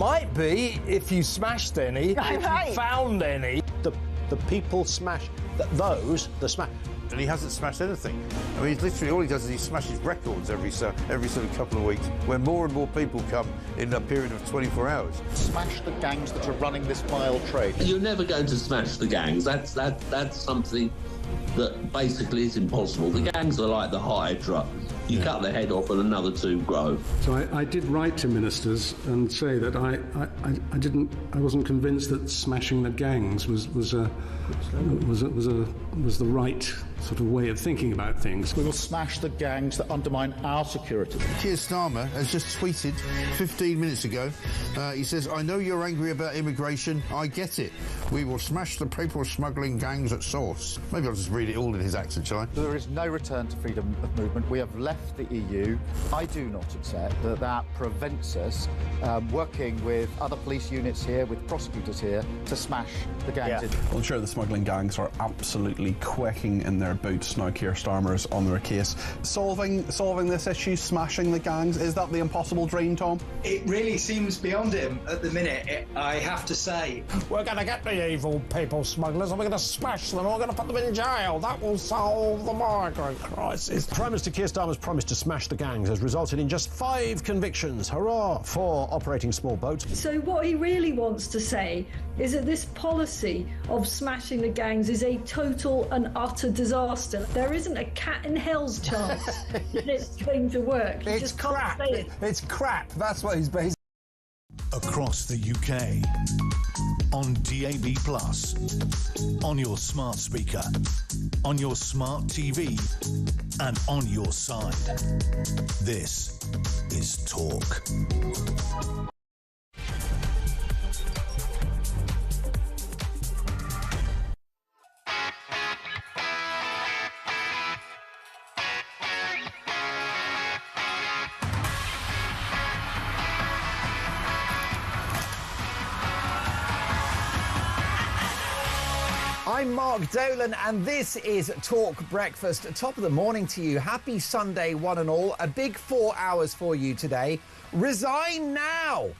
Might be if you smashed any, if you found any. The people smash the smash. And he hasn't smashed anything. I mean, literally all he does is he smashes records every sort of couple of weeks, where more and more people come in a period of 24 hours. Smash the gangs that are running this vile trade. You're never going to smash the gangs. That's something that basically is impossible. The gangs are like the Hydra. You cut the head off and another two grow. So I did write to ministers and say that I wasn't convinced that smashing the gangs was the right sort of way of thinking about things. We will smash the gangs that undermine our security. Keir Starmer has just tweeted 15 minutes ago. He says, "I know you're angry about immigration. I get it. We will smash the people smuggling gangs at source." Maybe I'll just read it all in his accent, shall I? There is no return to freedom of movement. We have left the EU. I do not accept that prevents us working with other police units here, with prosecutors here, to smash the gangs. Well, I'm sure the smuggling gangs are absolutely quaking in their boots now. Keir Starmer's on their case. Solving this issue, smashing the gangs, is that the impossible dream, Tom? It really seems beyond him at the minute, I have to say. We're going to get the evil people smugglers and we're going to smash them and we're going to put them in jail. That will solve the migrant crisis. Prime Minister Keir Starmer's promise to smash the gangs has resulted in just 5 convictions. Hurrah for operating small boats. So what he really wants to say is that this policy of smashing the gangs is a total and utter disaster. There isn't a cat in hell's chance that it's going to work. You just can't crap. say it. It's crap. That's what he's basically. Across the UK, on DAB+, on your smart speaker, on your smart TV, and on your side. This is Talk. I'm Mark Dolan and this is Talk Breakfast. Top of the morning to you. Happy Sunday, one and all. A big 4 hours for you today. Resign now.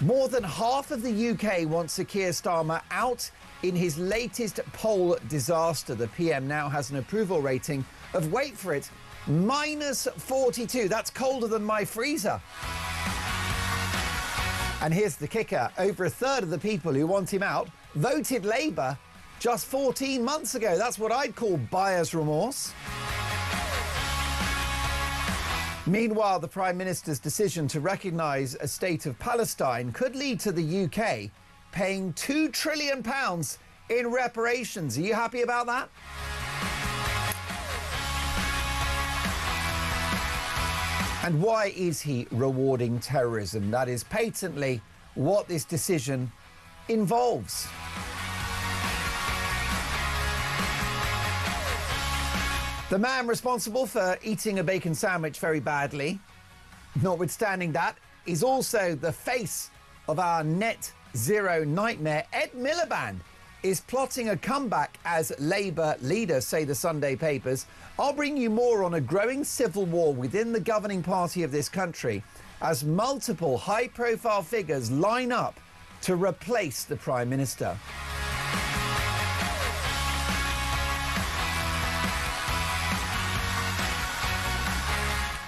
More than half of the UK wants Sir Keir Starmer out in his latest poll disaster. The PM now has an approval rating of, wait for it, -42. That's colder than my freezer. And here's the kicker. Over a third of the people who want him out voted Labour just 14 months ago. That's what I'd call buyer's remorse. Meanwhile, the Prime Minister's decision to recognise a state of Palestine could lead to the UK paying £2 trillion in reparations. Are you happy about that? And why is he rewarding terrorism? That is patently what this decision involves. The man responsible for eating a bacon sandwich very badly, notwithstanding that, is also the face of our net zero nightmare. Ed Miliband is plotting a comeback as Labour leader, say the Sunday papers. I'll bring you more on a growing civil war within the governing party of this country as multiple high-profile figures line up to replace the Prime Minister.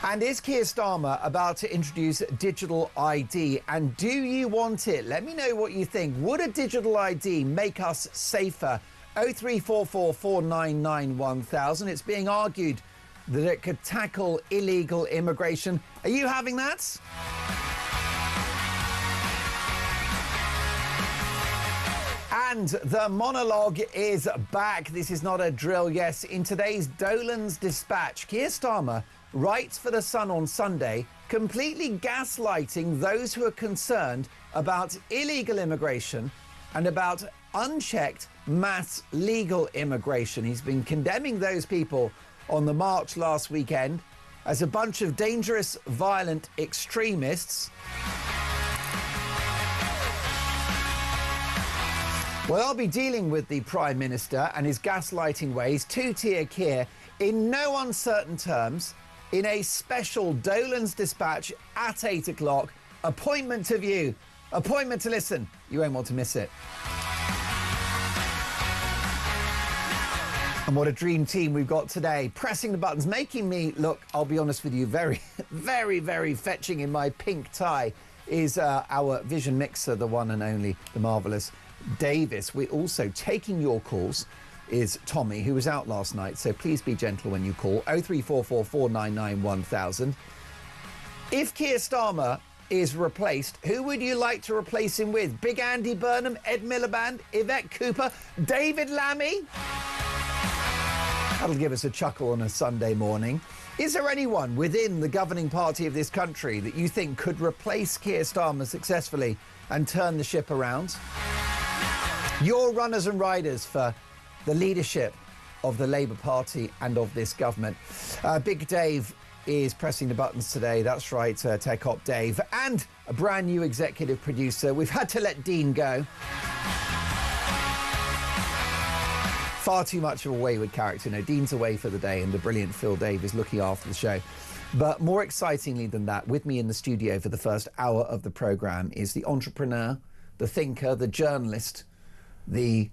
And is Keir Starmer about to introduce digital ID? And do you want it? Let me know what you think. Would a digital ID make us safer? 0344 499 1000. It's being argued that it could tackle illegal immigration. Are you having that? And the monologue is back. This is not a drill, yes. In today's Dolan's Dispatch, Keir Starmer writes for The Sun on Sunday, completely gaslighting those who are concerned about illegal immigration and about unchecked mass legal immigration. He's been condemning those people on the march last weekend as a bunch of dangerous, violent extremists. Well, I'll be dealing with the Prime Minister and his gaslighting ways, two-tier Keir, in no uncertain terms, in a special Dolan's Dispatch at 8 o'clock. Appointment to view Appointment to listen. You won't want to miss it. And what a dream team we've got today. Pressing the buttons, making me look, I'll be honest with you, very, very, very fetching in my pink tie is our vision mixer, the one and only, the marvellous Davis. We're also taking your calls is Tommy, who was out last night, so please be gentle when you call. 0344 499 1000. If Keir Starmer is replaced, who would you like to replace him with? Big Andy Burnham, Ed Miliband, Yvette Cooper, David Lammy? That'll give us a chuckle on a Sunday morning. Is there anyone within the governing party of this country that you think could replace Keir Starmer successfully and turn the ship around? Your runners and riders for the leadership of the Labour Party and of this government. Big Dave is pressing the buttons today. That's right, Tech Op Dave. And a brand new executive producer. We've had to let Dean go. Far too much of a wayward character. No, Dean's away for the day and the brilliant Phil Dave is looking after the show. But more excitingly than that, with me in the studio for the first hour of the programme is the entrepreneur, the thinker, the journalist, the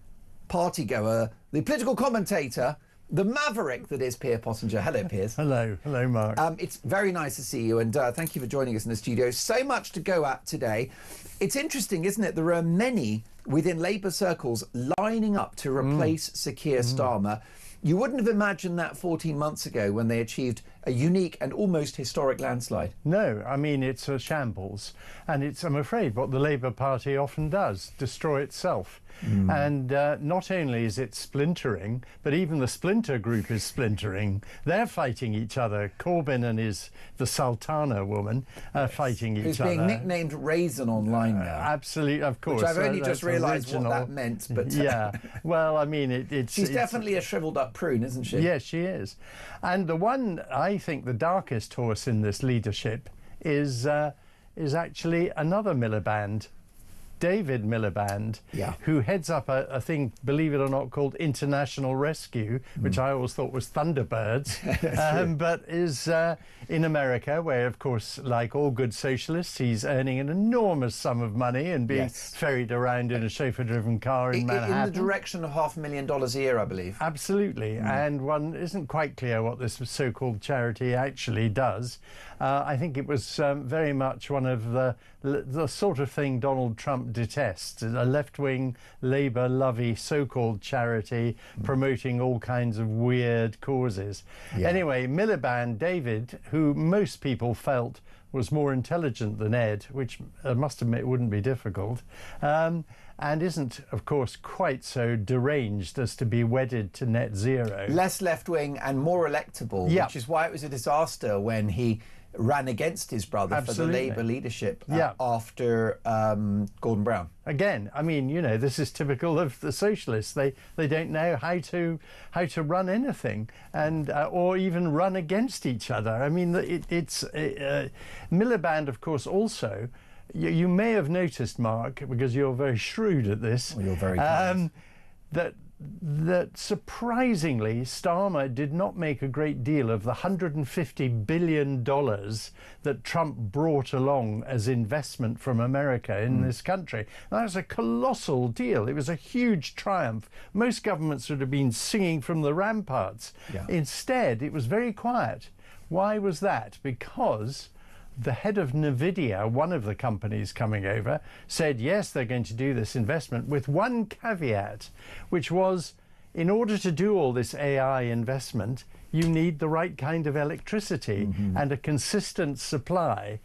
party goer, the political commentator, the maverick that is Piers Pottinger. Hello, Piers. Hello, Mark. It's very nice to see you, and thank you for joining us in the studio. So much to go at today. It's interesting, isn't it? There are many within Labour circles lining up to replace Sir Keir Starmer. You wouldn't have imagined that 14 months ago when they achieved a unique and almost historic landslide. No, I mean, it's a shambles. And it's, I'm afraid, what the Labour Party often does, destroy itself. And not only is it splintering, but even the splinter group is splintering. They're fighting each other. Corbyn and the Sultana woman fighting each other. Who's being nicknamed Raisin online now. Absolutely, of course. Which I've only just realised what that meant. But yeah, well, I mean, she's definitely a shriveled up prune, isn't she? Yes, she is. And the one, I think, the darkest horse in this leadership is actually another Miliband. David Miliband, who heads up a thing, believe it or not, called International Rescue, which I always thought was Thunderbirds, but is in America, where, of course, like all good socialists, he's earning an enormous sum of money and being ferried around in a chauffeur-driven car in Manhattan. In the direction of $500,000 a year, I believe. Absolutely, and one isn't quite clear what this so-called charity actually does. I think it was very much one of the sort of thing Donald Trump detests, a left-wing, Labour-lovey so-called charity promoting all kinds of weird causes. Anyway, Miliband, David, who most people felt was more intelligent than Ed, which I must admit wouldn't be difficult, and isn't, of course, quite so deranged as to be wedded to net zero. Less left-wing and more electable, which is why it was a disaster when he ran against his brother for the Labour leadership after Gordon Brown. Again, I mean, you know, this is typical of the socialists. They don't know how to run anything, and or even run against each other. I mean, it's Miliband, of course, also. You may have noticed, Mark, because you're very shrewd at this. Well, you're very kind. That surprisingly, Starmer did not make a great deal of the $150 billion that Trump brought along as investment from America in this country. That was a colossal deal. It was a huge triumph. Most governments would have been singing from the ramparts. Instead, it was very quiet. Why was that? Because the head of NVIDIA, one of the companies coming over, said, yes, they're going to do this investment with one caveat, which was, in order to do all this AI investment, you need the right kind of electricity and a consistent supply.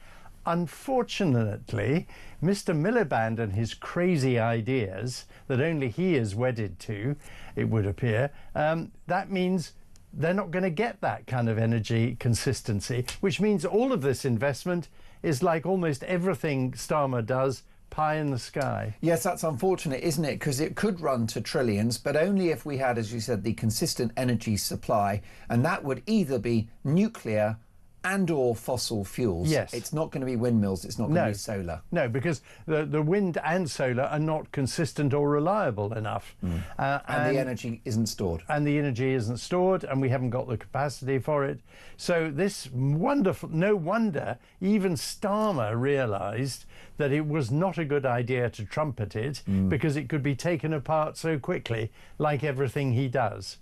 Unfortunately, Mr. Miliband and his crazy ideas that only he is wedded to, it would appear, that means they're not going to get that kind of energy consistency, which means all of this investment is like almost everything Starmer does, pie in the sky. Yes, that's unfortunate, isn't it? Because it could run to trillions, but only if we had, as you said, the consistent energy supply. And that would either be nuclear and/or fossil fuels. Yes. It's not going to be windmills, it's not going to be solar. No, because the wind and solar are not consistent or reliable enough. And the energy isn't stored. And the energy isn't stored, and we haven't got the capacity for it. So this wonderful, no wonder even Starmer realised that it was not a good idea to trumpet it, because it could be taken apart so quickly, like everything he does.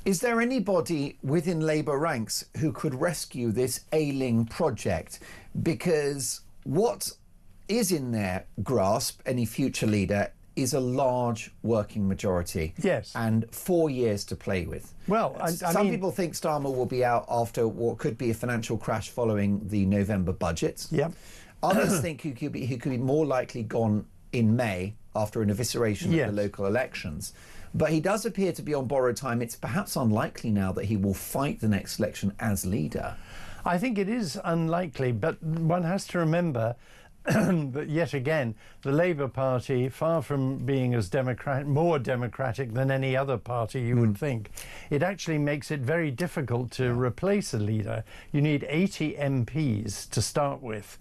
Is there anybody within Labour ranks who could rescue this ailing project? Because what is in their grasp, any future leader, is a large working majority. Yes. And 4 years to play with. Well, some people think Starmer will be out after what could be a financial crash following the November budget. Yep. Others think he could be more likely gone in May after an evisceration of the local elections. But he does appear to be on borrowed time. It's perhaps unlikely now that he will fight the next election as leader. I think it is unlikely, but one has to remember that yet again, the Labour Party, far from being as more democratic than any other party you would think, it actually makes it very difficult to replace a leader. You need 80 MPs to start with,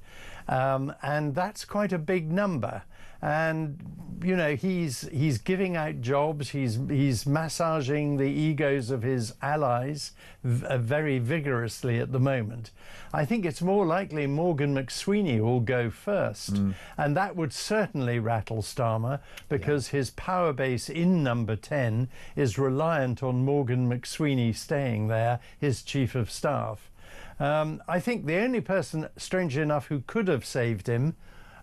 and that's quite a big number. And you know, he's giving out jobs, he's massaging the egos of his allies very vigorously at the moment. I think it's more likely Morgan McSweeney will go first, and that would certainly rattle Starmer, because his power base in number 10 is reliant on Morgan McSweeney staying there, his chief of staff. I think the only person, strangely enough, who could have saved him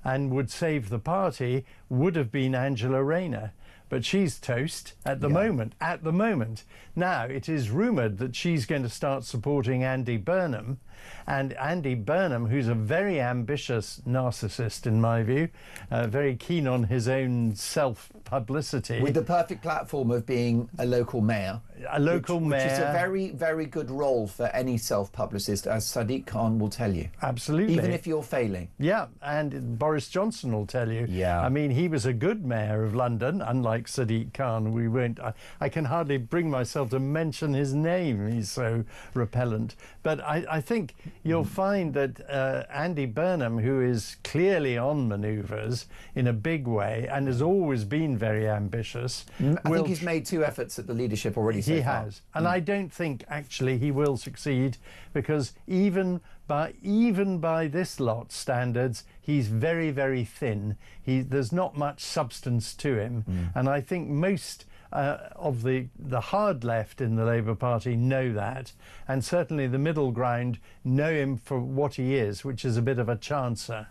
and would save the party would have been Angela Rayner. But she's toast at the moment. At the moment. Now, it is rumoured that she's going to start supporting Andy Burnham. And Andy Burnham, who's a very ambitious narcissist, in my view, very keen on his own self-publicity. With the perfect platform of being a local mayor. A local mayor. Which is a very, very good role for any self-publicist, as Sadiq Khan will tell you. Absolutely. Even if you're failing. Yeah, and Boris Johnson will tell you. Yeah. I mean, he was a good mayor of London, unlike Sadiq Khan. We won't. I can hardly bring myself to mention his name. He's so repellent. But I think you'll find that Andy Burnham, who is clearly on manoeuvres in a big way and has always been very ambitious. I think he's made 2 efforts at the leadership already so far. He has. And I don't think actually he will succeed, because even by this lot's standards, he's very, very thin. There's not much substance to him. And I think most of the hard left in the Labour Party know that, and certainly the middle ground know him for what he is, which is a bit of a chancer.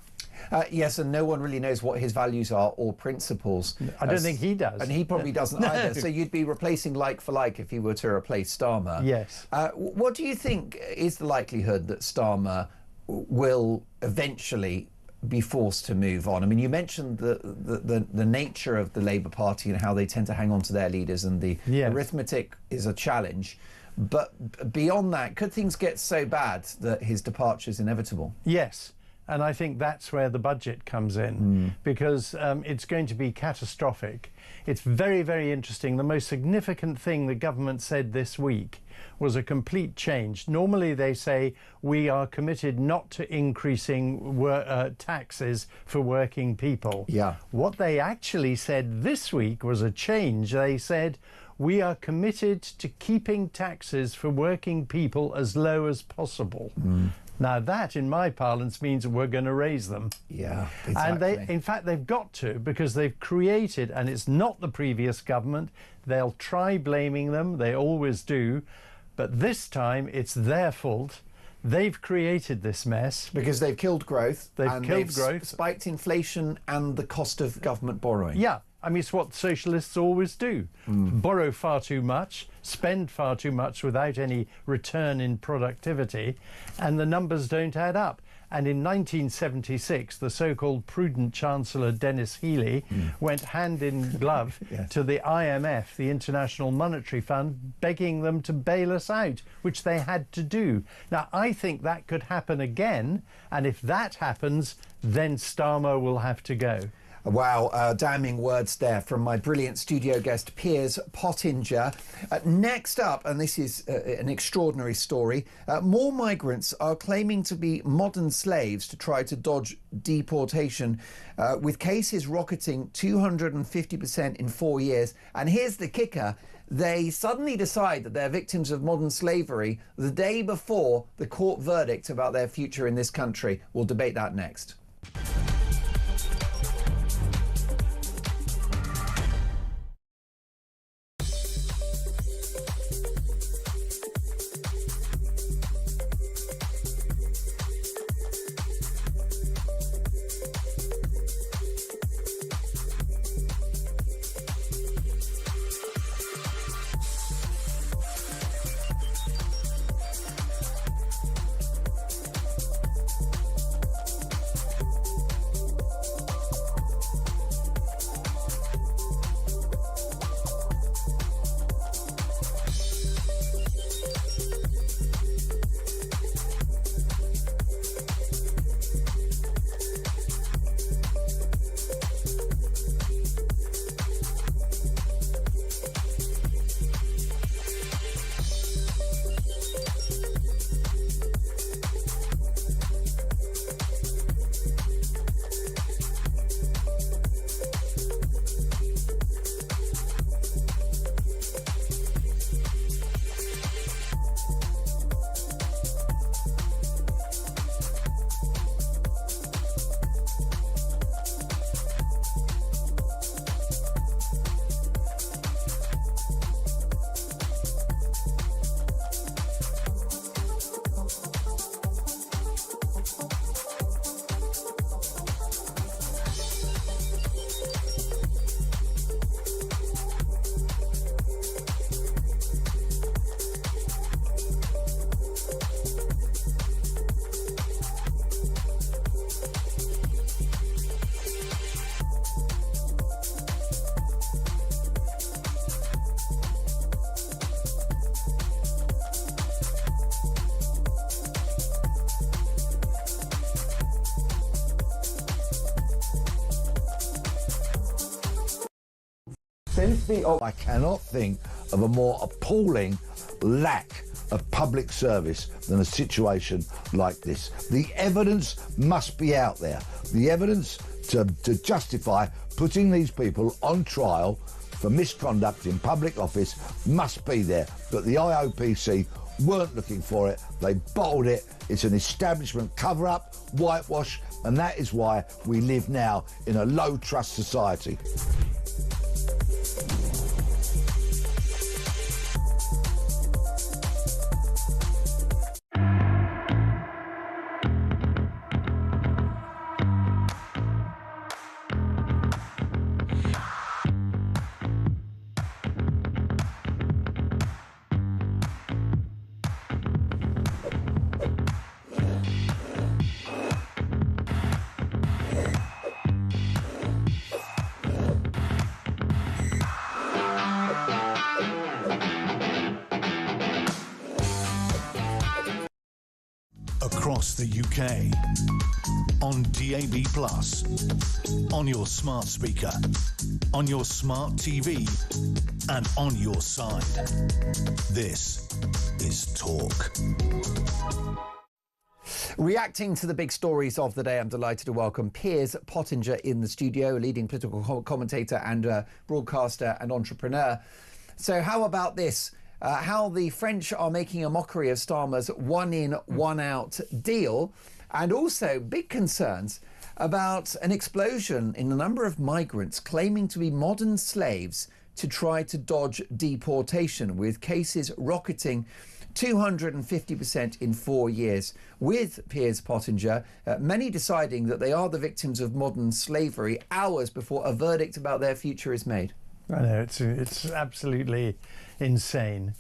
Yes, and no one really knows what his values are or principles. I don't think he does. And he probably doesn't either. So you'd be replacing like for like if you were to replace Starmer. Yes. What do you think is the likelihood that Starmer will eventually be forced to move on? I mean, you mentioned the nature of the Labour Party and how they tend to hang on to their leaders, and the arithmetic is a challenge. But beyond that, could things get so bad that his departure is inevitable? Yes. And I think that's where the budget comes in, because it's going to be catastrophic. It's very, very interesting. The most significant thing the government said this week was a complete change. Normally they say we are committed not to increasing taxes for working people. Yeah. What they actually said this week was a change. They said we are committed to keeping taxes for working people as low as possible. Now that, in my parlance, means we're going to raise them. Yeah, exactly. And in fact, they've got to, because they've created, and it's not the previous government, they'll try blaming them, they always do, but this time it's their fault. They've created this mess. Because they've killed growth. They've spiked inflation and the cost of government borrowing. Yeah. I mean, it's what socialists always do. Borrow far too much, spend far too much without any return in productivity, and the numbers don't add up. And in 1976, the so-called prudent Chancellor Dennis Healey went hand in glove to the IMF, the International Monetary Fund, begging them to bail us out, which they had to do. Now, I think that could happen again, and if that happens, then Starmer will have to go. Wow, damning words there from my brilliant studio guest, Piers Pottinger. Next up, and this is an extraordinary story, more migrants are claiming to be modern slaves to try to dodge deportation, with cases rocketing 250% in 4 years. And here's the kicker. They suddenly decide that they're victims of modern slavery the day before the court verdict about their future in this country. We'll debate that next. I cannot think of a more appalling lack of public service than a situation like this. The evidence must be out there. The evidence to justify putting these people on trial for misconduct in public office must be there. But the IOPC weren't looking for it. They bottled it. It's an establishment cover-up, whitewash, and that is why we live now in a low-trust society. Across the UK, on DAB+, on your smart speaker, on your smart TV, and on your side. This is Talk. Reacting to the big stories of the day, I'm delighted to welcome Piers Pottinger in the studio, a leading political commentator and broadcaster and entrepreneur. So how about this? How the French are making a mockery of Starmer's one-in, one-out deal, and also big concerns about an explosion in the number of migrants claiming to be modern slaves to try to dodge deportation, with cases rocketing 250% in 4 years. With Piers Pottinger, many deciding that they are the victims of modern slavery hours before a verdict about their future is made. I know, it's absolutely insane.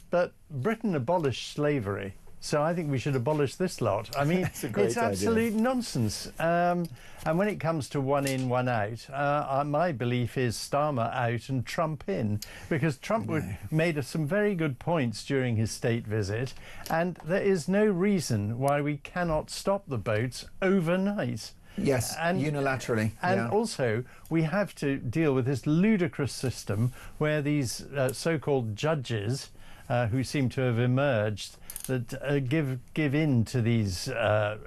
But Britain abolished slavery, so I think we should abolish this lot. I mean, it's absolute nonsense. And when it comes to one in, one out, my belief is Starmer out and Trump in, because Trump made some very good points during his state visit, and there is no reason why we cannot stop the boats overnight. Yes, and unilaterally. And also, we have to deal with this ludicrous system where these so-called judges who seem to have emerged that give in to these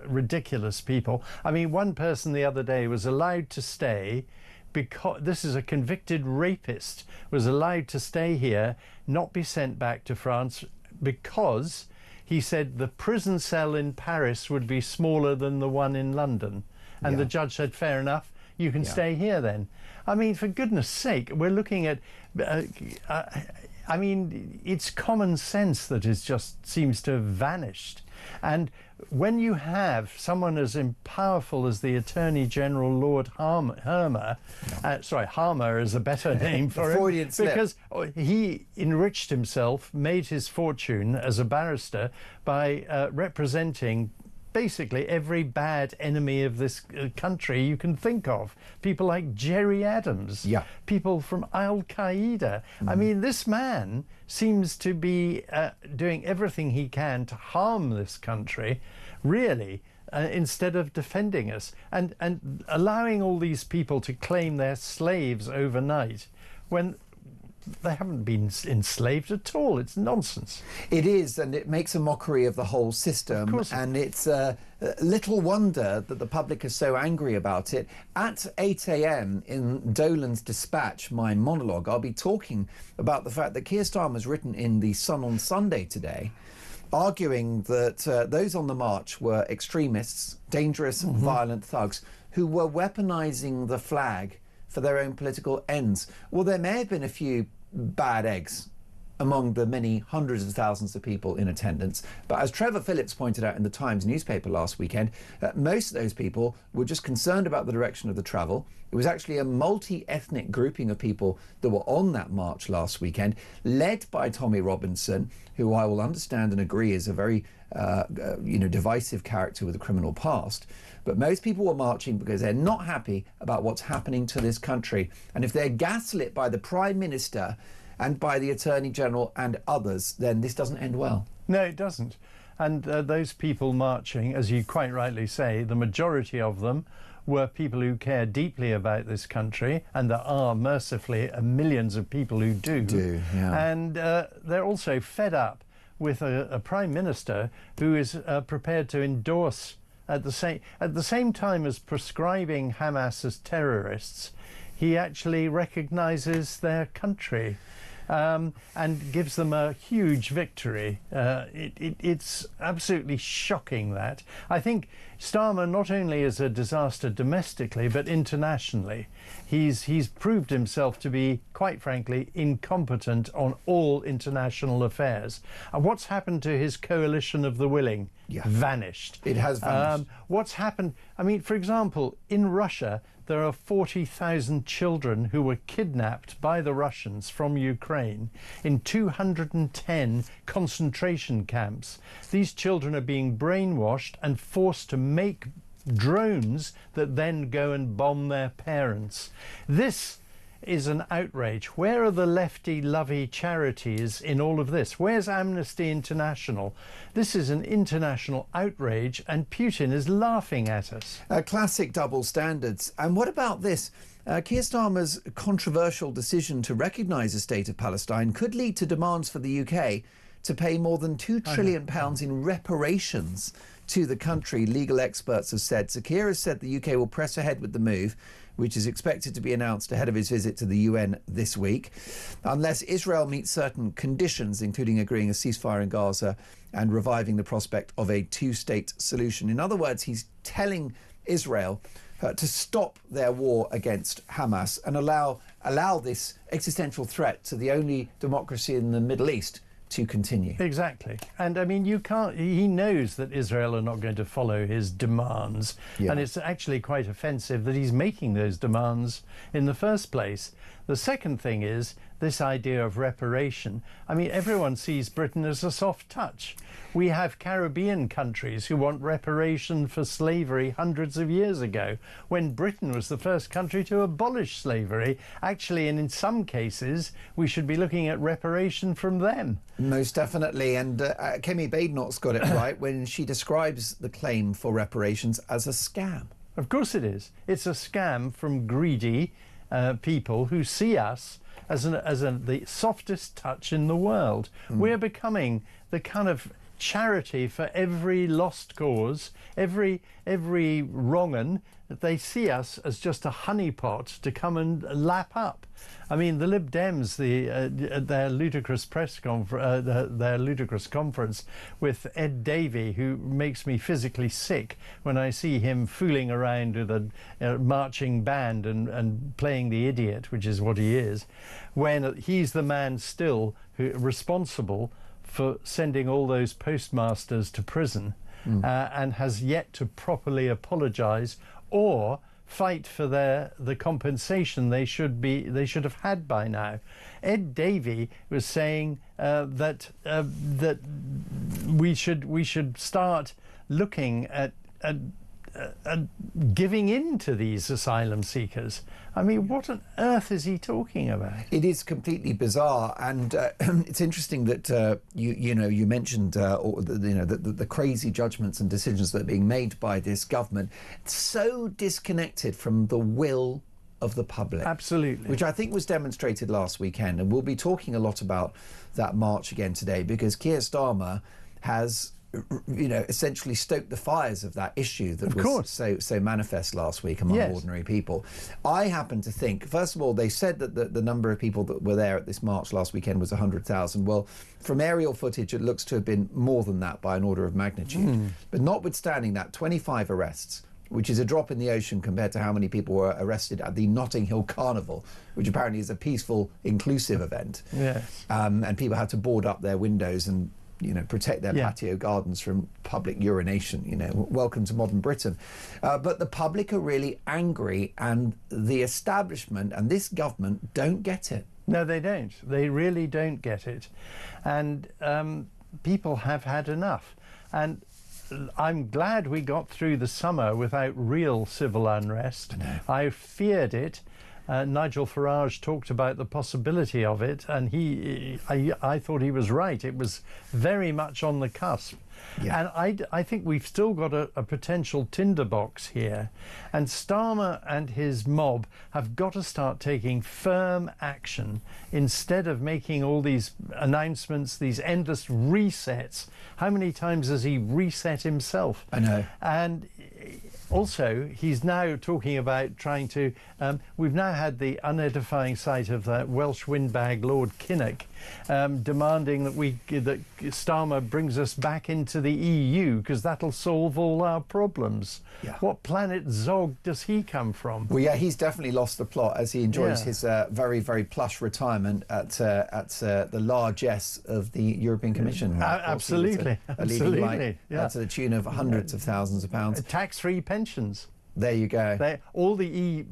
ridiculous people. I mean, one person the other day was allowed to stay because this is a convicted rapist, was allowed to stay here, not be sent back to France, because he said the prison cell in Paris would be smaller than the one in London. And the judge said, fair enough, you can stay here then. I mean, for goodness sake, we're looking at, I mean, it's common sense that is just seems to have vanished. And when you have someone as powerful as the Attorney General, Lord Harmer, Harmer is a better name for him, because he enriched himself, made his fortune as a barrister by representing basically every bad enemy of this country you can think of. People like Jerry Adams, people from Al-Qaeda. I mean, this man seems to be doing everything he can to harm this country, really, instead of defending us, and allowing all these people to claim they're slaves overnight when they haven't been enslaved at all. It's nonsense. It is, and it makes a mockery of the whole system. And it's little wonder that the public is so angry about it. At 8 a.m. in Dolan's dispatch, my monologue, I'll be talking about the fact that Keir Starmer's written in The Sun on Sunday today, arguing that those on the march were extremists, dangerous, violent thugs who were weaponising the flag for their own political ends. Well, there may have been a few bad eggs among the many hundreds of thousands of people in attendance, but as Trevor Phillips pointed out in the Times newspaper last weekend, most of those people were just concerned about the direction of the travel. It was actually a multi-ethnic grouping of people that were on that march last weekend, led by Tommy Robinson, who I will understand and agree is a very divisive character with a criminal past. But most people were marching because they're not happy about what's happening to this country. And if they're gaslit by the Prime Minister and by the Attorney General and others, then this doesn't end well. No, it doesn't. And those people marching, as you quite rightly say, the majority of them were people who care deeply about this country, and there are mercifully millions of people who do. And they're also fed up with a Prime Minister who is prepared to endorse at the same time as prescribing Hamas as terrorists, he actually recognises their country and gives them a huge victory. It's absolutely shocking that. I think Starmer not only is a disaster domestically, but internationally. He's proved himself to be, quite frankly, incompetent on all international affairs. And what's happened to his coalition of the willing? Vanished. It has vanished. What's happened? I mean, for example, in Russia, there are 40,000 children who were kidnapped by the Russians from Ukraine in 210 concentration camps. These children are being brainwashed and forced to make drones that then go and bomb their parents. This is an outrage. Where are the lefty-lovey charities in all of this? Where's Amnesty International? This is an international outrage, and Putin is laughing at us. Classic double standards. And what about this? Keir Starmer's controversial decision to recognise the state of Palestine could lead to demands for the UK to pay more than £2 trillion in reparations to the country, legal experts have said. So Keir has said the UK will press ahead with the move, which is expected to be announced ahead of his visit to the UN this week, unless Israel meets certain conditions, including agreeing a ceasefire in Gaza and reviving the prospect of a two-state solution. In other words, he's telling Israel to stop their war against Hamas and allow this existential threat to the only democracy in the Middle East to continue. Exactly. And I mean, he knows that Israel are not going to follow his demands. And it's actually quite offensive that he's making those demands in the first place. The second thing is this idea of reparation. I mean, everyone sees Britain as a soft touch. We have Caribbean countries who want reparation for slavery hundreds of years ago, when Britain was the first country to abolish slavery. Actually, and in some cases, we should be looking at reparation from them. Most definitely. And Kemi Badenoch's got it right when she describes the claim for reparations as a scam. Of course it is. It's a scam from greedy people who see us as the softest touch in the world. We're becoming the kind of charity for every lost cause, every wrong-un. They see us as just a honeypot to come and lap up. I mean, the Lib Dems, their ludicrous their ludicrous conference with Ed Davey, who makes me physically sick when I see him fooling around with a marching band and playing the idiot, which is what he is, when he's the man still responsible for sending all those postmasters to prison and has yet to properly apologise or fight for the compensation they should have had by now. Ed Davey was saying that we should start looking at giving in to these asylum seekers. I mean, what on earth is he talking about? It is completely bizarre, and it's interesting that you mentioned the crazy judgments and decisions that are being made by this government, so disconnected from the will of the public. Absolutely. Which I think was demonstrated last weekend, and we'll be talking a lot about that march again today, because Keir Starmer has essentially stoked the fires of that issue that was so manifest last week among ordinary people. I happen to think, first of all, they said that the number of people that were there at this march last weekend was 100,000. Well, from aerial footage, it looks to have been more than that by an order of magnitude. But notwithstanding that, 25 arrests, which is a drop in the ocean compared to how many people were arrested at the Notting Hill Carnival, which apparently is a peaceful, inclusive event. Yes. And people had to board up their windows and protect their patio gardens from public urination. Welcome to modern Britain. But the public are really angry, and the establishment and this government don't get it. No, they don't. They really don't get it. And people have had enough. And I'm glad we got through the summer without real civil unrest. I feared it. Nigel Farage talked about the possibility of it, and I thought he was right. It was very much on the cusp. Yeah. And I think we've still got a potential tinderbox here, and Starmer and his mob have got to start taking firm action instead of making all these announcements, these endless resets. How many times has he reset himself? I know. And also, he's now talking about trying to... we've now had the unedifying sight of that Welsh windbag Lord Kinnock demanding that Starmer brings us back into the EU because that'll solve all our problems. Yeah. What planet Zog does he come from? Well, yeah, he's definitely lost the plot as he enjoys his very, very plush retirement at the largesse of the European Commission. Absolutely. Absolutely. To the tune of hundreds of thousands of pounds. Tax-free pensions. There you go. All the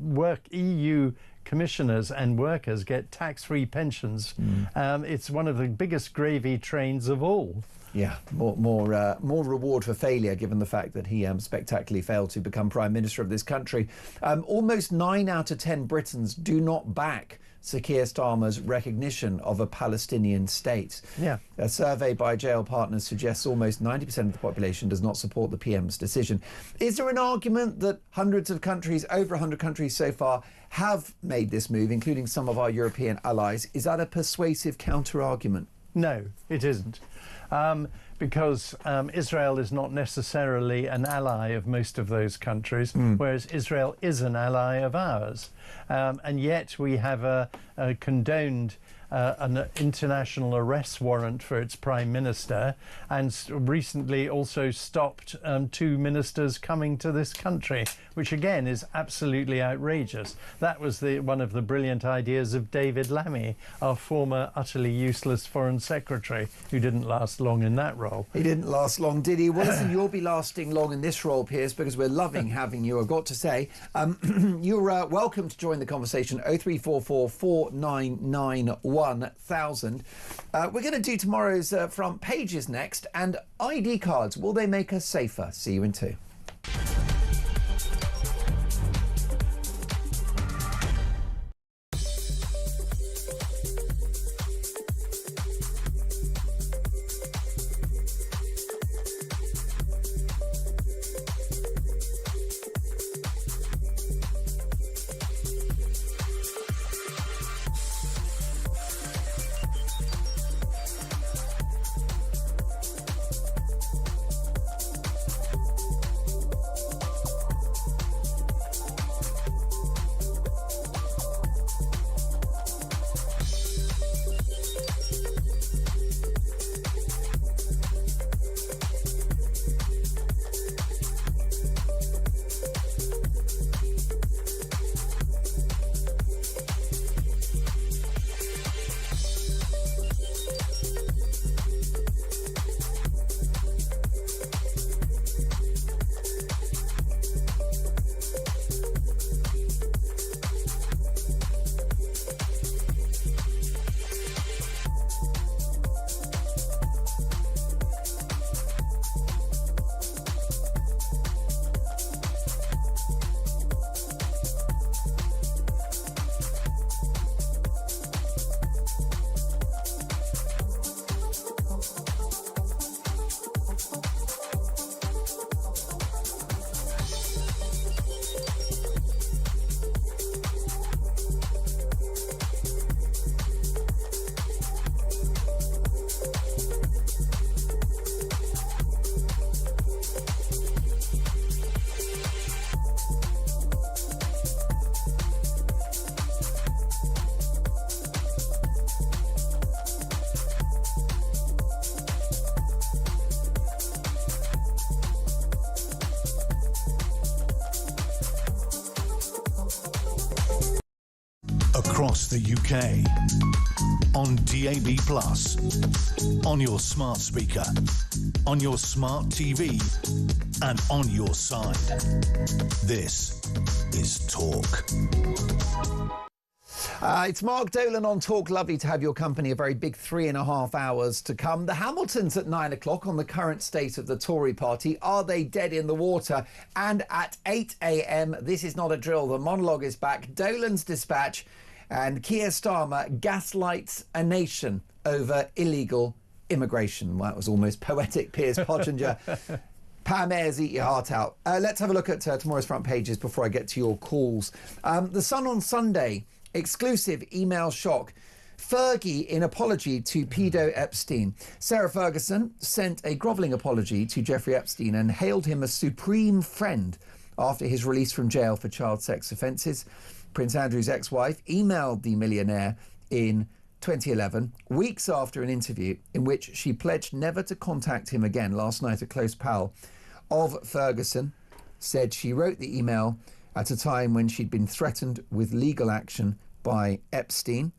EU commissioners and workers get tax-free pensions. It's one of the biggest gravy trains of all. Yeah, more reward for failure, given the fact that he spectacularly failed to become Prime Minister of this country. Almost 9 out of 10 Britons do not back Sir Keir Starmer's recognition of a Palestinian state. Yeah. A survey by Jail Partners suggests almost 90% of the population does not support the PM's decision. Is there an argument that hundreds of countries, over 100 countries so far, have made this move, including some of our European allies? Is that a persuasive counter-argument? No, it isn't. Because Israel is not necessarily an ally of most of those countries, whereas Israel is an ally of ours. And yet we have condoned an international arrest warrant for its Prime Minister, and recently also stopped 2 ministers coming to this country, which again is absolutely outrageous. That was one of the brilliant ideas of David Lammy, our former utterly useless Foreign Secretary, who didn't last long in that role. He didn't last long, did he? Well, listen, you'll be lasting long in this role, Piers, because we're loving having you, I've got to say. You're welcome to join the conversation, 0344 499 1000. We're going to do tomorrow's front pages next, and ID cards, will they make us safer? See you in 2. across the UK. On DAB+, on your smart speaker, on your smart TV, and on your side. This is Talk. It's Mark Dolan on Talk. Lovely to have your company. A very big 3.5 hours to come. The Hamiltons at 9 o'clock on the current state of the Tory party. Are they dead in the water? And at 8 a.m, this is not a drill. The monologue is back. Dolan's dispatch and Keir Starmer gaslights a nation over illegal immigration. Well, that was almost poetic, Piers Pottinger. Pam Ayres, eat your heart out. Let's have a look at tomorrow's front pages before I get to your calls. The Sun on Sunday. Exclusive email shock. Fergie in apology to pedo Epstein. Sarah Ferguson sent a grovelling apology to Jeffrey Epstein and hailed him a supreme friend after his release from jail for child sex offences. Prince Andrew's ex-wife emailed the millionaire in 2011, weeks after an interview in which she pledged never to contact him again. Last night, a close pal of Ferguson said she wrote the email at a time when she'd been threatened with legal action by Epstein.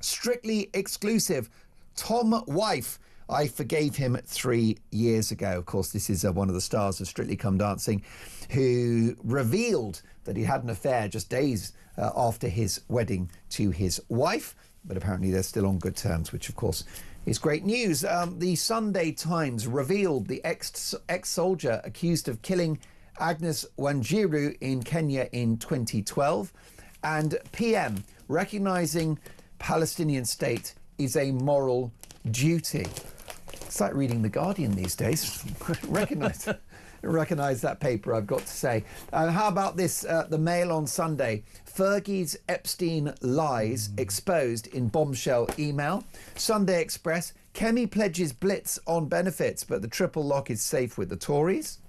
Strictly exclusive. Tom Wife. I forgave him 3 years ago. Of course, this is one of the stars of Strictly Come Dancing, who revealed that he had an affair just days after his wedding to his wife. But apparently they're still on good terms, which, of course, is great news. The Sunday Times revealed the ex-soldier accused of killing Agnes Wanjiru in Kenya in 2012, and PM recognising Palestinian state is a moral duty. It's like reading The Guardian these days. Recognise that paper, I've got to say. How about this? The Mail on Sunday. Fergie's Epstein lies exposed in bombshell email. Sunday Express. Kemi pledges blitz on benefits, but the triple lock is safe with the Tories.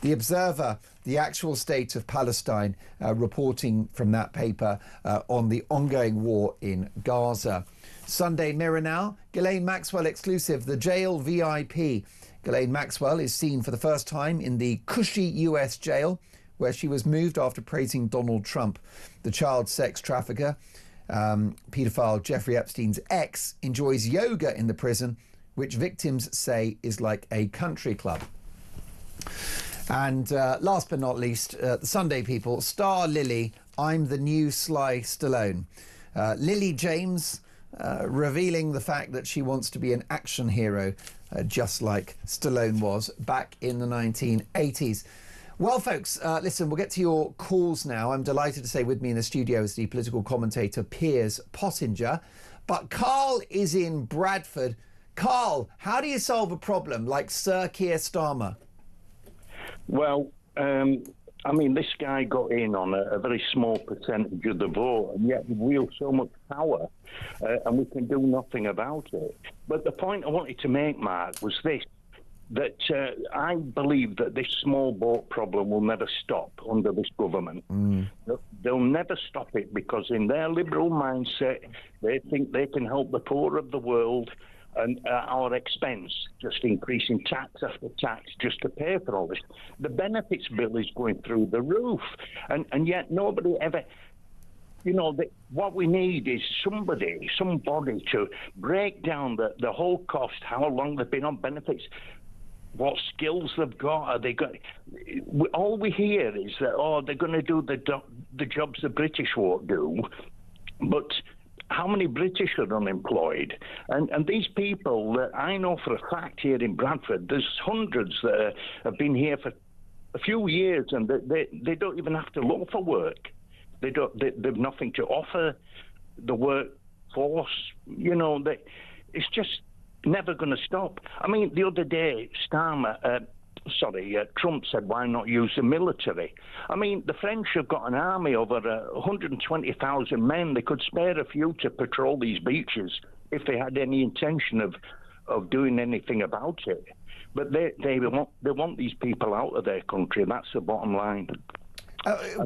The Observer, the actual state of Palestine, reporting from that paper on the ongoing war in Gaza. Sunday Mirror now, Ghislaine Maxwell exclusive, the jail VIP. Ghislaine Maxwell is seen for the first time in the cushy US jail, where she was moved after praising Donald Trump. The child sex trafficker, paedophile Jeffrey Epstein's ex, enjoys yoga in the prison, which victims say is like a country club. And last but not least, the Sunday People, star Lily, I'm the new Sly Stallone. Lily James revealing the fact that she wants to be an action hero, just like Stallone was back in the 1980s. Well, folks, listen, we'll get to your calls now. I'm delighted to say with me in the studio is the political commentator Piers Pottinger. But Carl is in Bradford. Carl, how do you solve a problem like Sir Keir Starmer? Well, I mean, this guy got in on a very small percentage of the vote, and yet he wields so much power, and we can do nothing about it. But the point I wanted to make, Mark, was this, that I believe that this small boat problem will never stop under this government. They'll never stop it because in their liberal mindset, they think they can help the poor of the world and at our expense, just increasing tax after tax just to pay for all this. The benefits bill is going through the roof, and yet nobody ever... You know, what we need is somebody to break down the whole cost, how long they've been on benefits, what skills they've got. Are they got? All we hear is that, they're going to do the jobs the British won't do, but how many British are unemployed? And these people that I know for a fact here in Bradford, there's hundreds that have been here for a few years, and they don't even have to look for work. They've nothing to offer the workforce. You know, it's just never going to stop. I mean, the other day, Trump said, why not use the military? I mean, the French have got an army over 120,000 men. They could spare a few to patrol these beaches if they had any intention of doing anything about it. But they want these people out of their country. That's the bottom line.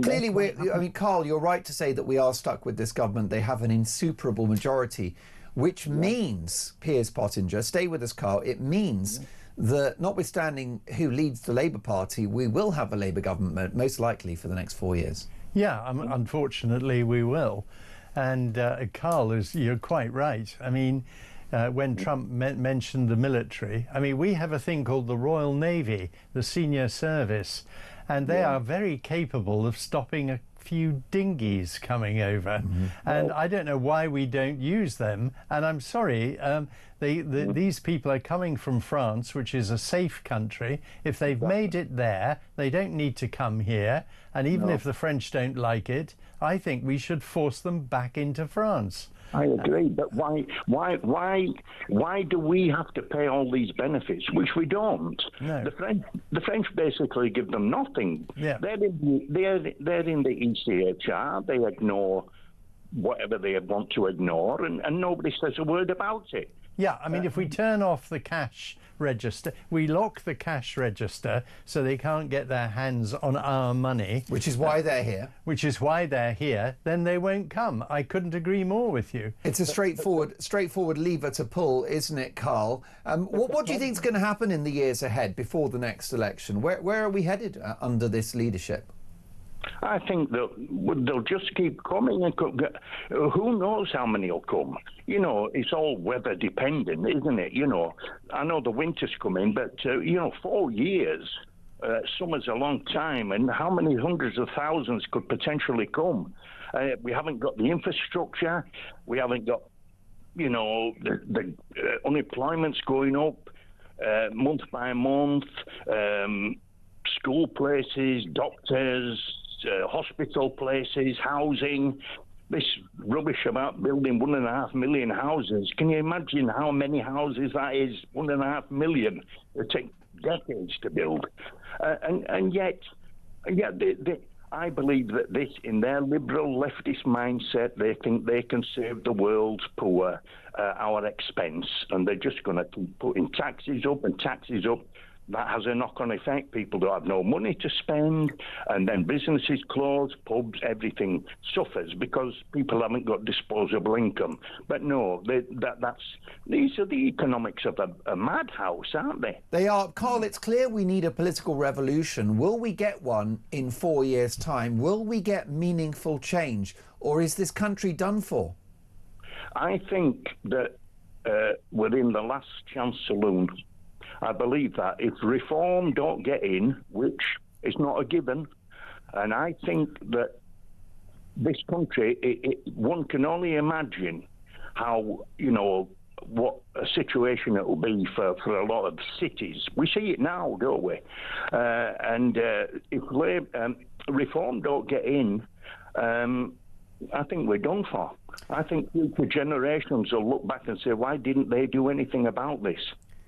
Clearly, Carl, you're right to say that we are stuck with this government. They have an insuperable majority, which means, Piers Pottinger, stay with us, Carl, it means that notwithstanding who leads the Labour Party, we will have a Labour government most likely for the next 4 years. Yeah, unfortunately we will. And Carl, you're quite right. I mean, when Trump mentioned the military, I mean, we have a thing called the Royal Navy, the senior service, and they are very capable of stopping a few dinghies coming over. And I don't know why we don't use them. And I'm sorry, these people are coming from France, which is a safe country. If they've made it there, they don't need to come here. And even if the French don't like it, I think we should force them back into France. I agree, but why do we have to pay all these benefits, which we don't? No. The French basically give them nothing. Yeah. They're in the ECHR. They ignore whatever they want to ignore, and nobody says a word about it. Yeah, I mean, if we turn off the cash register, we lock the cash register so they can't get their hands on our money. Which is why they're here. Which is why they're here, then they won't come. I couldn't agree more with you. It's a straightforward lever to pull, isn't it, Carl? What do you think is going to happen in the years ahead before the next election? Where are we headed under this leadership? I think that they'll just keep coming, and who knows how many will come. You know, it's all weather dependent, isn't it? You know, I know the winter's coming, but 4 years, summer's a long time, and how many hundreds of thousands could potentially come? We haven't got the infrastructure. We haven't got, the unemployment's going up month by month. School places, doctors, hospital places, housing, this rubbish about building 1.5 million houses. Can you imagine how many houses that is? 1.5 million. It takes decades to build. And yet I believe that this, in their liberal leftist mindset, they think they can save the world's poor at our expense, and they're just going to keep putting taxes up and taxes up. That has a knock-on effect. People don't have no money to spend, and then businesses close, pubs, everything suffers because people haven't got disposable income. But no, these are the economics of a madhouse, aren't they? They are. Carl, it's clear we need a political revolution. Will we get one in 4 years' time? Will we get meaningful change, or is this country done for? I think that we're in the last chance saloon. I believe that if reform don't get in, which is not a given, and I think that this country, one can only imagine how, what a situation it will be for a lot of cities. We see it now, don't we? And if reform don't get in, I think we're done for. I think future generations will look back and say, why didn't they do anything about this?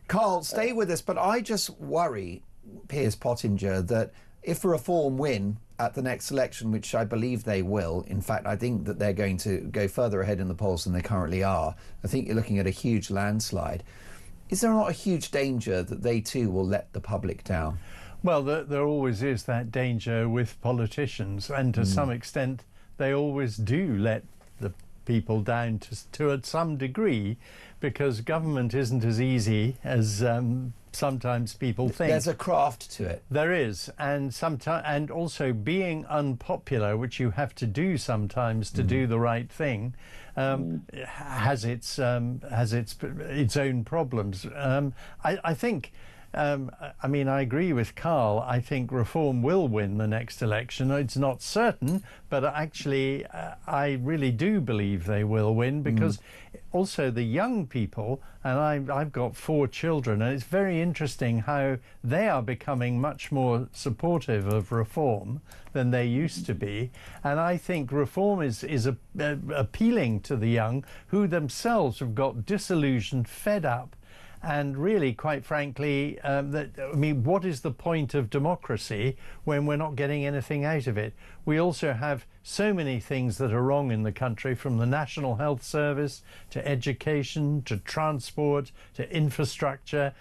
Carl, stay with us, but I just worry, Piers Pottinger, that if Reform win at the next election, which I believe they will, in fact, I think that they're going to go further ahead in the polls than they currently are. I think you're looking at a huge landslide. Is there not a huge danger that they too will let the public down? Well, there always is that danger with politicians, and to some extent, they always do let the people down to some degree, because government isn't as easy as sometimes people think. There's a craft to it. There is, and also being unpopular, which you have to do sometimes to do the right thing, has its own problems. I think. I mean, I agree with Carl. I think Reform will win the next election. It's not certain, but actually, I really do believe they will win, because also the young people, and I've got 4 children, and it's very interesting how they are becoming much more supportive of Reform than they used to be. And I think Reform is appealing to the young, who themselves have got disillusioned, fed up. And really, quite frankly, what is the point of democracy when we're not getting anything out of it? We also have so many things that are wrong in the country, from the National Health Service to education to transport to infrastructure.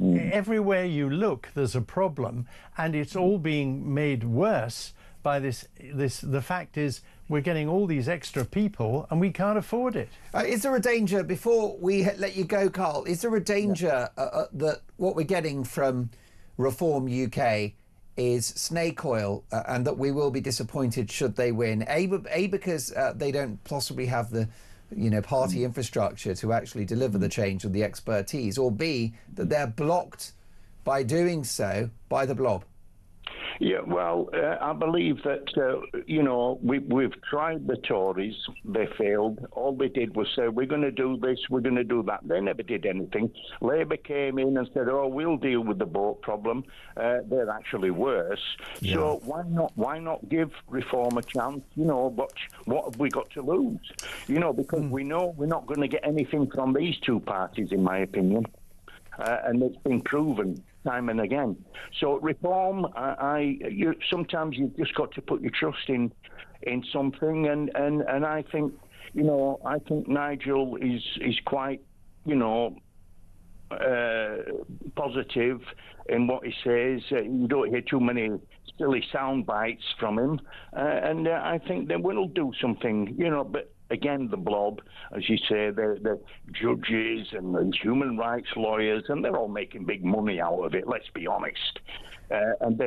Everywhere you look, there's a problem, and it's all being made worse by this. The fact is, we're getting all these extra people and we can't afford it. Is there a danger, before we let you go, Carl, is there a danger that what we're getting from Reform UK is snake oil, and that we will be disappointed should they win. A, because they don't possibly have the party infrastructure to actually deliver the change or the expertise, or B, that they're blocked by doing so by the blob. Yeah, well, I believe that, we've tried the Tories. They failed. All they did was say, we're going to do this, we're going to do that. They never did anything. Labour came in and said, we'll deal with the boat problem. They're actually worse. Yeah. So why not give reform a chance? What have we got to lose? Because we know we're not going to get anything from these two parties, in my opinion. And it's been proven time and again. So reform, sometimes you've just got to put your trust in something, and I think Nigel is quite positive in what he says. You don't hear too many silly sound bites from him, and I think they will do something. But again, the blob, as you say, the judges and the human rights lawyers, and they're all making big money out of it, let's be honest. And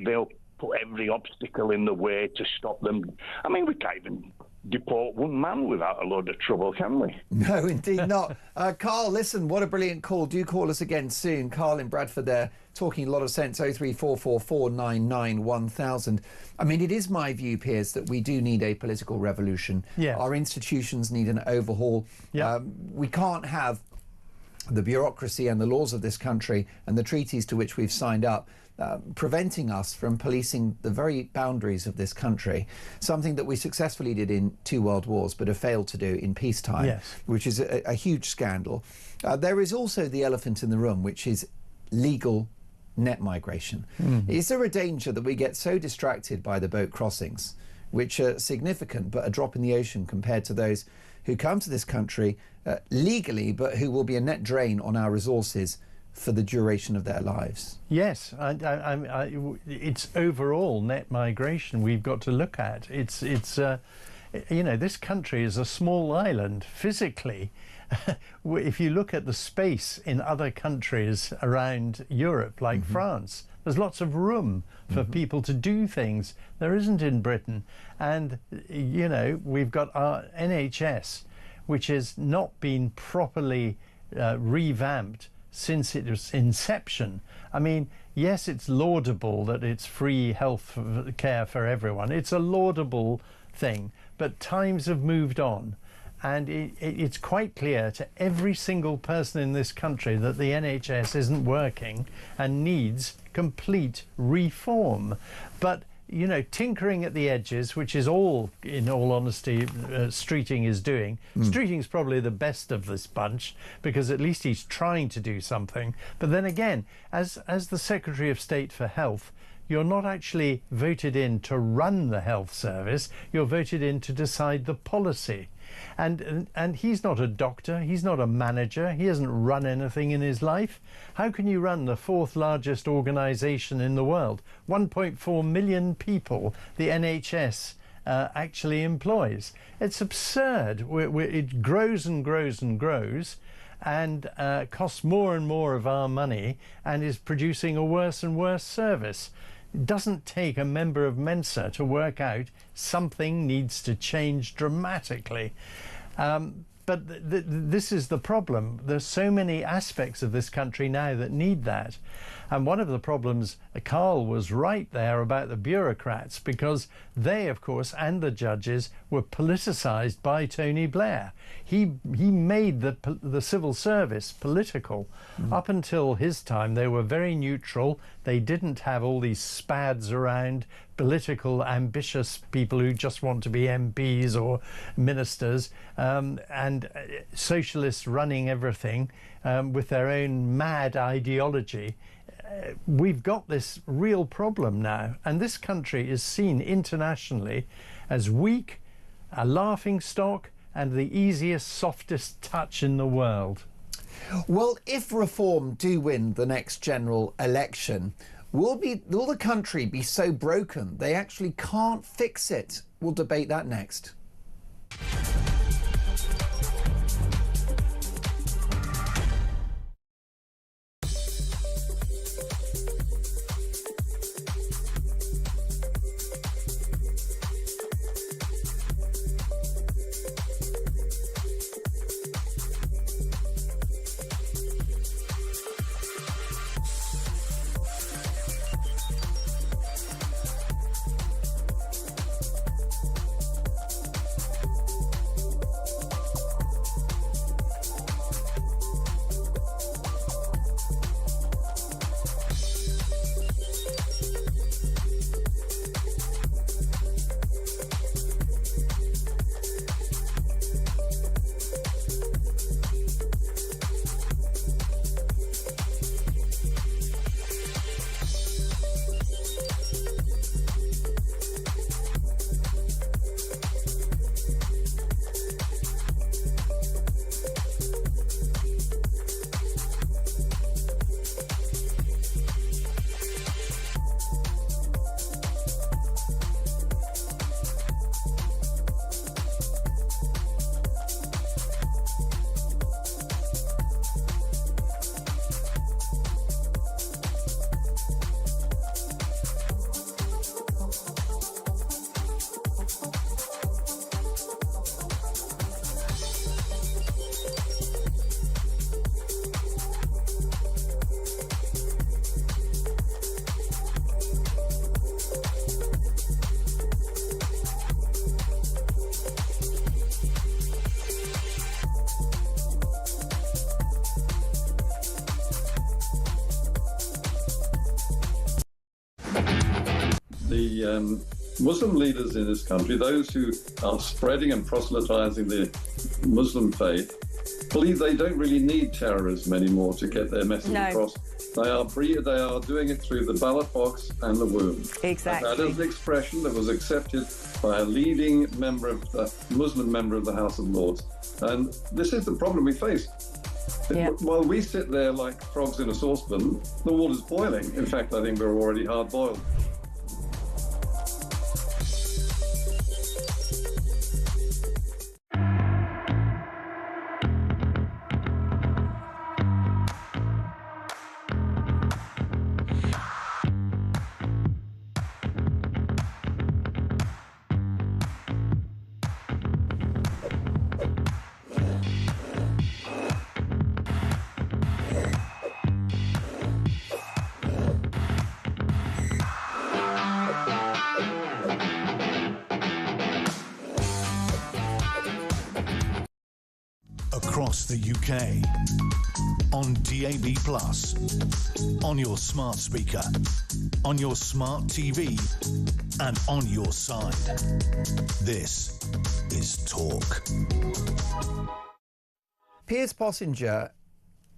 they'll put every obstacle in the way to stop them. I mean, we can't even deport one man without a load of trouble, can we? No, indeed not. Carl, listen, what a brilliant call. Do call us again soon. Carl in Bradford there, talking a lot of sense. 03444991000. I mean, it is my view, Piers, that we do need a political revolution. Yes. Our institutions need an overhaul. Yeah. We can't have the bureaucracy and the laws of this country and the treaties to which we've signed up preventing us from policing the very boundaries of this country, something that we successfully did in 2 world wars but have failed to do in peacetime, yes, which is a huge scandal. There is also the elephant in the room, which is legal net migration. Is there a danger that we get so distracted by the boat crossings, which are significant but a drop in the ocean compared to those who come to this country legally but who will be a net drain on our resources for the duration of their lives? Yes, it's overall net migration we've got to look at. It's this country is a small island physically. If you look at the space in other countries around Europe, like France, there's lots of room for people to do things there isn't in Britain. And, we've got our NHS, which has not been properly revamped since its inception. I mean, yes, it's laudable that it's free health care for everyone. It's a laudable thing, but times have moved on. And it's quite clear to every single person in this country that the NHS isn't working and needs complete reform. But tinkering at the edges, which is all, in all honesty, Streeting is doing. Streeting's probably the best of this bunch, because at least he's trying to do something. But then again, as the Secretary of State for Health, you're not actually voted in to run the health service, you're voted in to decide the policy. And he's not a doctor, he's not a manager, he hasn't run anything in his life. How can you run the 4th largest organisation in the world? 1.4 million people the NHS actually employs. It's absurd. It grows and grows and grows, and costs more and more of our money, and is producing a worse and worse service. It doesn't take a member of Mensa to work out something needs to change dramatically. But this is the problem. There's so many aspects of this country now that need that. And one of the problems, Carl was right there about the bureaucrats, because they, of course, and the judges were politicised by Tony Blair. He made the civil service political. Up until his time, they were very neutral. They didn't have all these spads around, political, ambitious people who just want to be MPs or ministers, and socialists running everything with their own mad ideology. We've got this real problem now, and this country is seen internationally as weak, a laughing stock, and the easiest, softest touch in the world. Well, if Reform do win the next general election, will the country be so broken they actually can't fix it? We'll debate that next. the Muslim leaders in this country, those who are spreading and proselytizing the Muslim faith, believe they don't really need terrorism anymore to get their message across. They are doing it through the ballot box and the womb. Exactly. And that is an expression that was accepted by a leading Muslim member of the House of Lords. And this is the problem we face. Yeah. While we sit there like frogs in a saucepan, the water's boiling. In fact, I think we're already hard boiled. Across the UK, on DAB+, on your smart speaker, on your smart TV, and on your side. This is Talk. Piers Pottinger,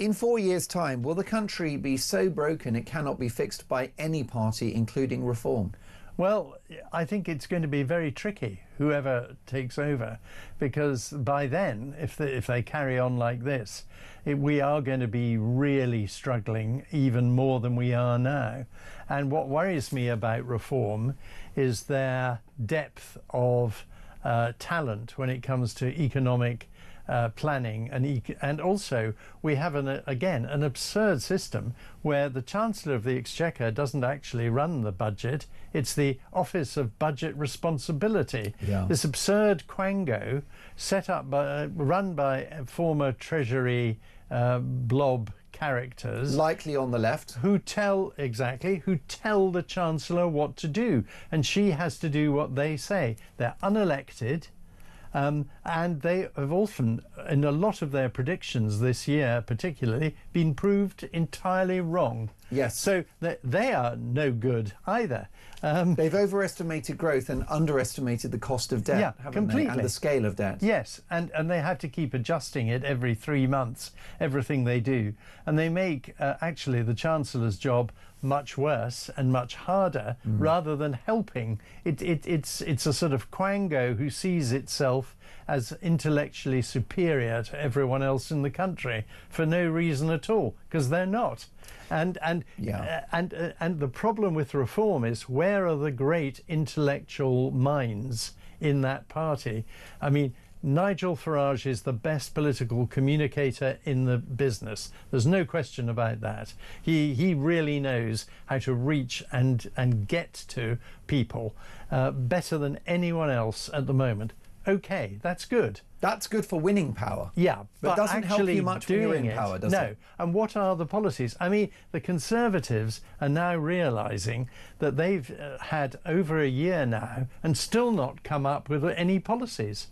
in 4 years' time, will the country be so broken it cannot be fixed by any party, including Reform? Well, I think it's going to be very tricky, whoever takes over, because by then, if they carry on like this, we are going to be really struggling even more than we are now. And what worries me about Reform is their depth of talent when it comes to economic planning, and also we have an absurd system where the Chancellor of the Exchequer doesn't actually run the budget. It's the Office of Budget Responsibility. Yeah. This absurd quango set up run by former Treasury blob characters, likely on the left, who tell the Chancellor what to do, and she has to do what they say. They're unelected. And they have often, in a lot of their predictions this year particularly, been proved entirely wrong. Yes. So they are no good either. They've overestimated growth and underestimated the cost of debt, haven't completely. they? And the scale of debt. Yes, and they have to keep adjusting it every 3 months, everything they do. And they make, actually, the Chancellor's job much worse and much harder, rather than helping. It's a sort of quango who sees itself as intellectually superior to everyone else in the country for no reason at all, because they're not. And the problem with Reform is, where are the great intellectual minds in that party? I mean, Nigel Farage is the best political communicator in the business. There's no question about that. He really knows how to reach and get to people better than anyone else at the moment. Okay, that's good. That's good for winning power. Yeah, but doesn't help you much when you're in power, does it? No. And what are the policies? I mean, the Conservatives are now realising that they've had over a year now and still not come up with any policies.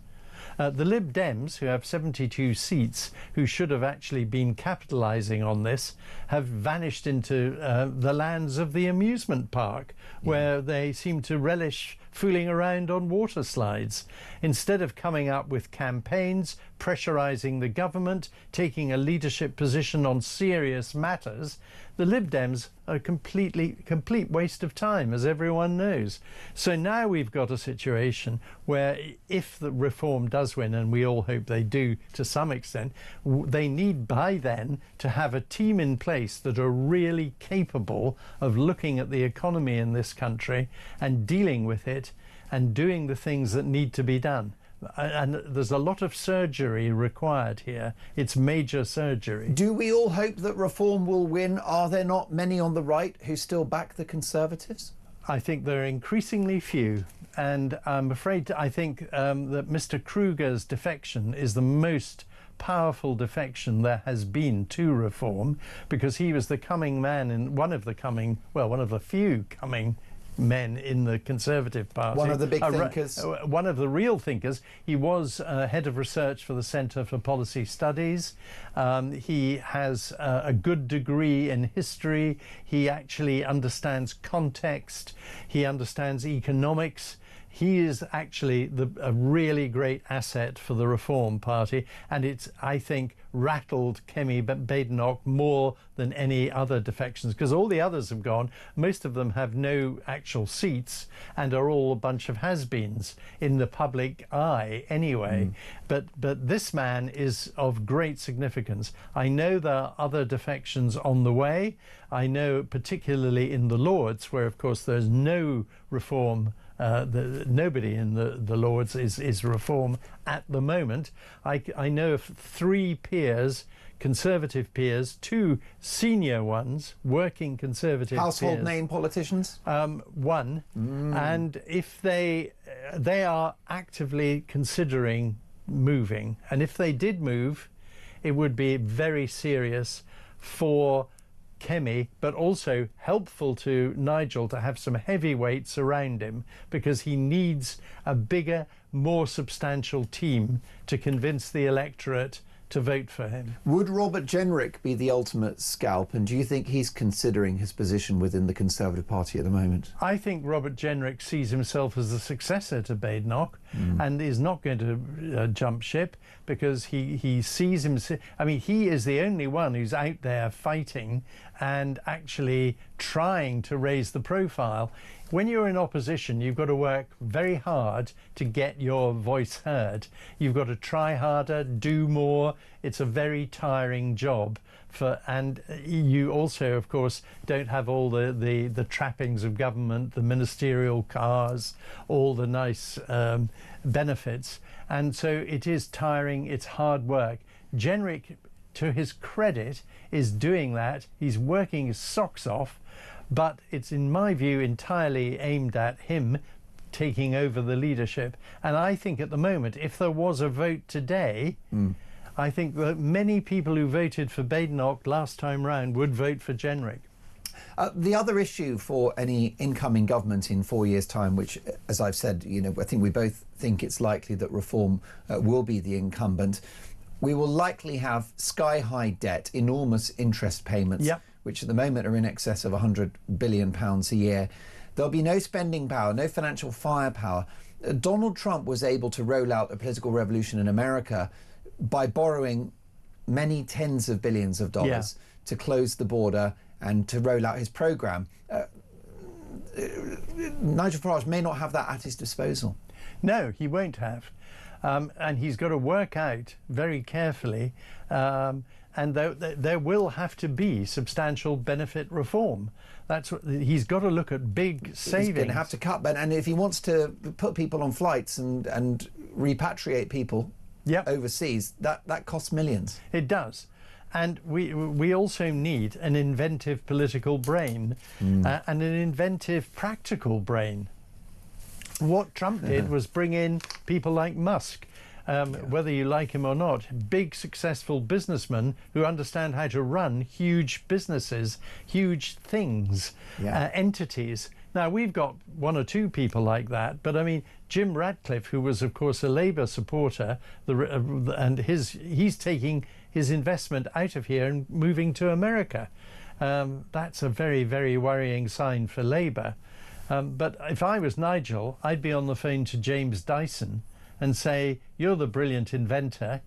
The Lib Dems, who have 72 seats, who should have actually been capitalising on this, have vanished into the lands of the amusement park, where they seem to relish fooling around on water slides. Instead of coming up with campaigns, pressurising the government, taking a leadership position on serious matters, the Lib Dems are a complete waste of time, as everyone knows. So now we've got a situation where, if the Reform does win, and we all hope they do to some extent, they need by then to have a team in place that are really capable of looking at the economy in this country and dealing with it and doing the things that need to be done. And there's a lot of surgery required here. It's major surgery. Do we all hope that Reform will win? Are there not many on the right who still back the Conservatives? I think there are increasingly few. And I'm afraid, I think that Mr. Kruger's defection is the most powerful defection there has been to Reform, because he was the coming man in one of the few coming men in the Conservative Party. One of the big thinkers. One of the real thinkers. He was head of research for the Centre for Policy Studies. He has a good degree in history. He actually understands context. He understands economics. He is actually a really great asset for the Reform Party, and it's, I think, rattled Kemi Badenoch more than any other defections, because all the others have gone. Most of them have no actual seats and are all a bunch of has-beens in the public eye anyway. But this man is of great significance. I know there are other defections on the way. I know particularly in the Lords, where of course there's no reform. Nobody in the Lords is reform at the moment. I know of 3 peers, Conservative peers, 2 senior ones, working Conservative household peers. Name politicians? 1. And if they are actively considering moving, and if they did move, it would be very serious for Kemi, but also helpful to Nigel to have some heavyweights around him, because he needs a bigger, more substantial team to convince the electorate to vote for him. Would Robert Jenrick be the ultimate scalp, and do you think he's considering his position within the Conservative Party at the moment? I think Robert Jenrick sees himself as the successor to Badenoch and is not going to jump ship, because he sees himself. I mean, he is the only one who's out there fighting and actually trying to raise the profile. When you're in opposition, you've got to work very hard to get your voice heard. You've got to try harder, do more. It's a very tiring job. And you also, of course, don't have all the trappings of government, the ministerial cars, all the nice benefits. And so it is tiring, it's hard work. Jenrick, to his credit, is doing that. He's working his socks off, but it's, in my view, entirely aimed at him taking over the leadership. And I think at the moment, if there was a vote today, I think that many people who voted for Badenoch last time round would vote for Jenrick. The other issue for any incoming government in 4 years' time, which, as I've said, I think we both think it's likely that Reform will be the incumbent. We will likely have sky-high debt, enormous interest payments, which at the moment are in excess of £100 billion a year. There'll be no spending power, no financial firepower. Donald Trump was able to roll out a political revolution in America by borrowing many tens of billions of dollars to close the border and to roll out his program. Nigel Farage may not have that at his disposal. No, he won't have. And he's got to work out very carefully, and there will have to be substantial benefit reform. That's what he's got to look at. Big savings. He's going to have to cut, and if he wants to put people on flights and repatriate people overseas, that costs millions. It does. And we also need an inventive political brain and an inventive practical brain. What Trump did was bring in people like Musk, whether you like him or not, big successful businessmen who understand how to run huge businesses, huge things, entities. Now, we've got 1 or 2 people like that, but I mean, Jim Ratcliffe, who was, of course, a Labour supporter, and he's taking his investment out of here and moving to America. That's a very, very worrying sign for Labour. But if I was Nigel, I'd be on the phone to James Dyson and say, you're the brilliant inventor.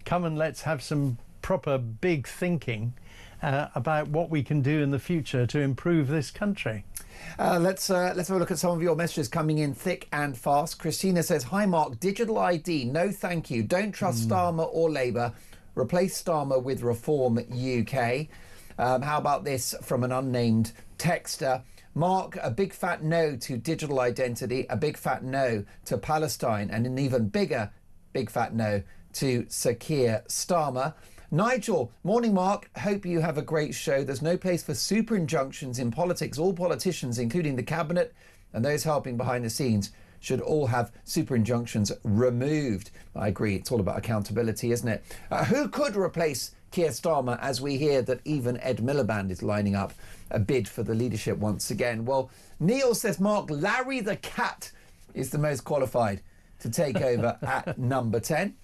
Come and let's have some proper big thinking about what we can do in the future to improve this country. Let's have a look at some of your messages coming in thick and fast. Christina says, hi Mark, digital ID, no thank you. Don't trust Starmer or Labour. Replace Starmer with Reform UK. How about this from an unnamed texter? Mark, a big fat no to digital identity, a big fat no to Palestine, and an even bigger big fat no to Sir Keir Starmer. Nigel, morning Mark, hope you have a great show. There's no place for super injunctions in politics. All politicians, including the cabinet and those helping behind the scenes, should all have super injunctions removed. I agree, it's all about accountability, isn't it? Who could replace Keir Starmer as we hear that even Ed Miliband is lining up a bid for the leadership once again. Well, Neil says, Mark, Larry the Cat is the most qualified to take over at number 10.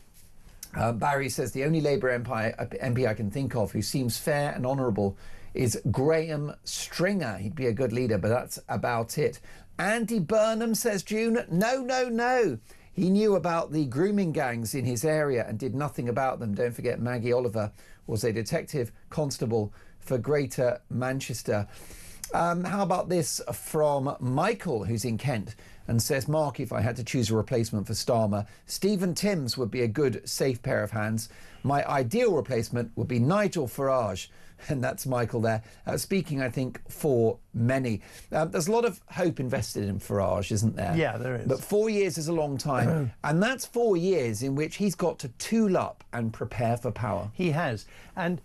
Barry says the only Labour MP I can think of who seems fair and honourable is Graham Stringer. He'd be a good leader, but that's about it. Andy Burnham, says June, no. He knew about the grooming gangs in his area and did nothing about them. Don't forget Maggie Oliver was a detective constable for Greater Manchester. How about this from Michael, who's in Kent, and says, Mark, if I had to choose a replacement for Starmer, Stephen Timms would be a good, safe pair of hands. My ideal replacement would be Nigel Farage. And that's Michael there, speaking, I think, for many. There's a lot of hope invested in Farage, isn't there? Yeah, there is. But 4 years is a long time. And that's 4 years in which he's got to tool up and prepare for power. He has. And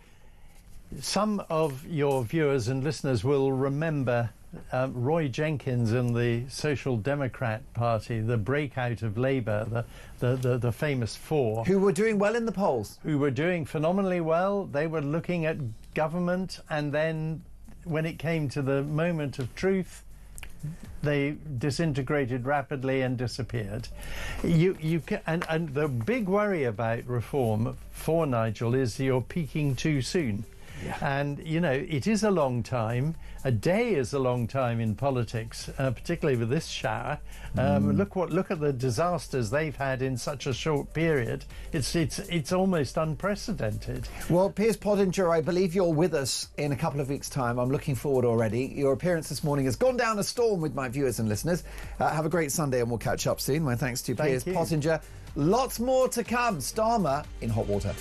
some of your viewers and listeners will remember Roy Jenkins and the Social Democrat Party, the breakout of Labour, the famous four. Who were doing well in the polls. Who were doing phenomenally well. They were looking at government, and then when it came to the moment of truth, they disintegrated rapidly and disappeared. And the big worry about reform for Nigel is you're peaking too soon. Yeah. And, you know, it is a long time. A day is a long time in politics, particularly with this shower. Look at the disasters they've had in such a short period. It's almost unprecedented. Well, Piers Pottinger, I believe you're with us in a couple of weeks' time. I'm looking forward already. Your appearance this morning has gone down a storm with my viewers and listeners. Have a great Sunday, and we'll catch up soon. My thanks to Piers Pottinger. Lots more to come. Starmer in hot water.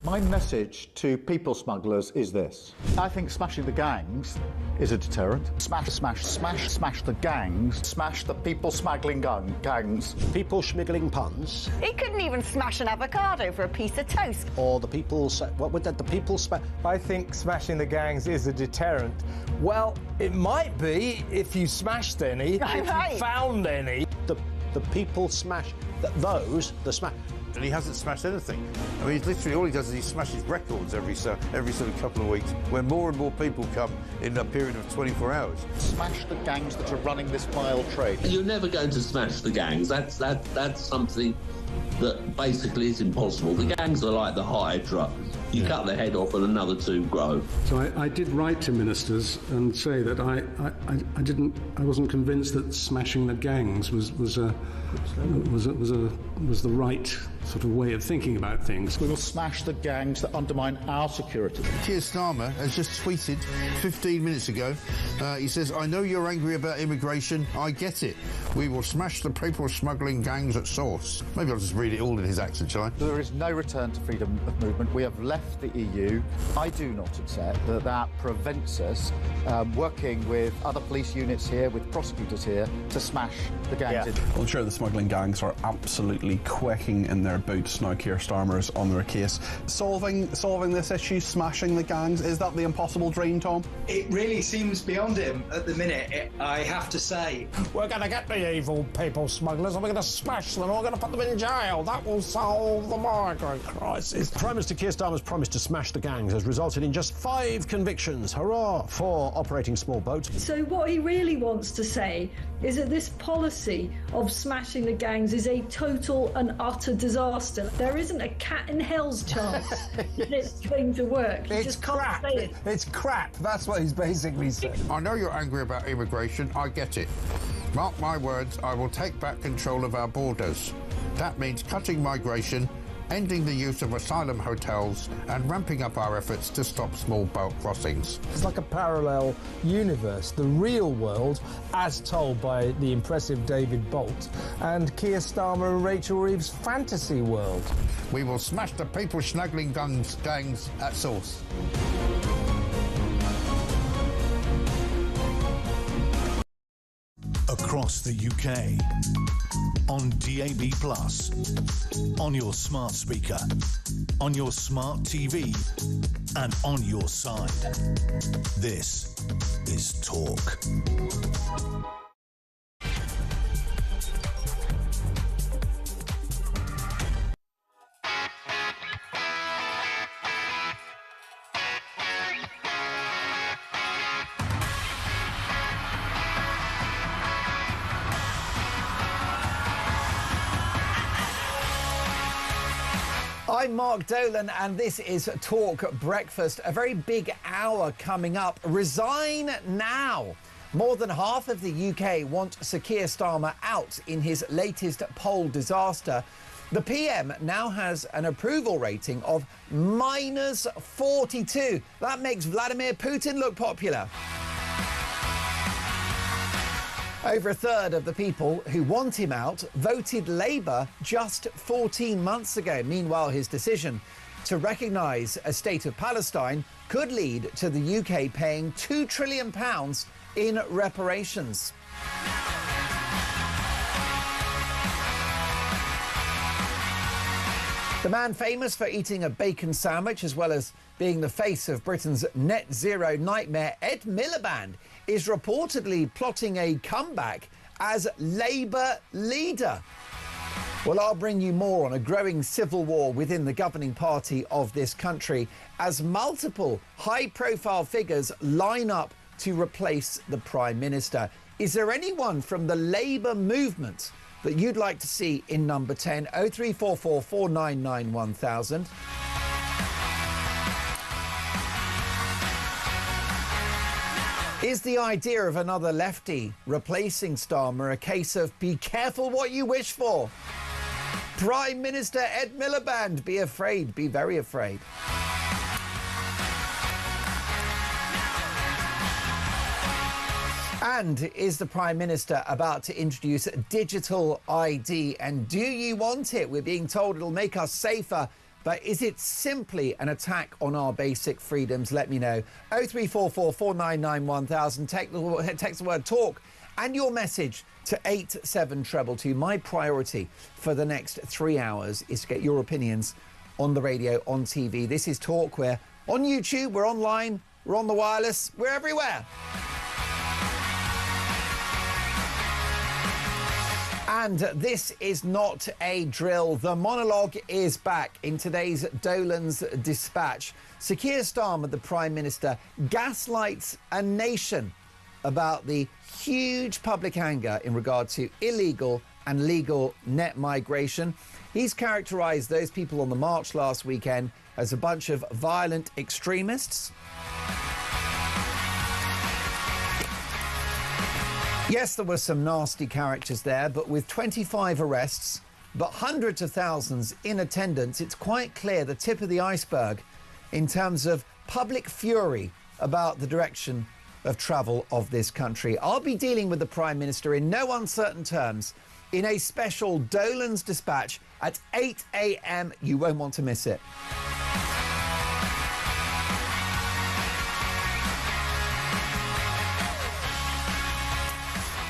My message to people smugglers is this. I think smashing the gangs is a deterrent. Smash the gangs. Smash the people smuggling gangs. People schmiggling puns. He couldn't even smash an avocado for a piece of toast. Or the people... What would that... The people... I think smashing the gangs is a deterrent. Well, it might be if you smashed any, if you found any. The people smash... The smash... And he hasn't smashed anything. I mean, literally all he does is he smashes records every sort of couple of weeks, where more and more people come in a period of 24 hours. Smash the gangs that are running this vile trade. You're never going to smash the gangs. That's something that basically is impossible. The gangs are like the Hydra. You cut the head off and another two grow. So I did write to ministers and say that I wasn't convinced that smashing the gangs was the right sort of way of thinking about things. We will smash the gangs that undermine our security. Keir Starmer has just tweeted 15 minutes ago. He says, I know you're angry about immigration. I get it. We will smash the people smuggling gangs at source. Maybe I'll just read it all in his accent, shall I? There is no return to freedom of movement. We have left the EU. I do not accept that prevents us working with other police units here, with prosecutors here, to smash the gangs. Well, I'm sure the smuggling gangs are absolutely quaking in their boots now. Keir Starmer's on their case. Solving this issue, smashing the gangs, is that the impossible dream, Tom? It really seems beyond him at the minute, I have to say. We're going to get the evil people smugglers and we're going to smash them and we're going to put them in jail. That will solve the migrant crisis. Prime Minister Keir Starmer's promise to smash the gangs has resulted in just 5 convictions. Hurrah for operating small boats. So what he really wants to say is that this policy of smashing the gangs is a total and utter disaster. There isn't a cat in hell's chance that it's going to work. It's crap. It's crap. That's what he's basically saying. I know you're angry about immigration. I get it. Mark my words, I will take back control of our borders. That means cutting migration, ending the use of asylum hotels, and ramping up our efforts to stop small boat crossings. It's like a parallel universe, the real world, as told by the impressive David Bolt, and Keir Starmer and Rachel Reeves' fantasy world. We will smash the people smuggling gangs at source. Across the UK, on DAB+, on your smart speaker, on your smart TV, and on your side. This is Talk. I'm Mark Dolan, and this is Talk Breakfast. A very big hour coming up. Resign now. More than half of the UK want Sir Keir Starmer out in his latest poll disaster. The PM now has an approval rating of -42. That makes Vladimir Putin look popular. Over a third of the people who want him out voted Labour just 14 months ago. Meanwhile, his decision to recognise a state of Palestine could lead to the UK paying £2 trillion in reparations. The man famous for eating a bacon sandwich as well as being the face of Britain's net zero nightmare, Ed Miliband, is reportedly plotting a comeback as Labour leader. Well, I'll bring you more on a growing civil war within the governing party of this country as multiple high-profile figures line up to replace the Prime Minister. Is there anyone from the Labour movement that you'd like to see in number 10? 0344 499 1000. Is the idea of another lefty replacing Starmer a case of be careful what you wish for? Prime Minister Ed Miliband, be afraid, be very afraid. And is the Prime Minister about to introduce digital ID? And do you want it? We're being told it'll make us safer. But is it simply an attack on our basic freedoms? Let me know. 0344 499 1000. Text the word talk and your message to 87222. My priority for the next 3 hours is to get your opinions on the radio, on TV. This is Talk. We're on YouTube, we're online, we're on the wireless, we're everywhere. And this is not a drill. The monologue is back in today's Dolan's Dispatch. Sir Keir Starmer, the Prime Minister, gaslights a nation about the huge public anger in regard to illegal and legal net migration. He's characterised those people on the march last weekend as a bunch of violent extremists. Yes, there were some nasty characters there, but with 25 arrests, but hundreds of thousands in attendance, it's quite clear the tip of the iceberg in terms of public fury about the direction of travel of this country. I'll be dealing with the Prime Minister in no uncertain terms in a special Dolan's Dispatch at 8 a.m. You won't want to miss it.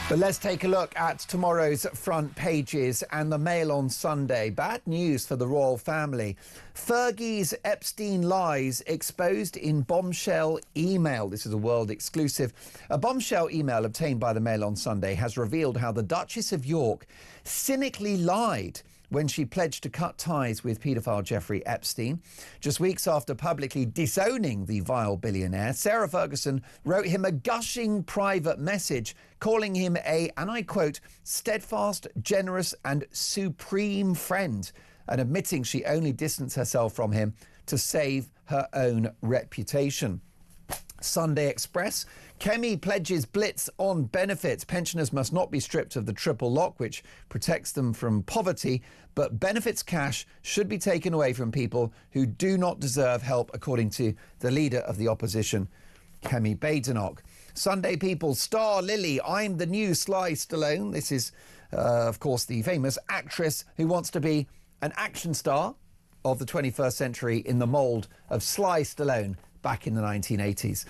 But let's take a look at tomorrow's front pages and the Mail on Sunday. Bad news for the royal family. Fergie's Epstein lies exposed in bombshell email. This is a world exclusive. A bombshell email obtained by the Mail on Sunday has revealed how the Duchess of York cynically lied when she pledged to cut ties with paedophile Jeffrey Epstein. Just weeks after publicly disowning the vile billionaire, Sarah Ferguson wrote him a gushing private message calling him a, and I quote, steadfast, generous and supreme friend, and admitting she only distanced herself from him to save her own reputation. Sunday Express. Kemi pledges blitz on benefits. Pensioners must not be stripped of the triple lock, which protects them from poverty, but benefits cash should be taken away from people who do not deserve help, according to the leader of the opposition, Kemi Badenoch. Sunday People. Star Lily, I'm the new Sly Stallone. This is, of course, the famous actress who wants to be an action star of the 21st century in the mould of Sly Stallone back in the 1980s.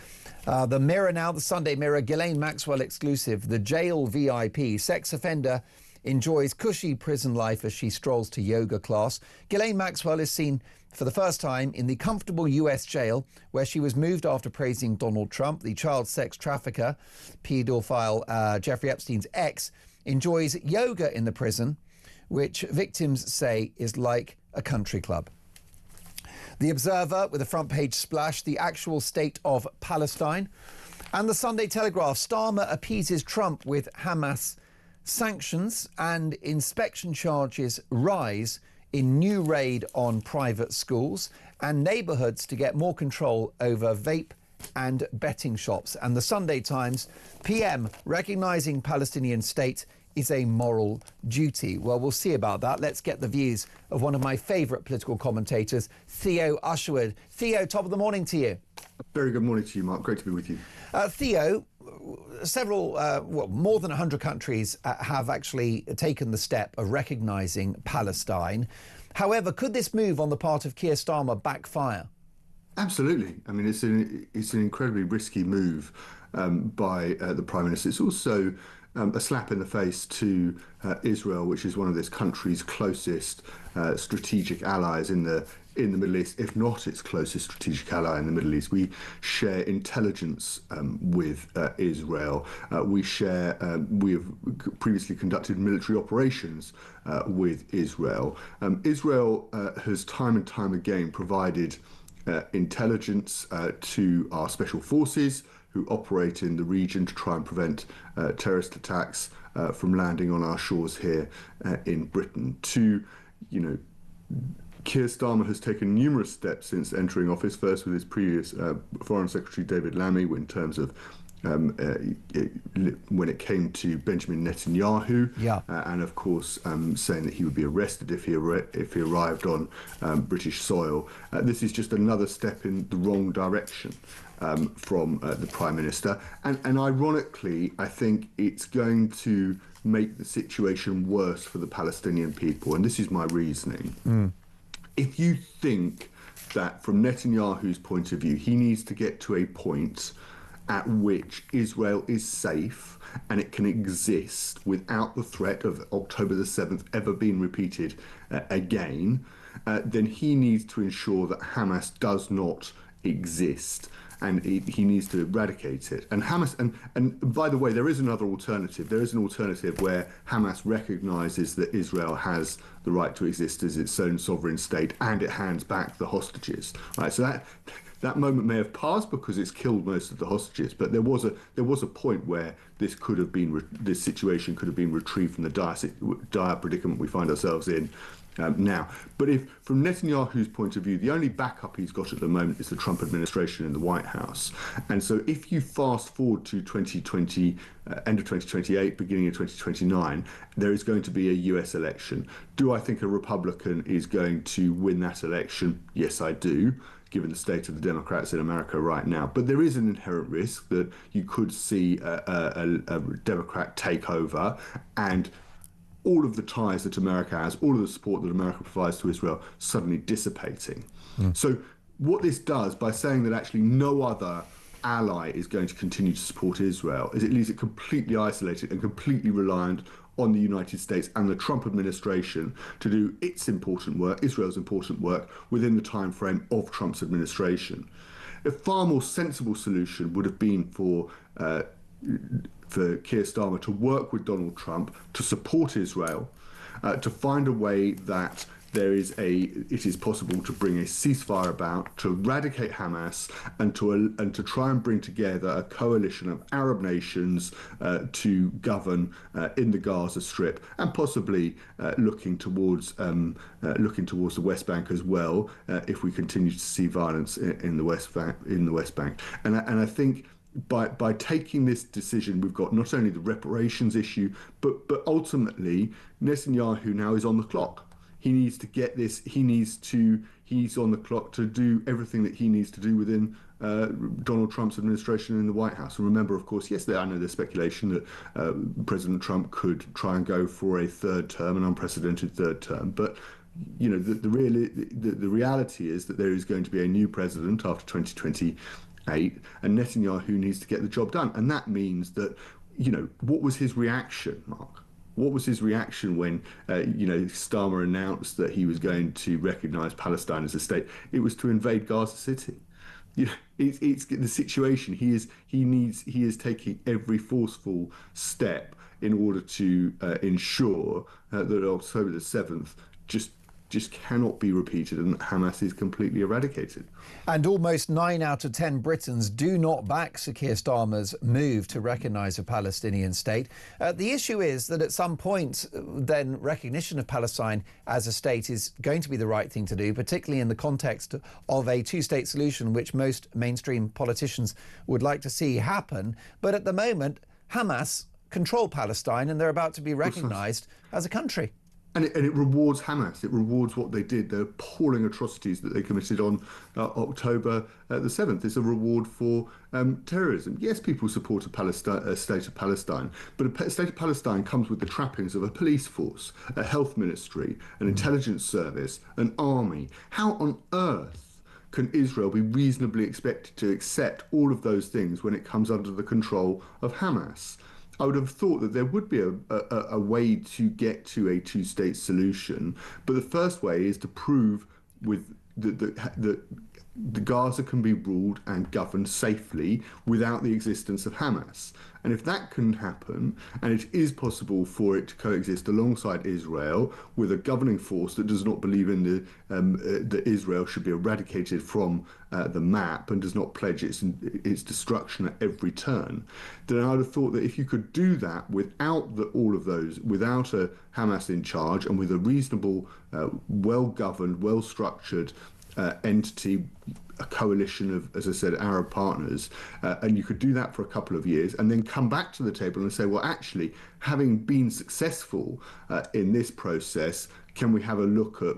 The Mirror now, the Sunday Mirror, Ghislaine Maxwell exclusive, the jail VIP, sex offender enjoys cushy prison life as she strolls to yoga class. Ghislaine Maxwell is seen for the first time in the comfortable US jail where she was moved after praising Donald Trump. The child sex trafficker, paedophile Jeffrey Epstein's ex, enjoys yoga in the prison, which victims say is like a country club. The Observer with a front page splash, the actual state of Palestine. And the Sunday Telegraph, Starmer appeases Trump with Hamas sanctions and inspection charges rise in new raid on private schools, and neighbourhoods to get more control over vape and betting shops. And the Sunday Times, PM recognising Palestinian state is a moral duty. Well, we'll see about that. Let's get the views of one of my favourite political commentators, Theo Usherwood. Theo, top of the morning to you. Very good morning to you, Mark. Great to be with you. Theo, more than 100 countries have actually taken the step of recognising Palestine. However, could this move on the part of Keir Starmer backfire? Absolutely. I mean, it's an incredibly risky move by the Prime Minister. It's also a slap in the face to Israel, which is one of this country's closest strategic allies in the Middle East, if not its closest strategic ally in the Middle East. We share intelligence with Israel. We have previously conducted military operations with Israel. Israel has time and time again provided intelligence to our special forces who operate in the region to try and prevent terrorist attacks from landing on our shores here in Britain. Keir Starmer has taken numerous steps since entering office, first with his previous Foreign Secretary David Lammy in terms of when it came to Benjamin Netanyahu, and of course saying that he would be arrested if he arrived on British soil. This is just another step in the wrong direction from the Prime Minister, and ironically, I think it's going to make the situation worse for the Palestinian people, and this is my reasoning. If you think that from Netanyahu's point of view, he needs to get to a point at which Israel is safe and it can exist without the threat of October the 7th ever being repeated again, then he needs to ensure that Hamas does not exist, and he needs to eradicate it. And Hamas, and by the way, there is another alternative. There is an alternative where Hamas recognises that Israel has the right to exist as its own sovereign state, and it hands back the hostages. Right, so that moment may have passed because it's killed most of the hostages, but there was a point where this situation could have been retrieved from the dire predicament we find ourselves in now. But if, from Netanyahu's point of view, the only backup he's got at the moment is the Trump administration in the White House, and so if you fast forward to 2020, end of 2028, beginning of 2029, there is going to be a US election. Do I think a Republican is going to win that election? Yes, I do, given the state of the Democrats in America right now. But there is an inherent risk that you could see a Democrat takeover and all of the ties that America has, all of the support that America provides to Israel suddenly dissipating. So what this does, by saying that actually no other ally is going to continue to support Israel, is it leaves it completely isolated and completely reliant on the United States and the Trump administration to do its important work, Israel's important work, within the time frame of Trump's administration. A far more sensible solution would have been for Keir Starmer to work with Donald Trump to support Israel, to find a way that it is possible to bring a ceasefire about, to eradicate Hamas, and to try and bring together a coalition of Arab nations to govern in the Gaza Strip, and possibly looking towards the West Bank as well, if we continue to see violence in the West Bank. And I think by taking this decision, we've got not only the reparations issue, but ultimately Netanyahu now is on the clock. He needs to get this. He's on the clock to do everything that he needs to do within Donald Trump's administration in the White House. And remember, of course, I know there's speculation that President Trump could try and go for a third term, an unprecedented third term. But the reality is that there is going to be a new president after 2028, and Netanyahu needs to get the job done. And that means that, what was his reaction, Mark? What was his reaction when, Starmer announced that he was going to recognise Palestine as a state? It was to invade Gaza City. It's the situation. He is taking every forceful step in order to ensure that October the 7th just just cannot be repeated, and Hamas is completely eradicated. And almost 9 out of 10 Britons do not back Sir Keir Starmer's move to recognise a Palestinian state. The issue is that at some point, then recognition of Palestine as a state is going to be the right thing to do, particularly in the context of a two-state solution, which most mainstream politicians would like to see happen. But at the moment, Hamas control Palestine, and they're about to be recognised as a country. And it rewards Hamas. It rewards what they did, the appalling atrocities that they committed on October the 7th. It's a reward for terrorism. Yes, people support a state of Palestine, but a state of Palestine comes with the trappings of a police force, a health ministry, an intelligence service, an army. How on earth can Israel be reasonably expected to accept all of those things when it comes under the control of Hamas? I would have thought that there would be a way to get to a two-state solution, but the first way is to prove with that Gaza can be ruled and governed safely without the existence of Hamas. And if that can happen, and it is possible for it to coexist alongside Israel with a governing force that does not believe in that Israel should be eradicated from the map and does not pledge its destruction at every turn, then I would have thought that if you could do that without all of those, without a Hamas in charge and with a reasonable, well-governed, well-structured entity, a coalition of, as I said, Arab partners, and you could do that for a couple of years and then come back to the table and say, well, actually, having been successful in this process, can we have a look at,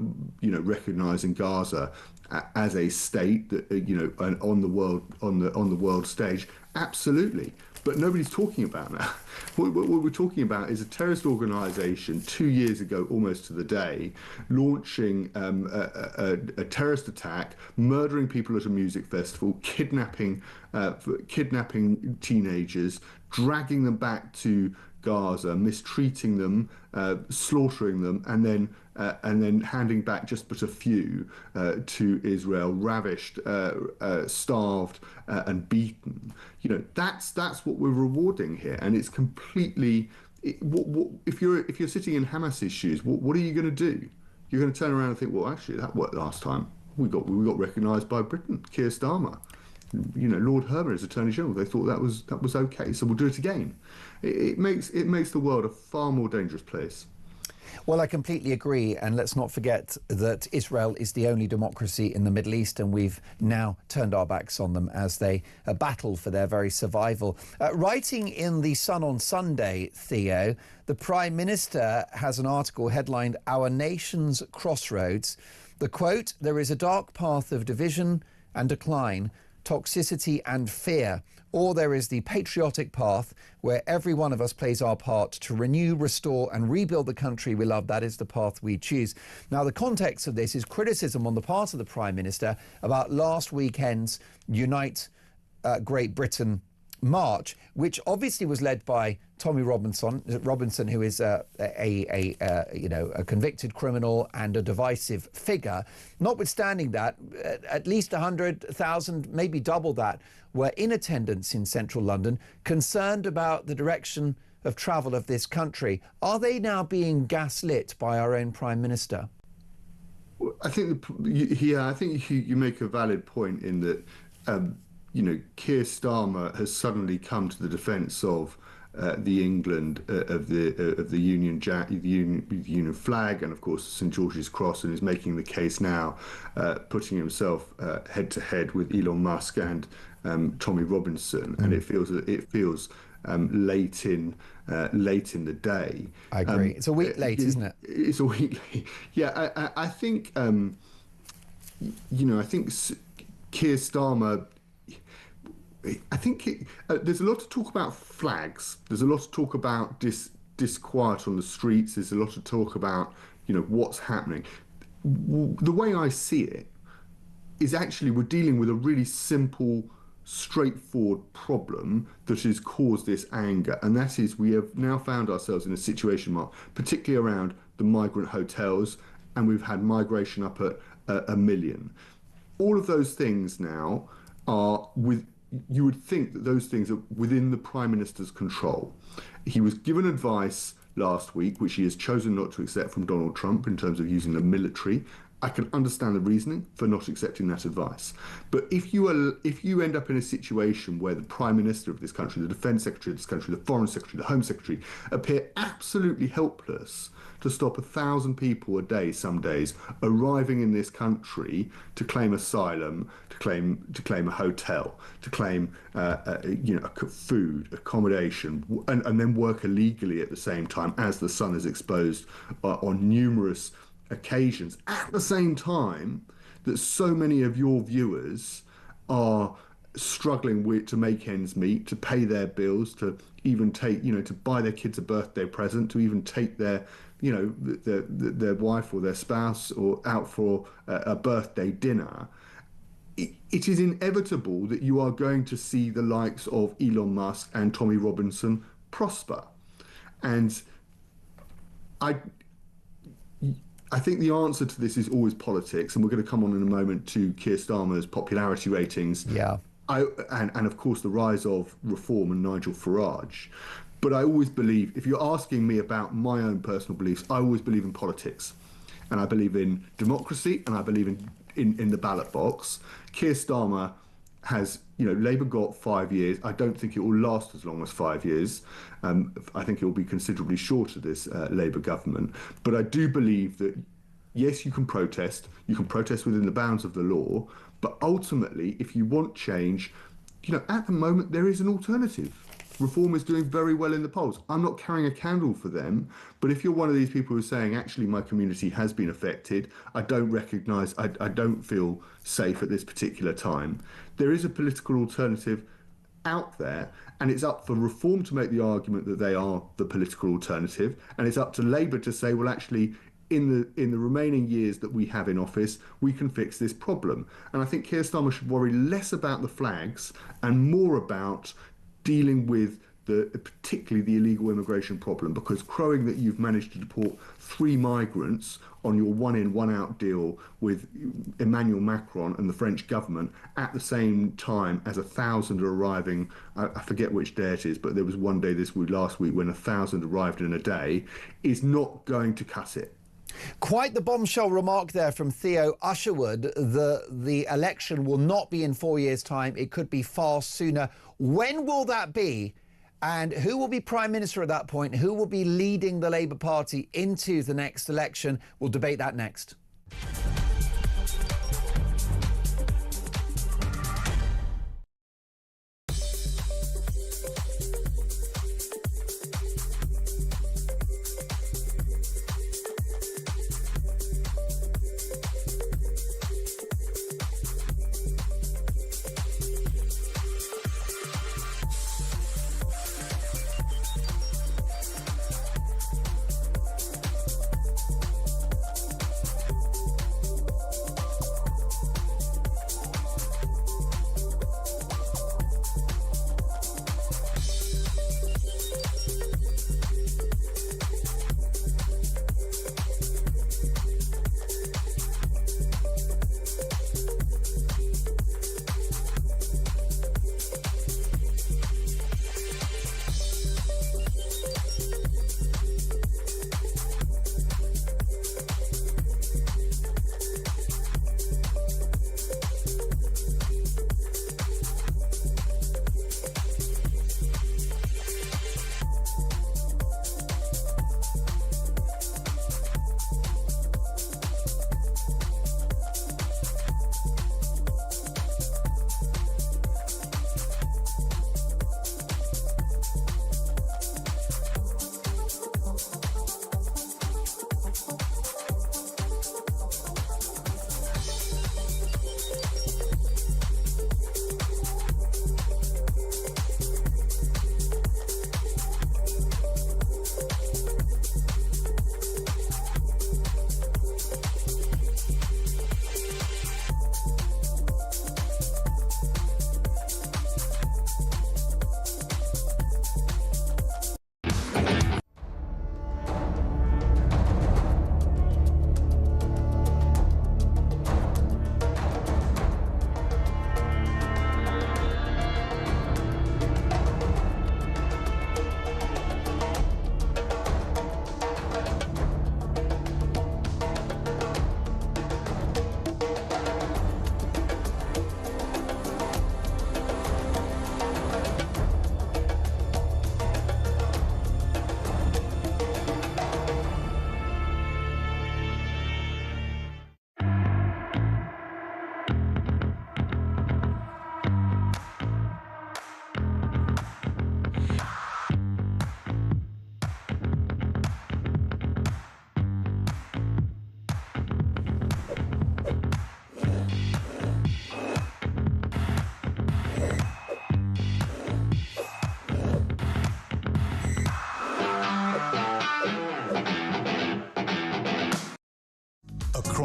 recognising Gaza as a state that, on the world stage? Absolutely. But nobody's talking about that. What we're talking about is a terrorist organisation 2 years ago, almost to the day, launching a terrorist attack, murdering people at a music festival, kidnapping teenagers, dragging them back to Gaza, mistreating them, slaughtering them, and then handing back just but a few to Israel, ravished, starved, and beaten. That's what we're rewarding here, and it's completely. If you're sitting in Hamas's shoes, what are you going to do? You're going to turn around and think, well, actually, that worked last time. We got recognised by Britain. Keir Starmer, Lord Herman as Attorney General, they thought that was okay, so we'll do it again. It makes the world a far more dangerous place. Well, I completely agree, and let's not forget that Israel is the only democracy in the Middle East, and we've now turned our backs on them as they battle for their very survival. Writing in The Sun on Sunday, Theo, the Prime Minister has an article headlined "Our Nation's Crossroads." The quote, "There is a dark path of division and decline, toxicity and fear, or there is the patriotic path where every one of us plays our part to renew, restore and rebuild the country we love. That is the path we choose." Now, the context of this is criticism on the part of the Prime Minister about last weekend's Unite Great Britain march, which obviously was led by Tommy Robinson, who is a convicted criminal and a divisive figure. Notwithstanding that, at least 100,000, maybe double that, were in attendance in central London, concerned about the direction of travel of this country. Are they now being gaslit by our own Prime Minister? I think you make a valid point in that. Keir Starmer has suddenly come to the defence of the England of the Union flag and of course St George's Cross, and is making the case now, putting himself head to head with Elon Musk and Tommy Robinson, and it feels late in the day. I agree. It's a week late, isn't it? It's a week late. Yeah, I think I think Keir Starmer. I think there's a lot to talk about flags. There's a lot to talk about disquiet on the streets. There's a lot to talk about, what's happening. The way I see it is actually we're dealing with a really simple, straightforward problem that has caused this anger, and that is we have now found ourselves in a situation, Mark, particularly around the migrant hotels, and we've had migration up at 1 million. All of those things now are you would think that those things are within the Prime Minister's control. He was given advice last week, which he has chosen not to accept from Donald Trump in terms of using the military. I can understand the reasoning for not accepting that advice. But if you end up in a situation where the Prime Minister of this country, the Defence Secretary of this country, the Foreign Secretary, the Home Secretary appear absolutely helpless to stop 1,000 people a day some days arriving in this country to claim asylum, to claim a hotel, to claim food, accommodation, and then work illegally at the same time as the sun is exposed on numerous occasions, at the same time that so many of your viewers are struggling to make ends meet, to pay their bills, to even take, to buy their kids a birthday present, to even take their wife or their spouse or out for a birthday dinner. It is inevitable that you are going to see the likes of Elon Musk and Tommy Robinson prosper. And I think the answer to this is always politics, and we're going to come on in a moment to Keir Starmer's popularity ratings. Yeah. And of course the rise of Reform and Nigel Farage. But I always believe, if you're asking me about my own personal beliefs, I always believe in politics. And I believe in democracy, and I believe in the ballot box. Keir Starmer has, Labour got 5 years. I don't think it will last as long as 5 years. I think it will be considerably shorter, this Labour government. But I do believe that, yes, you can protest within the bounds of the law, but ultimately, if you want change, at the moment, there is an alternative. Reform is doing very well in the polls. I'm not carrying a candle for them, but if you're one of these people who are saying, actually, my community has been affected, I don't feel safe at this particular time, there is a political alternative out there, and it's up for Reform to make the argument that they are the political alternative, and it's up to Labour to say, well, actually, in the remaining years that we have in office, we can fix this problem. And I think Keir Starmer should worry less about the flags and more about dealing with particularly the illegal immigration problem, because crowing that you've managed to deport 3 migrants on your one-in, one-out deal with Emmanuel Macron and the French government at the same time as 1,000 are arriving, I forget which day it is, but there was one day last week when 1,000 arrived in a day, is not going to cut it. Quite the bombshell remark there from Theo Usherwood. The election will not be in 4 years' time. It could be far sooner. When will that be? And who will be Prime Minister at that point? Who will be leading the Labour Party into the next election? We'll debate that next.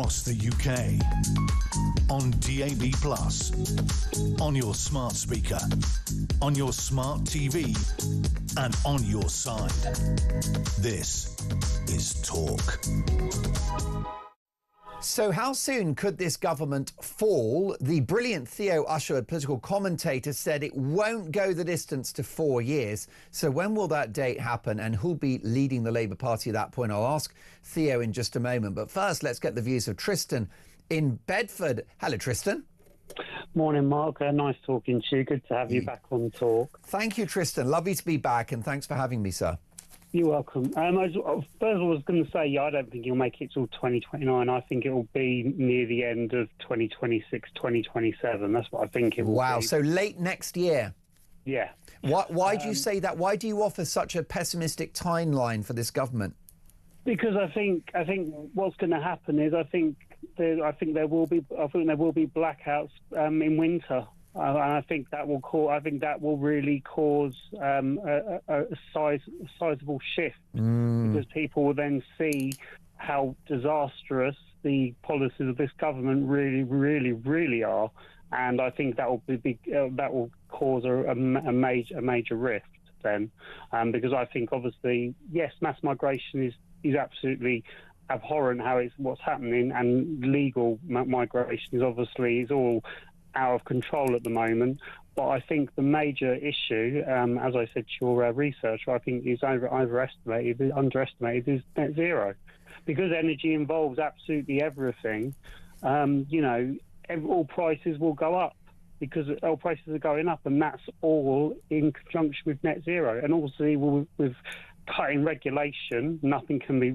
across the UK. On DAB+, on your smart speaker, on your smart TV, and on your side. This is Talk. So how soon could this government fall? The brilliant Theo Usherwood, political commentator, said it won't go the distance to 4 years. So when will that date happen, and who'll be leading the Labour Party at that point? I'll ask Theo in just a moment. But first, let's get the views of Tristan in Bedford. Hello, Tristan. Morning, Mark. Nice talking to you. Good to have you back on Talk. Thank you, Tristan. Lovely to be back, and thanks for having me, sir. You're welcome. First of all, I was going to say, I don't think you'll make it till 2029. I think it will be near the end of 2026, 2027. That's what I think it will be. Wow, so late next year? Yeah. Why do you say that? Why do you offer such a pessimistic timeline for this government? Because I think what's going to happen is I think there will be blackouts in winter. And I think that will really cause a sizable shift because people will then see how disastrous the policies of this government really are, and I think that will cause a major rift then, because I think obviously yes, mass migration is absolutely abhorrent what's happening, and legal migration is all out of control at the moment. But I think the major issue, as I said to your researcher, I think is underestimated is net zero, because energy involves absolutely everything. All prices will go up because oil prices are going up, and that's all in conjunction with net zero. And obviously with cutting regulation, nothing can be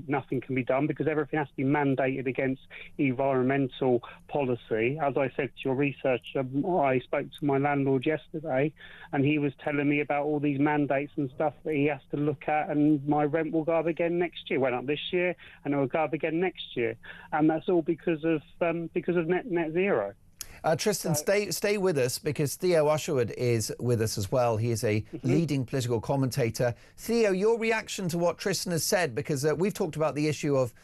done because everything has to be mandated against environmental policy. As I said to your researcher, I spoke to my landlord yesterday, and he was telling me about all these mandates and stuff that he has to look at, and my rent will go up again next year. Went up this year, and it will go up again next year, and that's all because of net zero. Tristan, stay with us, because Theo Usherwood is with us as well. He is a leading political commentator. Theo, your reaction to what Tristan has said, because we've talked about the issue of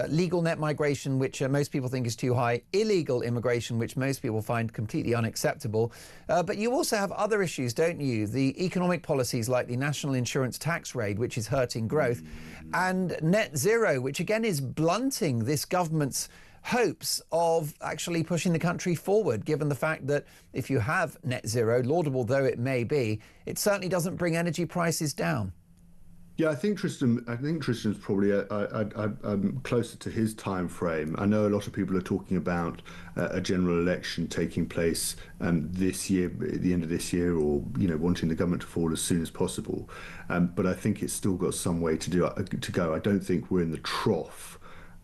legal net migration, which most people think is too high, illegal immigration, which most people find completely unacceptable. But you also have other issues, don't you? The economic policies like the national insurance tax rate, which is hurting growth, and net zero, which again is blunting this government's hopes of actually pushing the country forward, given the fact that if you have net zero, laudable though it may be, it certainly doesn't bring energy prices down. Yeah, I think Tristan's probably closer to his time frame. I know a lot of people are talking about a general election taking place this year, at the end of this year, or wanting the government to fall as soon as possible. But I think it's still got some way to go. I don't think we're in the trough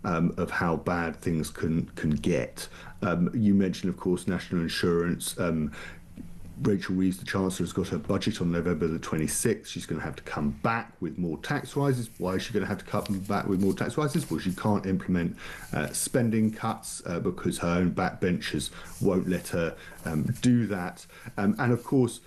of how bad things can get. You mentioned, of course, national insurance. Rachel Reeves, the Chancellor, has got her budget on November the 26th. She's going to have to come back with more tax rises. Why is she going to have to come back with more tax rises? Well, she can't implement spending cuts because her own backbenchers won't let her do that. And of course,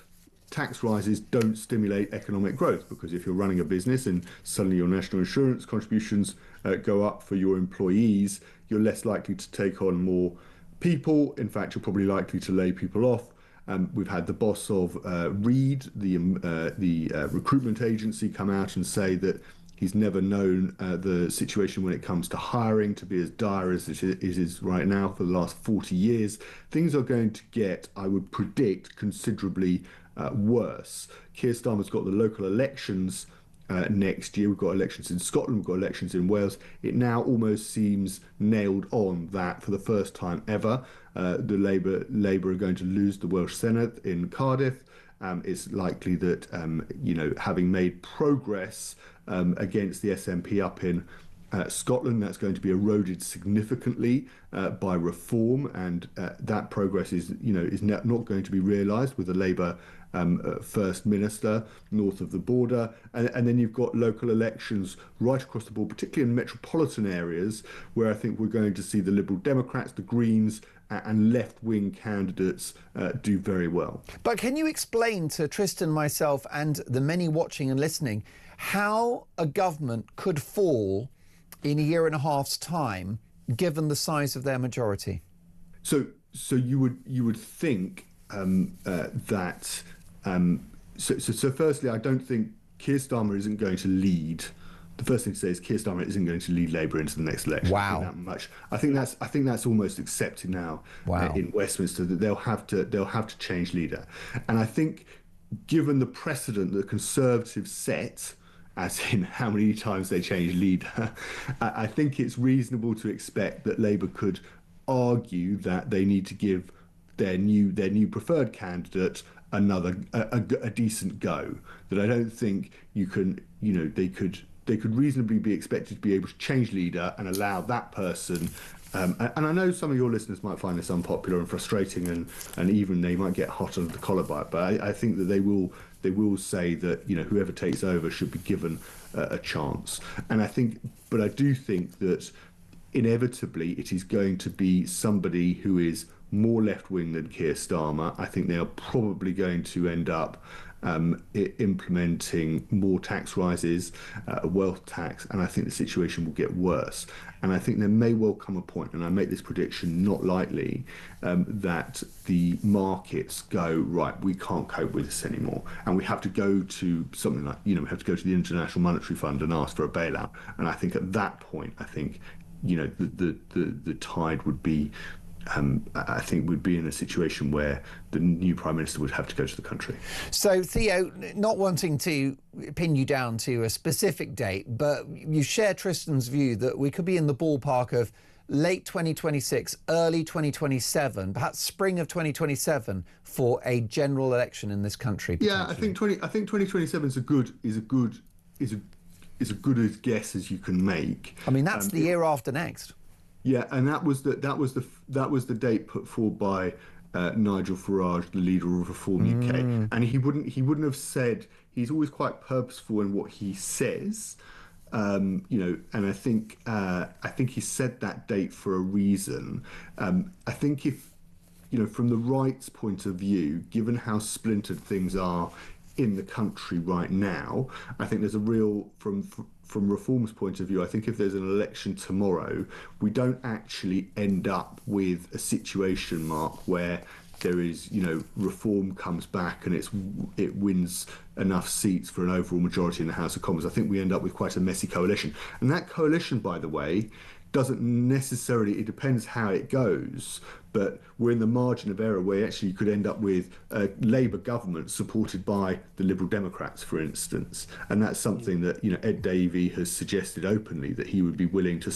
tax rises don't stimulate economic growth, because if you're running a business and suddenly your national insurance contributions go up for your employees, you're less likely to take on more people. In fact, you're probably likely to lay people off. We've had the boss of Reed, the recruitment agency, come out and say that he's never known the situation when it comes to hiring to be as dire as it is right now for the last 40 years. Things are going to get, I would predict, considerably worse. Keir Starmer's got the local elections next year. We've got elections in Scotland, we've got elections in Wales. It now almost seems nailed on that for the first time ever, the Labour are going to lose the Welsh Senate in Cardiff. It's likely that, having made progress against the SNP up in Scotland, that's going to be eroded significantly by reform, and that progress is not going to be realised with a Labour First Minister north of the border. And then you've got local elections right across the board, particularly in metropolitan areas, where I think we're going to see the Liberal Democrats, the Greens and left-wing candidates do very well. But can you explain to Tristan, myself and the many watching and listening how a government could fall in a year and a half's time given the size of their majority? So you would think that. So firstly, I don't think Keir Starmer isn't going to lead. The first thing to say is Keir Starmer isn't going to lead Labour into the next election. Wow. I think that's almost accepted now. Wow. In Westminster, that they'll have to change leader, and I think, given the precedent that Conservatives set, as in how many times they change leader, I think it's reasonable to expect that Labour could argue that they need to give their new preferred candidate a decent go. That I don't think you can, they could reasonably be expected to be able to change leader and allow that person. And I know some of your listeners might find this unpopular and frustrating, and even they might get hot under the collar by it. But I think that they will say that whoever takes over should be given a chance. And I do think that inevitably it is going to be somebody who is more left-wing than Keir Starmer. I think they are probably going to end up implementing more tax rises, a wealth tax, and I think the situation will get worse. And I think there may well come a point, and I make this prediction not lightly, that the markets go, right, we can't cope with this anymore, and we have to go to something like, we have to go to the International Monetary Fund and ask for a bailout. And I think at that point, the tide would be, I think we'd be in a situation where the new Prime Minister would have to go to the country. So, Theo, not wanting to pin you down to a specific date, but you share Tristan's view that we could be in the ballpark of late 2026, early 2027, perhaps spring of 2027 for a general election in this country. Yeah, I think 2027 is a good guess as you can make. I mean, that's the year after next. Yeah, and that was the date put forward by Nigel Farage, the leader of Reform UK, and he wouldn't have said. He's always quite purposeful in what he says, and I think he said that date for a reason. I think if from the right's point of view, given how splintered things are in the country right now, I think there's a real from Reform's point of view, I think if there's an election tomorrow, we don't actually end up with a situation, Mark, where there is, Reform comes back and it wins enough seats for an overall majority in the House of Commons. I think we end up with quite a messy coalition. And that coalition, by the way, doesn't necessarily, it depends how it goes, but we're in the margin of error where actually you could end up with a Labour government supported by the Liberal Democrats, for instance. And that's something that, Ed Davey has suggested openly, that he would be willing to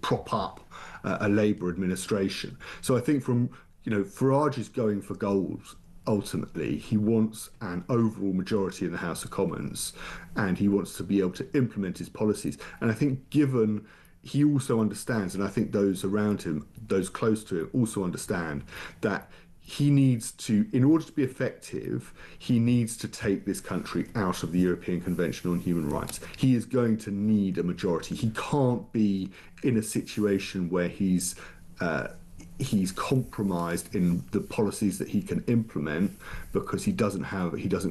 prop up a Labour administration. So I think Farage is going for goals. Ultimately, he wants an overall majority in the House of Commons, and he wants to be able to implement his policies. And I think given he also understands, and I think those around him, those close to him, also understand that he needs to, in order to be effective, he needs to take this country out of the European Convention on Human Rights. He is going to need a majority. He can't be in a situation where he's compromised in the policies that he can implement because he doesn't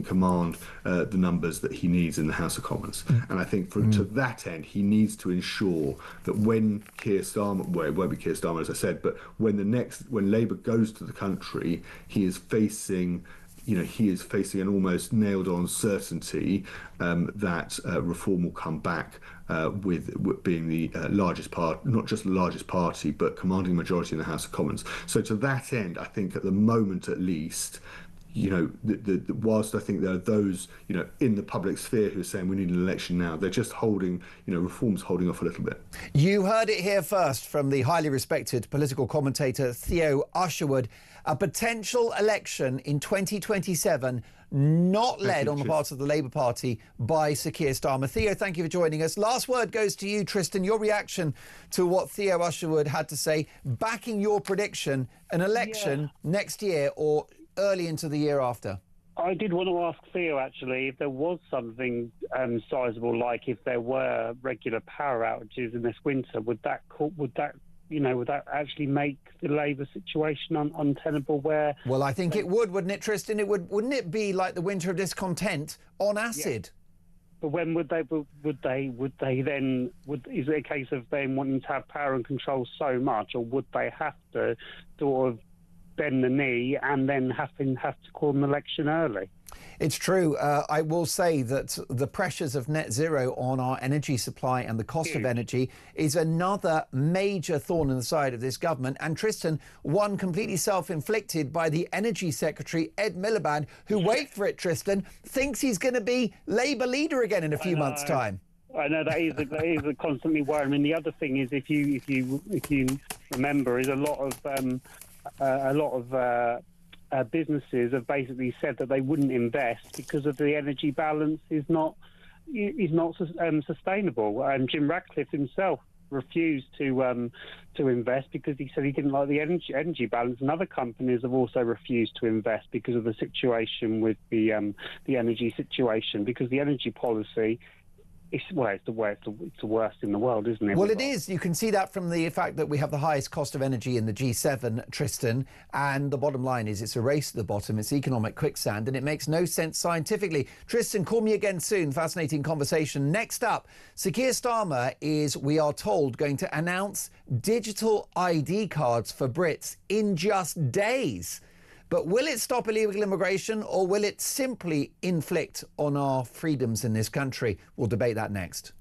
command the numbers that he needs in the House of Commons. And I think to that end, he needs to ensure that when Keir Starmer, well, it won't be Keir Starmer, as I said, but when Labour goes to the country, he is facing an almost nailed-on certainty that Reform will come back with being the largest party, not just the largest party, but commanding a majority in the House of Commons. So to that end, I think at the moment at least, whilst I think there are those, in the public sphere who are saying we need an election now, they're just holding, Reform's holding off a little bit. You heard it here first from the highly respected political commentator Theo Usherwood. A potential election in 2027 not led on the part of the Labour Party by Sir Keir Starmer. Theo, thank you for joining us. Last word goes to you, Tristan. Your reaction to what Theo Usherwood had to say, backing your prediction, an election next year or early into the year after. I did want to ask Theo, actually, if there was something sizable, like if there were regular power outages in this winter, would that actually make the Labour situation untenable? Well, I think it would, wouldn't it, Tristan? Wouldn't it be like the winter of discontent on acid? But when would they then? Is it a case of them wanting to have power and control so much, or would they have to sort of bend the knee and then have to call an election early? It's true. I will say that the pressures of net zero on our energy supply and the cost of energy is another major thorn in the side of this government. And Tristan, one completely self-inflicted by the Energy Secretary, Ed Miliband, who, wait for it, Tristan, thinks he's going to be Labour leader again in a few months' time. I know that is a constantly worry. I mean, the other thing is, if you remember, is a lot of businesses have basically said that they wouldn't invest because of the energy balance is not sustainable. Jim Ratcliffe himself refused to invest because he said he didn't like the energy balance, and other companies have also refused to invest because of the situation with the energy situation, because the energy policy. It's the worst in the world, isn't it? Well, it is. You can see that from the fact that we have the highest cost of energy in the G7, Tristan, and the bottom line is it's a race to the bottom. It's economic quicksand, and it makes no sense scientifically. Tristan, call me again soon. Fascinating conversation. Next up, Sir Keir Starmer is, we are told, going to announce digital ID cards for Brits in just days. But will it stop illegal immigration, or will it simply inflict on our freedoms in this country? We'll debate that next.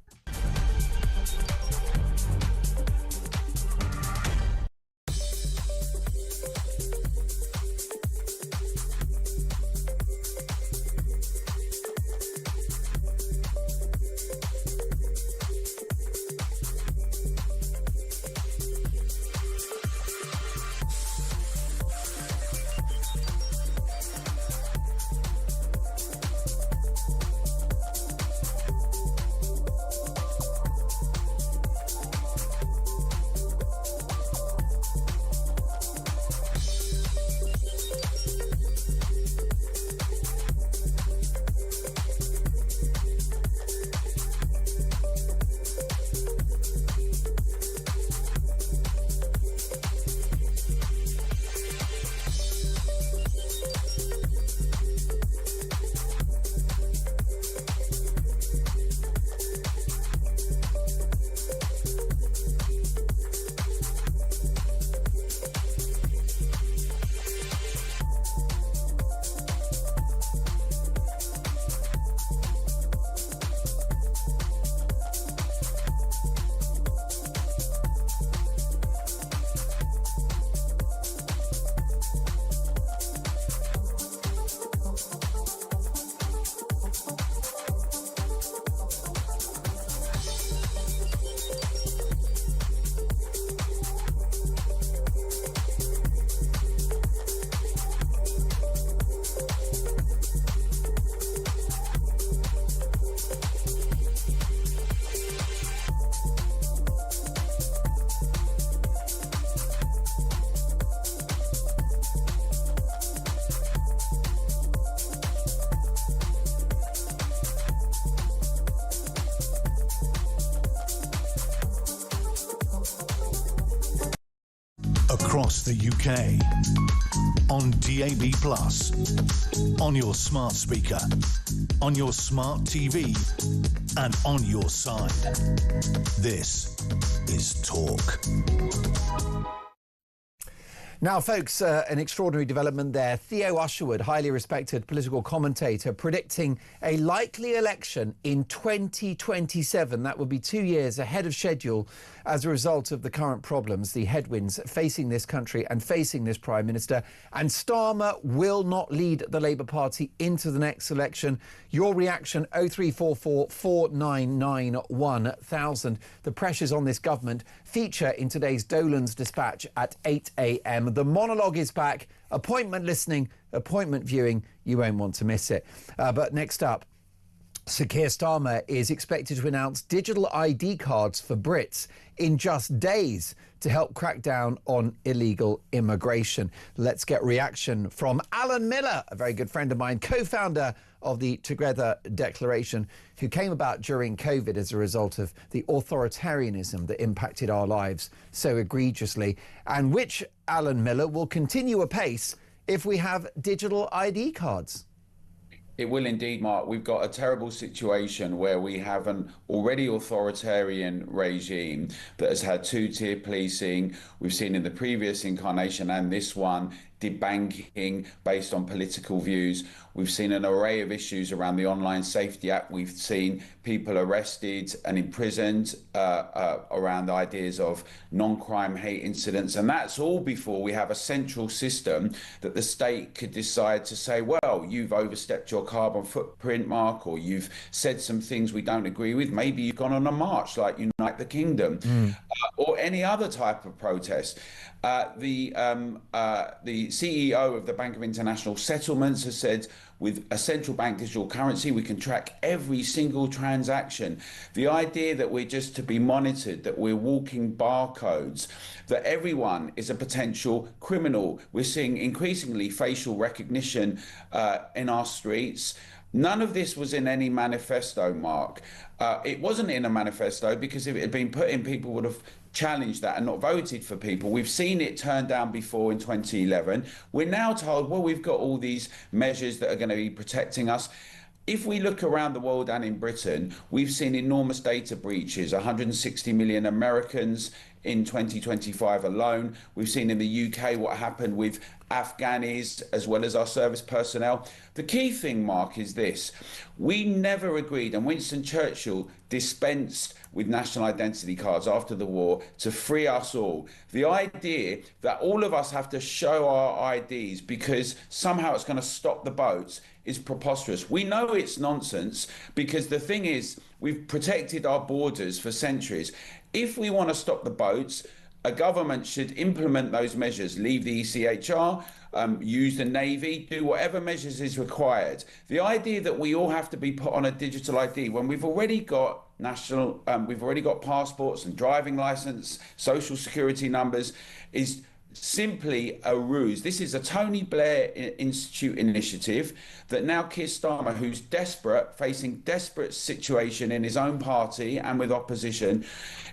Across the UK, on DAB+, on your smart speaker, on your smart TV, and on your side. This is Talk. Now, folks, an extraordinary development there. Theo Usherwood, highly respected political commentator, predicting a likely election in 2027. That would be 2 years ahead of schedule as a result of the current problems, the headwinds facing this country and facing this Prime Minister. And Starmer will not lead the Labour Party into the next election. Your reaction, 0344 499 1000. The pressures on this government feature in today's Dolan's Dispatch at 8 a.m. The monologue is back. Appointment listening, appointment viewing. You won't want to miss it. But next up, Sir Keir Starmer is expected to announce digital ID cards for Brits in just days to help crack down on illegal immigration. Let's get reaction from Alan Miller, a very good friend of mine, co-founder of the Together Declaration, who came about during COVID as a result of the authoritarianism that impacted our lives so egregiously, and which, Alan Miller, will continue apace if we have digital ID cards. It will indeed, Mark. We've got a terrible situation where we have an already authoritarian regime that has had two-tier policing. We've seen in the previous incarnation and this one, debanking based on political views. We've seen an array of issues around the Online Safety Act. We've seen people arrested and imprisoned around ideas of non-crime hate incidents. And that's all before we have a central system that the state could decide to say, well, you've overstepped your carbon footprint, Mark, or you've said some things we don't agree with. Maybe you've gone on a march like Unite the Kingdom, or any other type of protest. The CEO of the Bank of International Settlements has said, with a central bank digital currency, we can track every single transaction. The idea that we're just to be monitored, that we're walking barcodes, that everyone is a potential criminal. We're seeing increasingly facial recognition in our streets. None of this was in any manifesto, Mark. It wasn't in a manifesto because if it had been put in, people would have challenged that and not voted for people. We've seen it turned down before in 2011. We're now told, well, we've got all these measures that are going to be protecting us. If we look around the world and in Britain, we've seen enormous data breaches, 160 million Americans in 2025 alone. We've seen in the UK what happened with Afghanis as well as our service personnel. The key thing, Mark, is this. We never agreed, and Winston Churchill dispensed with national identity cards after the war to free us all. The idea that all of us have to show our IDs because somehow it's going to stop the boats is preposterous. We know it's nonsense because the thing is, we've protected our borders for centuries. If we want to stop the boats, a government should implement those measures, leave the ECHR, use the Navy, do whatever measures is required. The idea that we all have to be put on a digital ID when we've already got we've already got passports and driving license, social security numbers, is simply a ruse. This is a Tony Blair Institute initiative that now Keir Starmer, who's desperate, facing desperate situation in his own party and with opposition,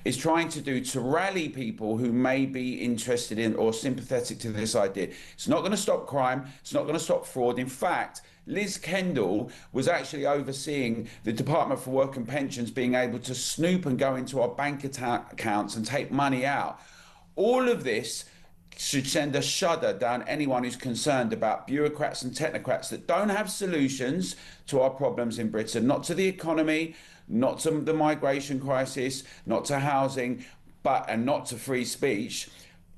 is trying to do to rally people who may be interested in or sympathetic to this idea. It's not going to stop crime. It's not going to stop fraud. In fact, Liz Kendall was actually overseeing the Department for Work and Pensions being able to snoop and go into our bank accounts and take money out. All of this should send a shudder down anyone who's concerned about bureaucrats and technocrats that don't have solutions to our problems in Britain, not to the economy, not to the migration crisis, not to housing, and not to free speech,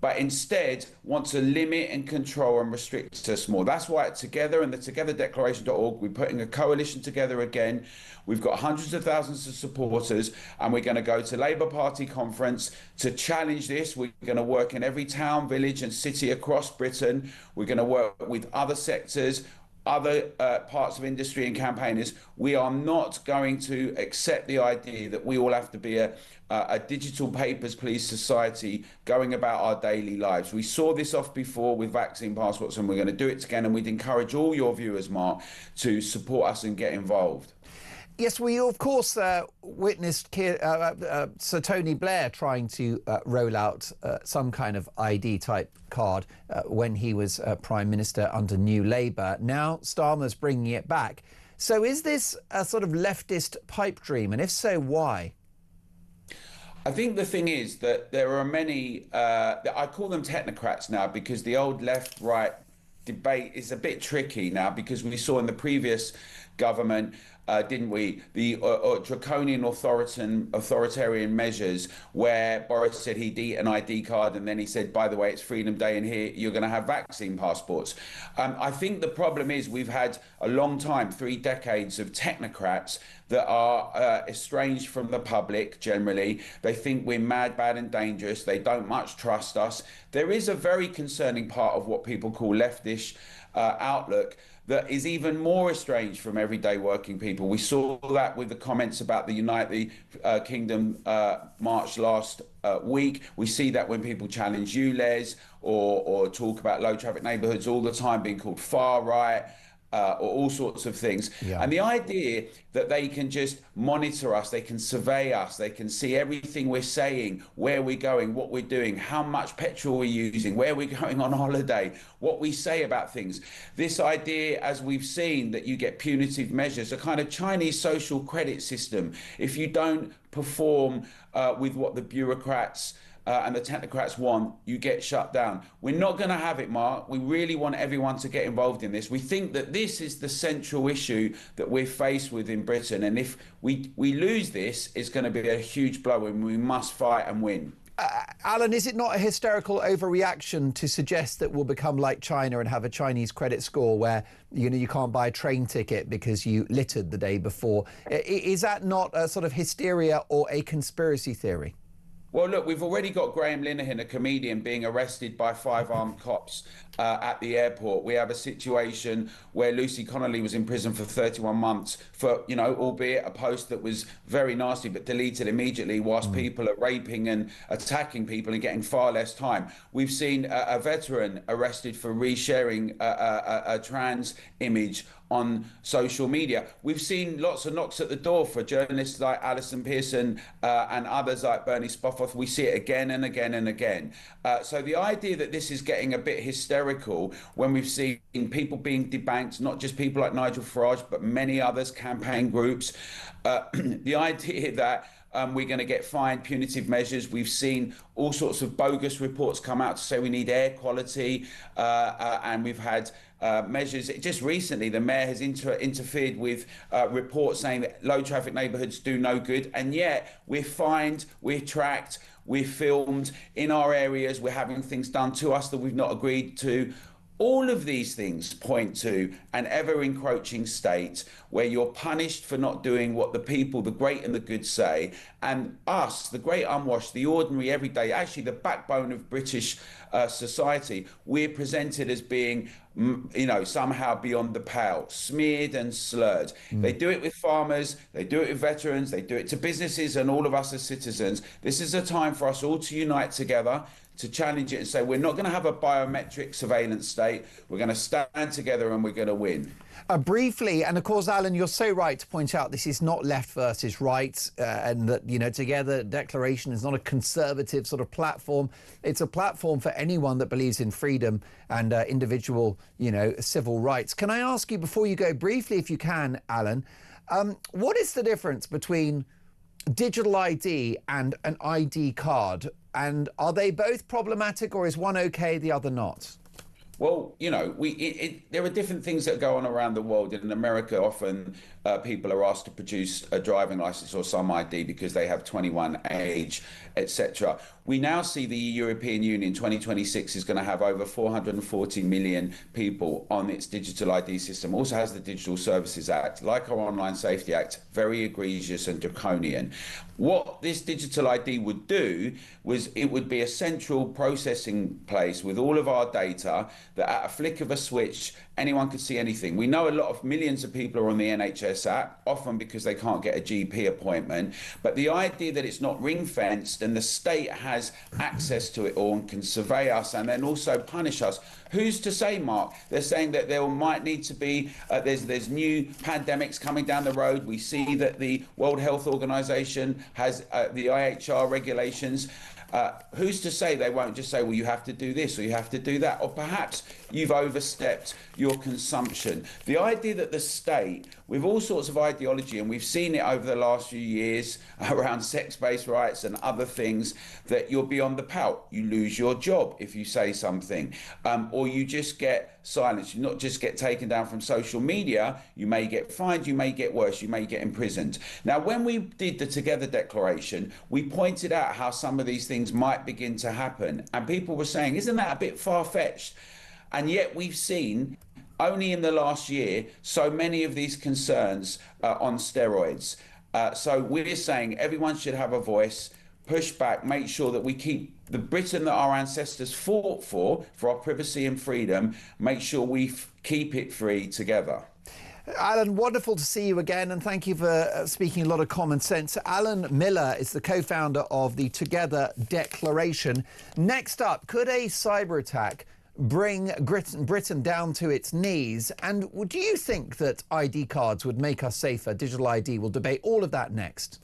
but instead want to limit and control and restrict us more. That's why at Together and the togetherdeclaration.org, we're putting a coalition together again. We've got hundreds of thousands of supporters, and we're going to go to Labour Party conference to challenge this. We're going to work in every town, village and city across Britain. We're going to work with other sectors, other parts of industry and campaigners. We are not going to accept the idea that we all have to be a digital papers please society going about our daily lives. We saw this off before with vaccine passports, and we're going to do it again, and we'd encourage all your viewers, Mark, to support us and get involved. Yes, we of course witnessed Sir Tony Blair trying to roll out some kind of ID type card when he was Prime Minister under New Labour. Now Starmer's bringing it back. So is this a sort of leftist pipe dream? And if so, why? I think the thing is that there are many, I call them technocrats now, because the old left-right debate is a bit tricky now, because we saw in the previous government, didn't we, the draconian authoritarian measures where Boris said he'd eat an ID card, and then he said, by the way, it's Freedom Day and here you're going to have vaccine passports. I think the problem is we've had a long time, 3 decades of technocrats that are estranged from the public generally. They think we're mad, bad and dangerous. They don't much trust us. There is a very concerning part of what people call leftish outlook that is even more estranged from everyday working people. We saw that with the comments about the United Kingdom march last week. We see that when people challenge ULEZ or talk about low traffic neighbourhoods all the time being called far right. or all sorts of things. And the idea that they can just monitor us, they can survey us, they can see everything we're saying, where we're going, what we're doing, how much petrol we're using, where we're going on holiday, what we say about things. This idea, as we've seen, that you get punitive measures, a kind of Chinese social credit system. If you don't perform with what the bureaucrats and the technocrats want, you get shut down. We're not going to have it, Mark. We really want everyone to get involved in this. We think that this is the central issue that we're faced with in Britain. And if we lose this, it's going to be a huge blow and we must fight and win. Alan, is it not a hysterical overreaction to suggest that we'll become like China and have a Chinese credit score where, you know, you can't buy a train ticket because you littered the day before? Is that not a sort of hysteria or a conspiracy theory? Well, look, we've already got Graham Linehan, a comedian, being arrested by 5 armed cops at the airport. We have a situation where Lucy Connolly was in prison for 31 months for, you know, albeit a post that was very nasty but deleted immediately, whilst people are raping and attacking people and getting far less time. We've seen a veteran arrested for resharing a trans image on social media. We've seen lots of knocks at the door for journalists like Alison Pearson and others like Bernie Spofforth. We see it again and again and again. So the idea that this is getting a bit hysterical when we've seen people being debanked, not just people like Nigel Farage, but many others, campaign groups, the idea that we're going to get fined, punitive measures. We've seen all sorts of bogus reports come out to say we need air quality, and we've had measures. Just recently, the mayor has interfered with reports saying that low traffic neighbourhoods do no good, and yet we're fined, we're tracked, we're filmed in our areas, we're having things done to us that we've not agreed to. All of these things point to an ever-encroaching state where you're punished for not doing what the people, the great and the good, say, and us, the great unwashed, the ordinary, everyday, actually the backbone of British society, we're presented as being, you know, somehow beyond the pale, smeared and slurred. They do it with farmers, they do it with veterans, they do it to businesses and all of us as citizens. This is a time for us all to unite together, to challenge it and say, we're not going to have a biometric surveillance state. We're going to stand together and we're going to win. Briefly, and of course, Alan, you're so right to point out this is not left versus right, and that, you know, Together Declaration is not a conservative sort of platform. It's a platform for anyone that believes in freedom and individual, you know, civil rights. Can I ask you, before you go, briefly, if you can, Alan, what is the difference between digital ID and an ID card? And are they both problematic, or is one okay, the other not? Well, you know, there are different things that go on around the world. In America, often people are asked to produce a driving license or some ID because they have 21 age, etc. We now see the European Union 2026 is going to have over 440 million people on its digital ID system. Also has the Digital Services Act, like our Online Safety Act, very egregious and draconian. What this digital ID would do was it would be a central processing place with all of our data that at a flick of a switch, anyone could see anything. We know a lot of millions of people are on the NHS app, often because they can't get a GP appointment. But the idea that it's not ring-fenced and the state has access to it all and can survey us and then also punish us. Who's to say, Mark? They're saying that there might need to be, there's new pandemics coming down the road. We see that the World Health Organization has the IHR regulations. Who's to say they won't just say, well, you have to do this or you have to do that, or perhaps you've overstepped your consumption. The idea that the state, with all sorts of ideology, and we've seen it over the last few years around sex-based rights and other things, that you're beyond the pale. You lose your job if you say something, or you just get silenced. You not just get taken down from social media, you may get fined, you may get worse, you may get imprisoned. Now, when we did the Together Declaration, we pointed out how some of these things might begin to happen, and people were saying, isn't that a bit far-fetched? And yet we've seen, only in the last year, so many of these concerns on steroids. So we're saying everyone should have a voice, push back, make sure that we keep the Britain that our ancestors fought for our privacy and freedom, make sure we keep it free together. Alan, wonderful to see you again, and thank you for speaking a lot of common sense. Alan Miller is the co-founder of the Together Declaration. Next up, could a cyber attack bring Britain down to its knees. And do you think that ID cards would make us safer? Digital ID. We'll debate all of that next.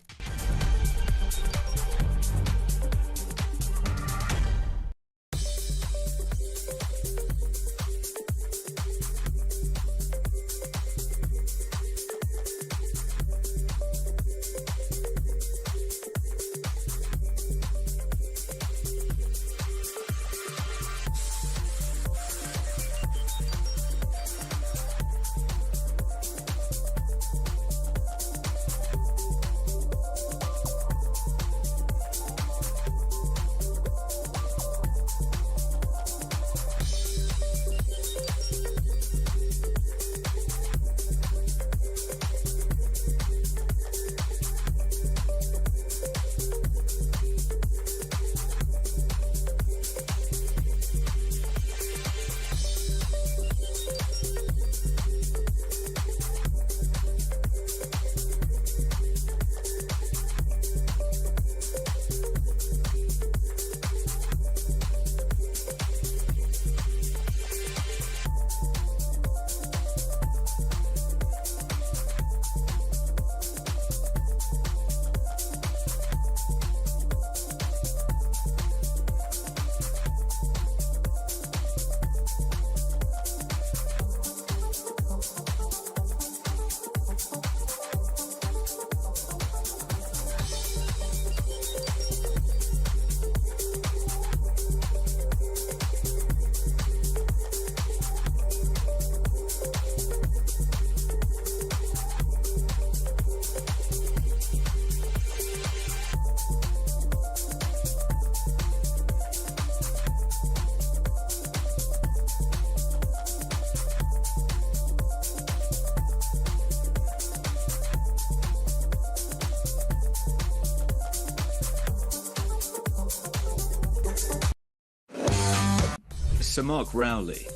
Sir Mark Rowley,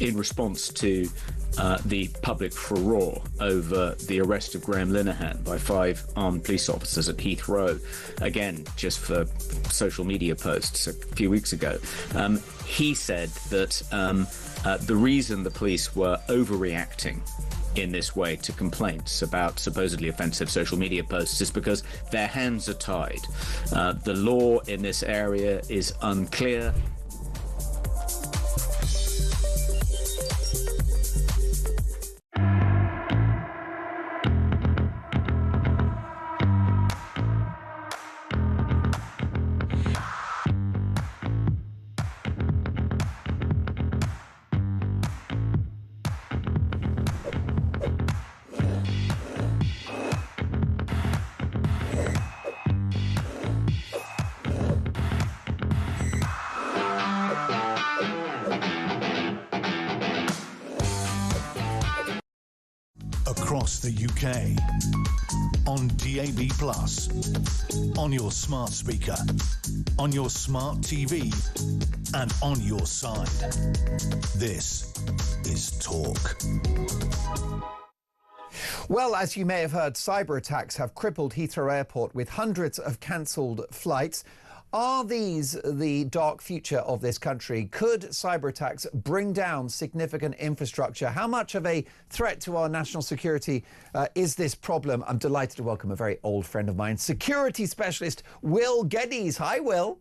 in response to the public furore over the arrest of Graham Linehan by 5 armed police officers at Heathrow, again, just for social media posts a few weeks ago, he said that the reason the police were overreacting in this way to complaints about supposedly offensive social media posts is because their hands are tied. The law in this area is unclear. Across the UK, on DAB+, on your smart speaker, on your smart TV, and on your side. This is Talk. Well, as you may have heard, cyber attacks have crippled Heathrow Airport with hundreds of cancelled flights. Are these the dark future of this country? Could cyber attacks bring down significant infrastructure? How much of a threat to our national security is this problem? I'm delighted to welcome a very old friend of mine, security specialist Will Geddes. Hi, Will.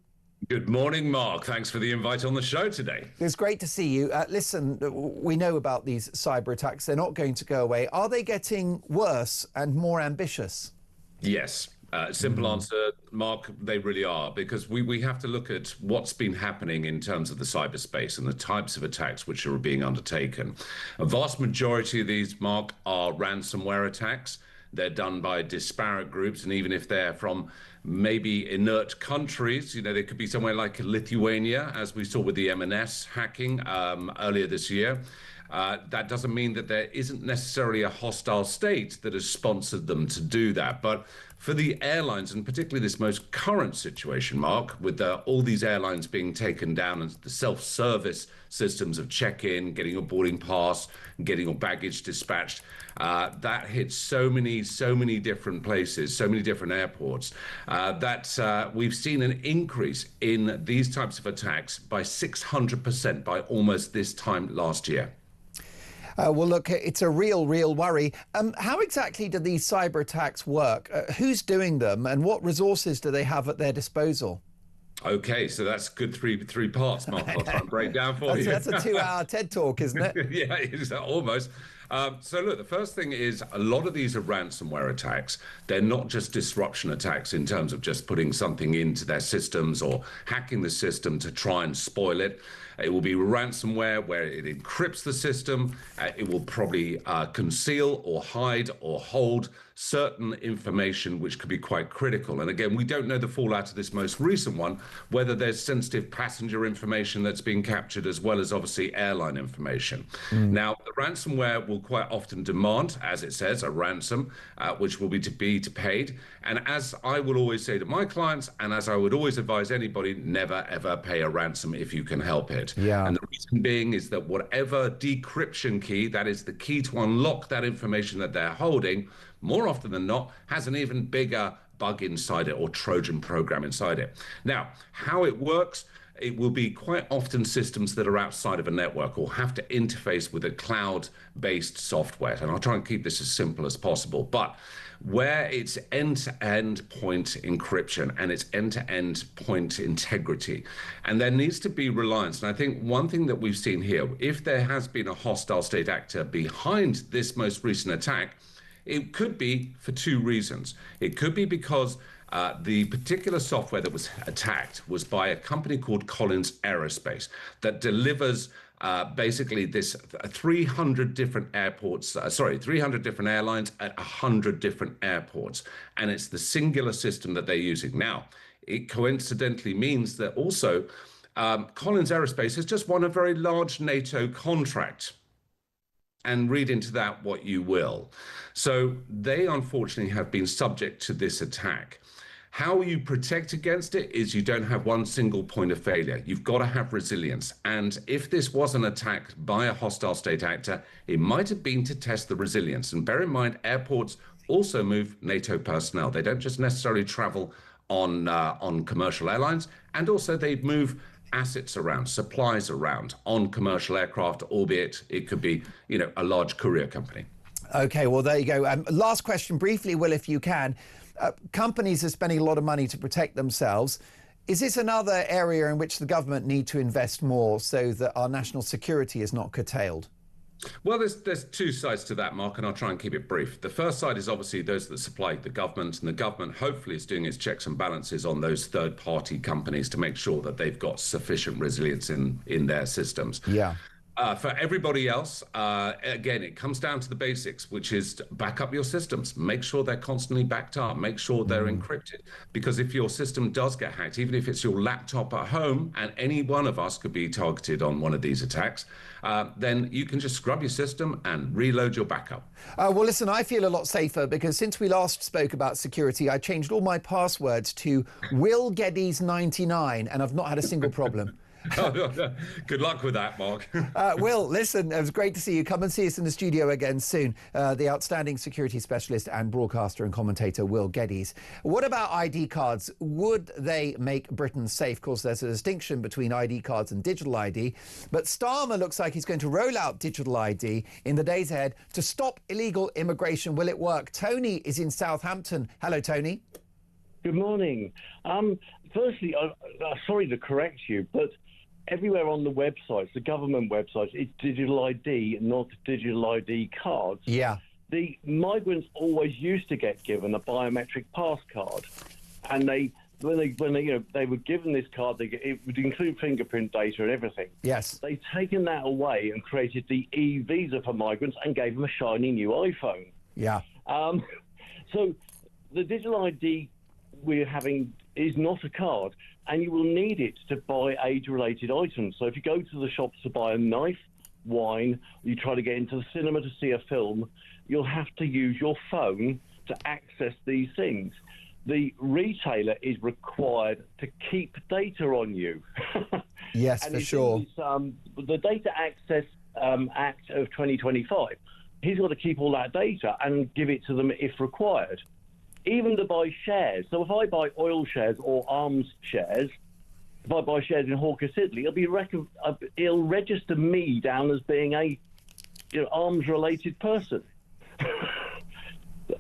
Good morning, Mark. Thanks for the invite on the show today. It's great to see you. Listen, we know about these cyber attacks. They're not going to go away. Are they getting worse and more ambitious? Yes. Simple answer, Mark, they really are, because we have to look at what's been happening in terms of the cyberspace and the types of attacks which are being undertaken. A vast majority of these, Mark, are ransomware attacks. They're done by disparate groups, and even if they're from maybe inert countries, you know, they could be somewhere like Lithuania, as we saw with the M&S hacking earlier this year. That doesn't mean that there isn't necessarily a hostile state that has sponsored them to do that. But for the airlines, and particularly this most current situation, Mark, with all these airlines being taken down and the self-service systems of check-in, getting your boarding pass, getting your baggage dispatched, that hits so many different places, so many different airports, that we've seen an increase in these types of attacks by 600% by almost this time last year. Well, look, it's a real worry. How exactly do these cyber attacks work? Who's doing them, and what resources do they have at their disposal? Okay, so that's good three parts, Mark. I'll try and break down for you. That's a 2-hour TED Talk, isn't it? Yeah, it's almost. So look, the first thing is a lot of these are ransomware attacks. They're not just disruption attacks in terms of just putting something into their systems or hacking the system to try and spoil it. It will be ransomware where it encrypts the system. It will probably conceal or hide or hold certain information which could be quite critical. And again, we don't know the fallout of this most recent one, whether there's sensitive passenger information that's being captured as well as obviously airline information. Now, the ransomware will quite often demand, as it says, a ransom, which will be paid. And as I will always say to my clients, and as I would always advise anybody, never ever pay a ransom if you can help it. Yeah. And the reason being is that whatever decryption key, that is the key to unlock that information that they're holding, more often than not, has an even bigger bug inside it or Trojan program inside it. Now, how it works, it will be quite often systems that are outside of a network or have to interface with a cloud-based software. And I'll try and keep this as simple as possible. But where it's end-to-end point encryption and it's end-to-end point integrity. And there needs to be reliance. And I think one thing that we've seen here, if there has been a hostile state actor behind this most recent attack, it could be for two reasons. It could be because the particular software that was attacked was by a company called Collins Aerospace that delivers basically this 300 different airports, 300 different airlines at 100 different airports. And it's the singular system that they're using. Now, it coincidentally means that also Collins Aerospace has just won a very large NATO contract. And read into that what you will. So they unfortunately have been subject to this attack. How you protect against it is you don't have one single point of failure. You've got to have resilience. And if this was an attack by a hostile state actor, it might have been to test the resilience. And bear in mind, airports also move NATO personnel. They don't just necessarily travel on commercial airlines, and also they move assets around, supplies around on commercial aircraft, albeit it could be, a large courier company. Okay, well, there you go. Last question briefly, Will, if you can. Companies are spending a lot of money to protect themselves. Is this another area in which the government need to invest more so that our national security is not curtailed? Well, there's two sides to that, Mark, and I'll try and keep it brief. The first side is obviously those that supply the government, and the government hopefully is doing its checks and balances on those third-party companies to make sure that they've got sufficient resilience in their systems. Yeah. For everybody else, again, it comes down to the basics, which is to back up your systems. Make sure they're constantly backed up. Make sure they're encrypted. Because if your system does get hacked, even if it's your laptop at home, and any one of us could be targeted on one of these attacks, then you can just scrub your system and reload your backup. Well, listen, I feel a lot safer because since we last spoke about security, I changed all my passwords to Will Geddes 99, and I've not had a single problem. Good luck with that, Mark. Will, listen, it was great to see you. Come and see us in the studio again soon. The outstanding security specialist and broadcaster and commentator, Will Geddes. What about ID cards? Would they make Britain safe? Of course, there's a distinction between ID cards and digital ID. But Starmer looks like he's going to roll out digital ID in the days ahead to stop illegal immigration. Will it work? Tony is in Southampton. Hello, Tony. Good morning. Firstly, sorry to correct you, but everywhere on the websites, the government websites, it's digital ID, not digital ID cards. Yeah. The migrants always used to get given a biometric pass card, and when they were given this card, it would include fingerprint data and everything. Yes. They've taken that away and created the e-visa for migrants and gave them a shiny new iPhone. Yeah. So the digital ID we're having is not a card, and you will need it to buy age-related items. So if you go to the shops to buy a knife, wine, you try to get into the cinema to see a film, you'll have to use your phone to access these things. The retailer is required to keep data on you. Yes, and for sure. The Data Access Act of 2025, he's got to keep all that data and give it to them if required. Even to buy shares. So if I buy oil shares or arms shares, if I buy shares in Hawker Siddeley, it'll register me down as being a arms-related person.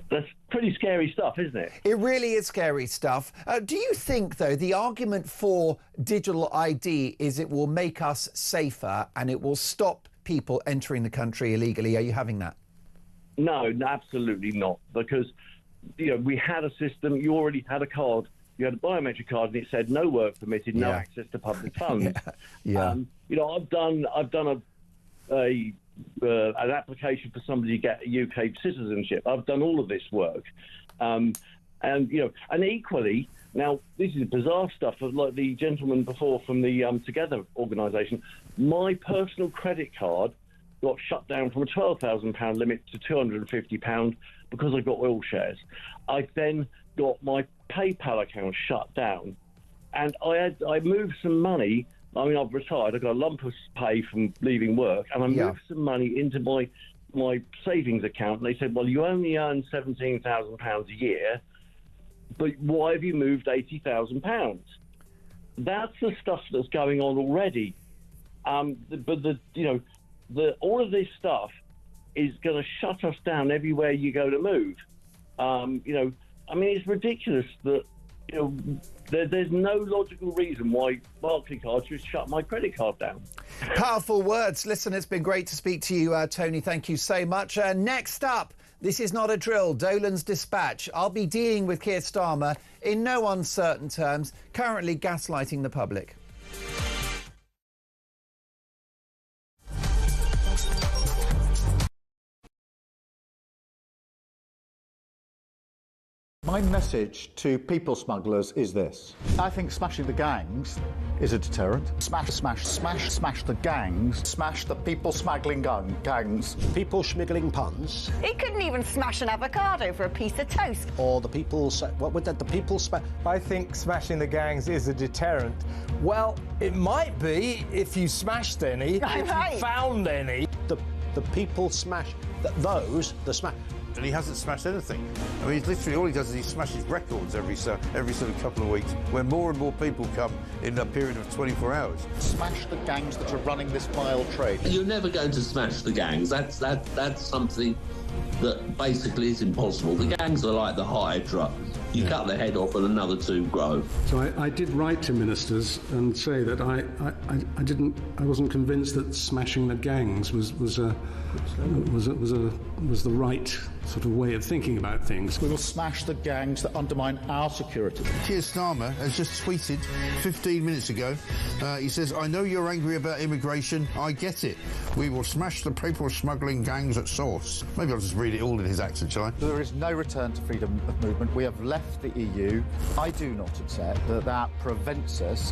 That's pretty scary stuff, isn't it? It really is scary stuff. Do you think, though, the argument for digital ID is it will make us safer and it will stop people entering the country illegally? Are you having that? No, absolutely not. Because, we had a system, you already had a card, you had a biometric card, and it said no work permitted, no access to public funds. I've done an application for somebody to get a UK citizenship. I've done all of this work, and equally now this is bizarre stuff. Like the gentleman before from the Together organisation, my personal credit card got shut down from a £12,000 limit to £250 because I got oil shares. I then got my PayPal account shut down, and I moved some money. I mean, I've retired. I got a lump of pay from leaving work, and I moved some money into my savings account. And they said, "Well, you only earn £17,000 a year, but why have you moved £80,000?" That's the stuff that's going on already. All of this stuff is going to shut us down everywhere you go to move. It's ridiculous that. There's no logical reason why Barclaycard should shut my credit card down. Powerful words. Listen, it's been great to speak to you, Tony. Thank you so much. Next up, this is not a drill. Dolan's dispatch. I'll be dealing with Keir Starmer in no uncertain terms, currently gaslighting the public. My message to people smugglers is this. I think smashing the gangs is a deterrent. Smash the gangs. Smash the people smuggling gangs. People smuggling puns. He couldn't even smash an avocado for a piece of toast. Or the people... What would that... The people... I think smashing the gangs is a deterrent. Well, it might be if you smashed any, if you found any. The people smash... The smash... And he hasn't smashed anything. I mean, literally all he does is he smashes records every sort of couple of weeks, where more and more people come in a period of 24 hours. Smash the gangs that are running this vile trade. You're never going to smash the gangs. That's something that basically is impossible. The gangs are like the Hydra. You cut the head off and another two grow. So I did write to ministers and say that I wasn't convinced that smashing the gangs was the right sort of way of thinking about things. We will smash the gangs that undermine our security. Keir Starmer has just tweeted 15 minutes ago. He says, "I know you're angry about immigration. I get it. We will smash the people smuggling gangs at source." Maybe I'll just read it all in his accent, shall I? There is no return to freedom of movement. We have left the EU. I do not accept that prevents us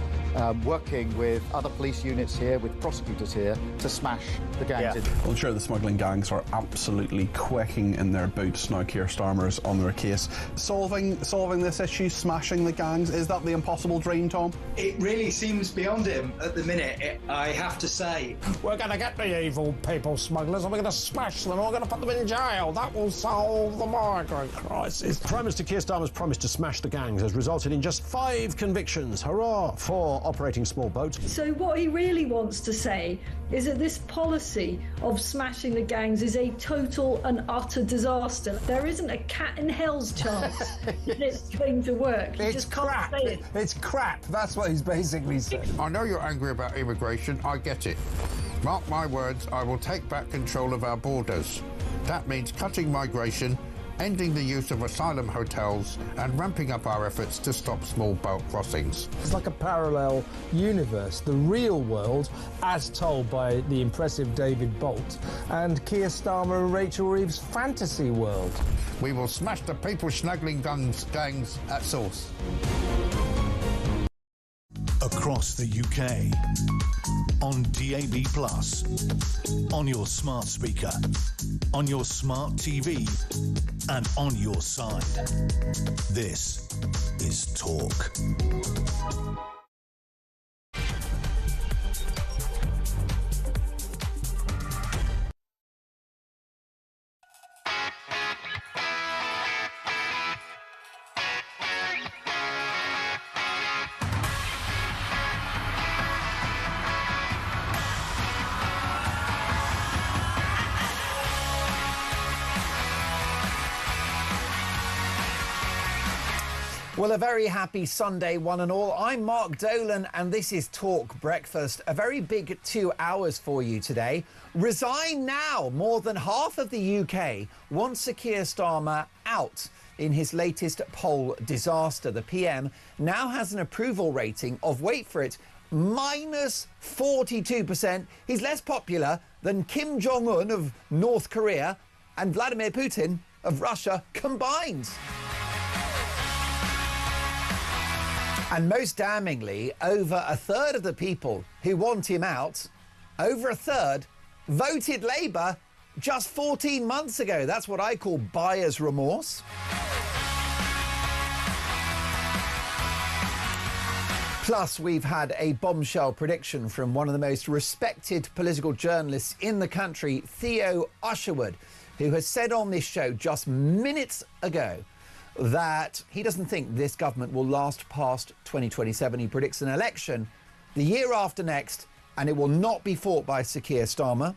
working with other police units here, with prosecutors here, to smash the gangs. Well, I'm sure the smuggling gangs are absolutely quaking in their boots now. Keir Starmer's on their case. Solving this issue, smashing the gangs, is that the impossible dream, Tom? It really seems beyond him at the minute, I have to say. We're going to get the evil people smugglers and we're going to smash them and we're going to put them in jail. That will solve the migrant crisis. Prime Minister Keir Starmer's promise to smash the gangs has resulted in just 5 convictions. Hurrah for operating small boats. So what he really wants to say is that this policy of smashing the gangs is a total and utter disaster. There isn't a cat in hell's chance that it's going to work. It's crap. It's crap. That's what he's basically saying. I know you're angry about immigration. I get it. Mark my words, I will take back control of our borders. That means cutting migration, ending the use of asylum hotels, and ramping up our efforts to stop small boat crossings. It's like a parallel universe, the real world, as told by the impressive David Bolt, and Keir Starmer and Rachel Reeves' fantasy world. We will smash the people smuggling gangs at source. across the UK, on DAB+, on your smart speaker, on your smart TV, and on your side. This is Talk. Well, a very happy Sunday, one and all. I'm Mark Dolan, and this is Talk Breakfast. A very big 2 hours for you today. Resign now. More than half of the UK wants Sir Keir Starmer out in his latest poll disaster. The PM now has an approval rating of, wait for it, minus 42%. He's less popular than Kim Jong-un of North Korea and Vladimir Putin of Russia combined. And most damningly, over a third of the people who want him out, over a third, voted Labour just 14 months ago. That's what I call buyer's remorse. Plus, we've had a bombshell prediction from one of the most respected political journalists in the country, Theo Usherwood, who has said on this show just minutes ago that he doesn't think this government will last past 2027. He predicts an election the year after next, and it will not be fought by Sir Keir Starmer.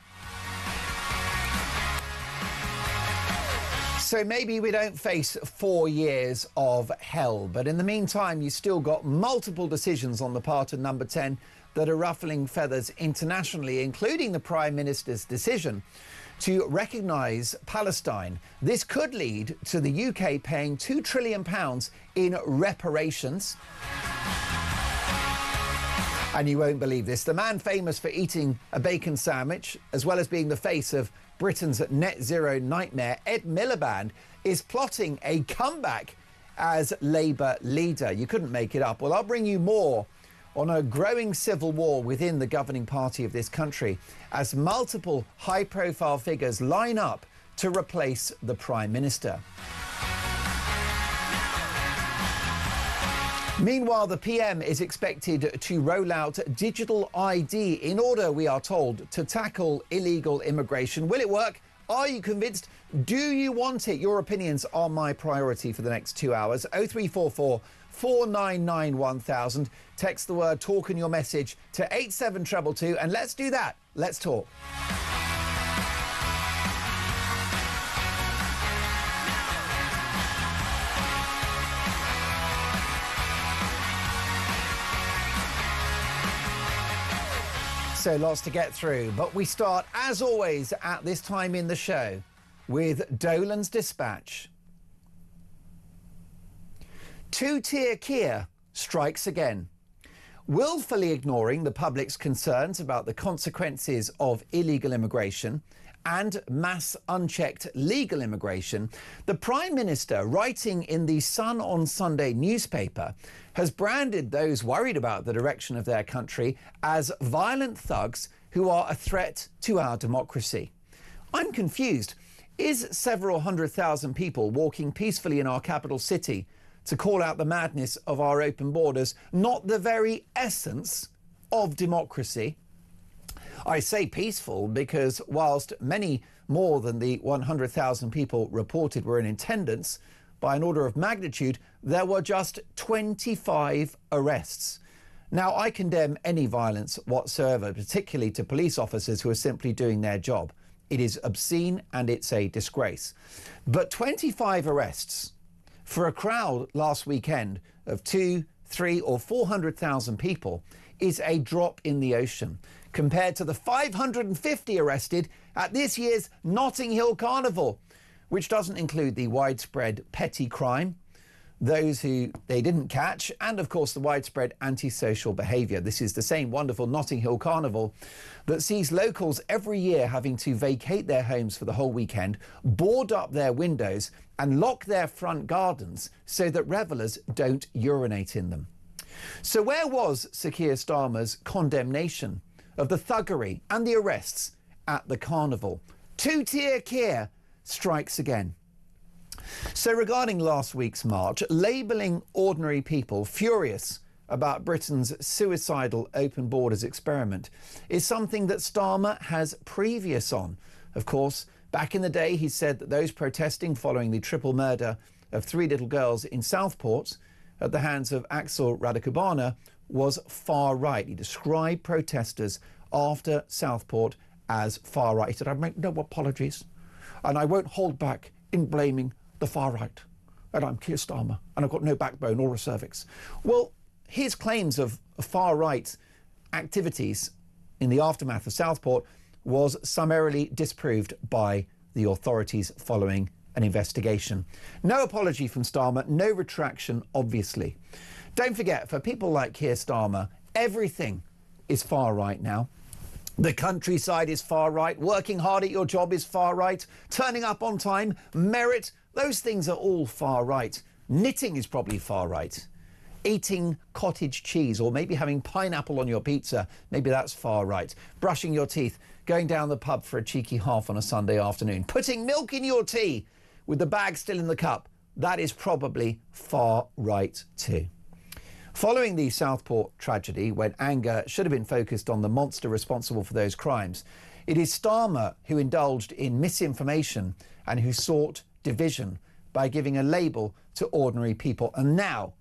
So maybe we don't face 4 years of hell, but in the meantime, you've still got multiple decisions on the part of Number 10 that are ruffling feathers internationally, including the Prime Minister's decision to recognise Palestine. This could lead to the UK paying £2 trillion in reparations. And you won't believe this. The man famous for eating a bacon sandwich, as well as being the face of Britain's net zero nightmare, Ed Miliband, is plotting a comeback as Labour leader. You couldn't make it up. Well, I'll bring you more on a growing civil war within the governing party of this country as multiple high-profile figures line up to replace the Prime Minister. Meanwhile, the PM is expected to roll out digital ID in order, we are told, to tackle illegal immigration. Will it work? Are you convinced? Do you want it? Your opinions are my priority for the next 2 hours. 0344 499 1000. Text the word talk in your message to 87222, and let's do that. Let's talk. So lots to get through, but we start, as always, at this time in the show with Dolan's Dispatch. Two-tier Keir strikes again. Willfully ignoring the public's concerns about the consequences of illegal immigration and mass unchecked legal immigration, the Prime Minister, writing in the Sun on Sunday newspaper, has branded those worried about the direction of their country as violent thugs who are a threat to our democracy. I'm confused. Is several 100,000 people walking peacefully in our capital city to call out the madness of our open borders not the very essence of democracy? I say peaceful because whilst many more than the 100,000 people reported were in attendance, by an order of magnitude, there were just 25 arrests. Now, I condemn any violence whatsoever, particularly to police officers who are simply doing their job. It is obscene and it's a disgrace. But 25 arrests for a crowd last weekend of 200,000, 300,000 or 400,000 people is a drop in the ocean compared to the 550 arrested at this year's Notting Hill Carnival, which doesn't include the widespread petty crime, those who they didn't catch, and of course the widespread antisocial behaviour. This is the same wonderful Notting Hill Carnival that sees locals every year having to vacate their homes for the whole weekend, board up their windows and lock their front gardens so that revellers don't urinate in them. So where was Sir Keir Starmer's condemnation of the thuggery and the arrests at the carnival? Two-tier Keir strikes again. So regarding last week's march, labelling ordinary people furious about Britain's suicidal open borders experiment is something that Starmer has previous on. Of course, back in the day, he said that those protesting following the triple murder of 3 little girls in Southport at the hands of Axel Radicubana was far right. He described protesters after Southport as far right. He said, I make no apologies and I won't hold back in blaming the far right. And I'm Keir Starmer and I've got no backbone or a cervix. Well, his claims of far right activities in the aftermath of Southport was summarily disproved by the authorities following an investigation. No apology from Starmer, no retraction, obviously. Don't forget, for people like Keir Starmer, everything is far right now. The countryside is far right, working hard at your job is far right, turning up on time, merit, those things are all far right. Knitting is probably far right. Eating cottage cheese or maybe having pineapple on your pizza, maybe that's far right. Brushing your teeth, going down the pub for a cheeky half on a Sunday afternoon, putting milk in your tea with the bag still in the cup, that is probably far right too. Following the Southport tragedy, when anger should have been focused on the monster responsible for those crimes, it is Starmer who indulged in misinformation and who sought division by giving a label to ordinary people. And now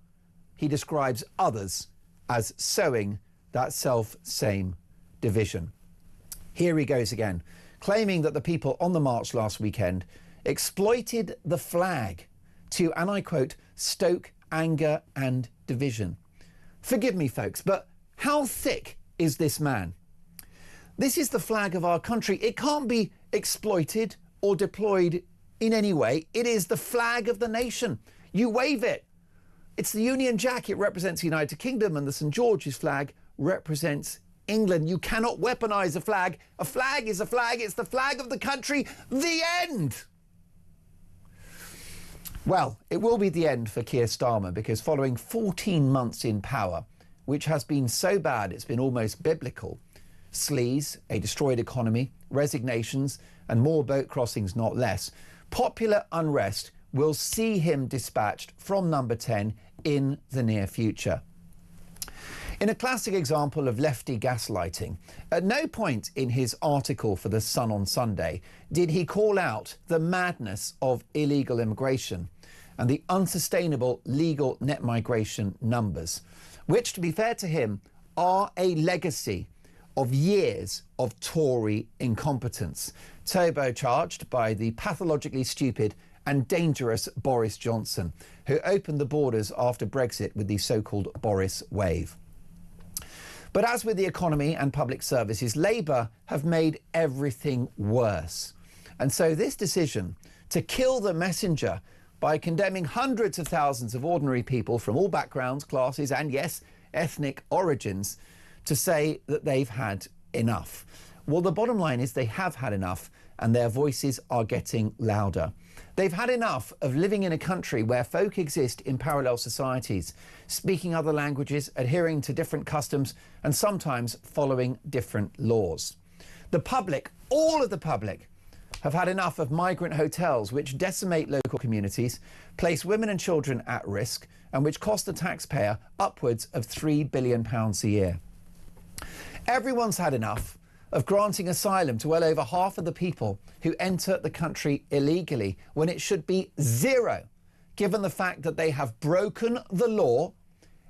he describes others as sowing that self-same division. Here he goes again, claiming that the people on the march last weekend exploited the flag to, and I quote, stoke anger and division. Forgive me, folks, but how thick is this man? This is the flag of our country. It can't be exploited or deployed in any way. It is the flag of the nation. You wave it. It's the Union Jack. It represents the United Kingdom, and the St George's flag represents England. You cannot weaponise a flag. A flag is a flag. It's the flag of the country. The end. Well, it will be the end for Keir Starmer, because following 14 months in power, which has been so bad it's been almost biblical, sleaze, a destroyed economy, resignations and more boat crossings, not less, popular unrest will see him dispatched from number 10 in the near future. In a classic example of lefty gaslighting, at no point in his article for The Sun on Sunday did he call out the madness of illegal immigration and the unsustainable legal net migration numbers, which, to be fair to him, are a legacy of years of Tory incompetence, turbocharged by the pathologically stupid and dangerous Boris Johnson, who opened the borders after Brexit with the so-called Boris wave. But as with the economy and public services, Labour have made everything worse. And so this decision to kill the messenger by condemning hundreds of thousands of ordinary people from all backgrounds, classes and, yes, ethnic origins to say that they've had enough. Well, the bottom line is they have had enough, and their voices are getting louder. They've had enough of living in a country where folk exist in parallel societies, speaking other languages, adhering to different customs, and sometimes following different laws. The public, all of the public, have had enough of migrant hotels which decimate local communities, place women and children at risk, and which cost the taxpayer upwards of £3 billion a year. Everyone's had enough of granting asylum to well over half of the people who enter the country illegally, when it should be zero, given the fact that they have broken the law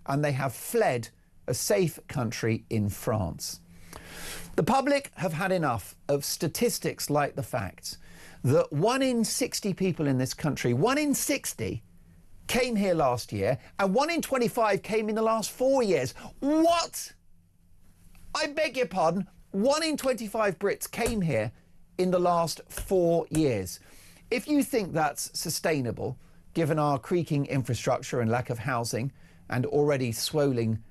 and they have fled a safe country in France. The public have had enough of statistics like the fact that 1 in 60 people in this country, 1 in 60 came here last year, and 1 in 25 came in the last 4 years. What? I beg your pardon, 1 in 25 Brits came here in the last 4 years. If you think that's sustainable, given our creaking infrastructure and lack of housing and already swollen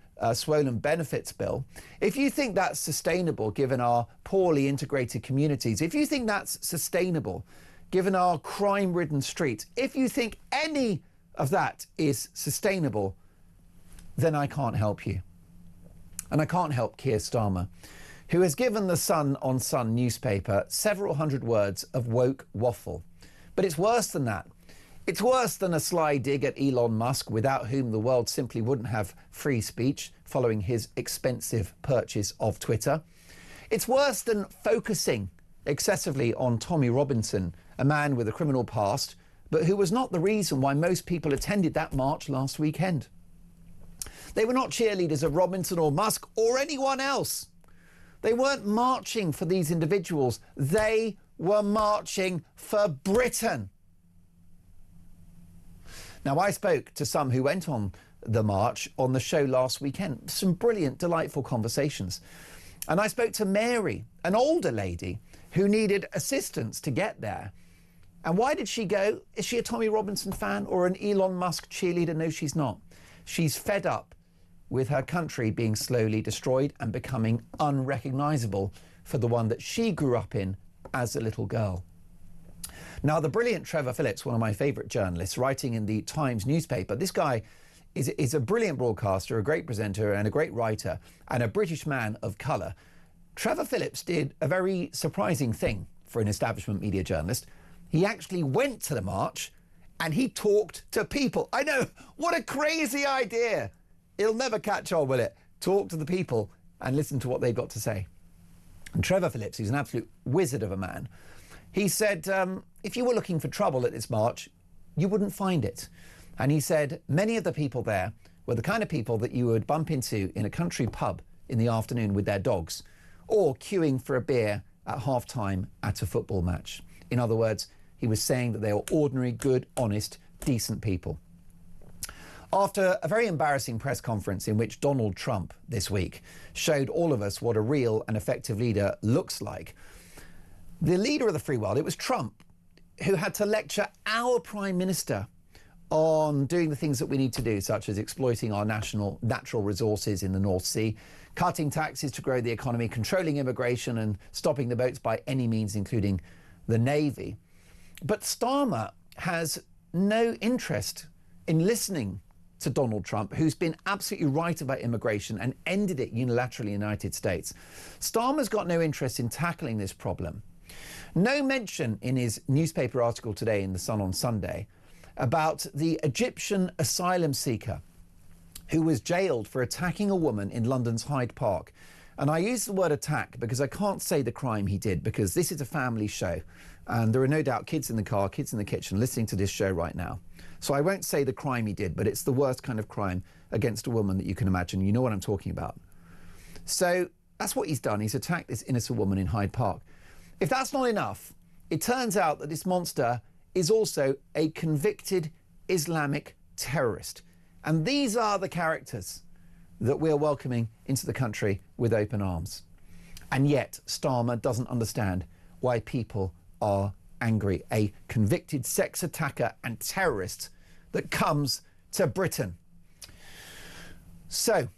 benefits bill, if you think that's sustainable given our poorly integrated communities, if you think that's sustainable given our crime-ridden streets, if you think any of that is sustainable, then I can't help you. And I can't help Keir Starmer, who has given the Sun on Sun newspaper several hundred words of woke waffle. But it's worse than that. It's worse than a sly dig at Elon Musk, without whom the world simply wouldn't have free speech following his expensive purchase of Twitter. It's worse than focusing excessively on Tommy Robinson, a man with a criminal past, but who was not the reason why most people attended that march last weekend. They were not cheerleaders of Robinson or Musk or anyone else. They weren't marching for these individuals. They were marching for Britain. Now, I spoke to some who went on the march on the show last weekend. Some brilliant, delightful conversations. And I spoke to Mary, an older lady who needed assistance to get there. And why did she go? Is she a Tommy Robinson fan or an Elon Musk cheerleader? No, she's not. She's fed up with her country being slowly destroyed and becoming unrecognisable for the one that she grew up in as a little girl. Now, the brilliant Trevor Phillips, one of my favourite journalists, writing in the Times newspaper, this guy is a brilliant broadcaster, a great presenter and a great writer, and a British man of colour. Trevor Phillips did a very surprising thing for an establishment media journalist. He actually went to the march and he talked to people. I know, what a crazy idea. It'll never catch on, will it? Talk to the people and listen to what they've got to say. And Trevor Phillips, who's an absolute wizard of a man, he said, if you were looking for trouble at this march, you wouldn't find it. And he said, many of the people there were the kind of people that you would bump into in a country pub in the afternoon with their dogs, or queuing for a beer at half-time at a football match. In other words, he was saying that they were ordinary, good, honest, decent people. After a very embarrassing press conference in which Donald Trump this week showed all of us what a real and effective leader looks like, the leader of the free world, it was Trump, who had to lecture our Prime Minister on doing the things that we need to do, such as exploiting our natural resources in the North Sea, cutting taxes to grow the economy, controlling immigration and stopping the boats by any means, including the Navy. But Starmer has no interest in listening to Donald Trump, who's been absolutely right about immigration and ended it unilaterally in the United States. Starmer's got no interest in tackling this problem. No mention in his newspaper article today in The Sun on Sunday about the Egyptian asylum seeker who was jailed for attacking a woman in London's Hyde Park. And I use the word attack because I can't say the crime he did, because this is a family show and there are no doubt kids in the car, kids in the kitchen listening to this show right now. So I won't say the crime he did, but it's the worst kind of crime against a woman that you can imagine. You know what I'm talking about. So that's what he's done. He's attacked this innocent woman in Hyde Park. If that's not enough, it turns out that this monster is also a convicted Islamic terrorist. And these are the characters that we're welcoming into the country with open arms. And yet Starmer doesn't understand why people are angry. A convicted sex attacker and terrorist that comes to Britain. So,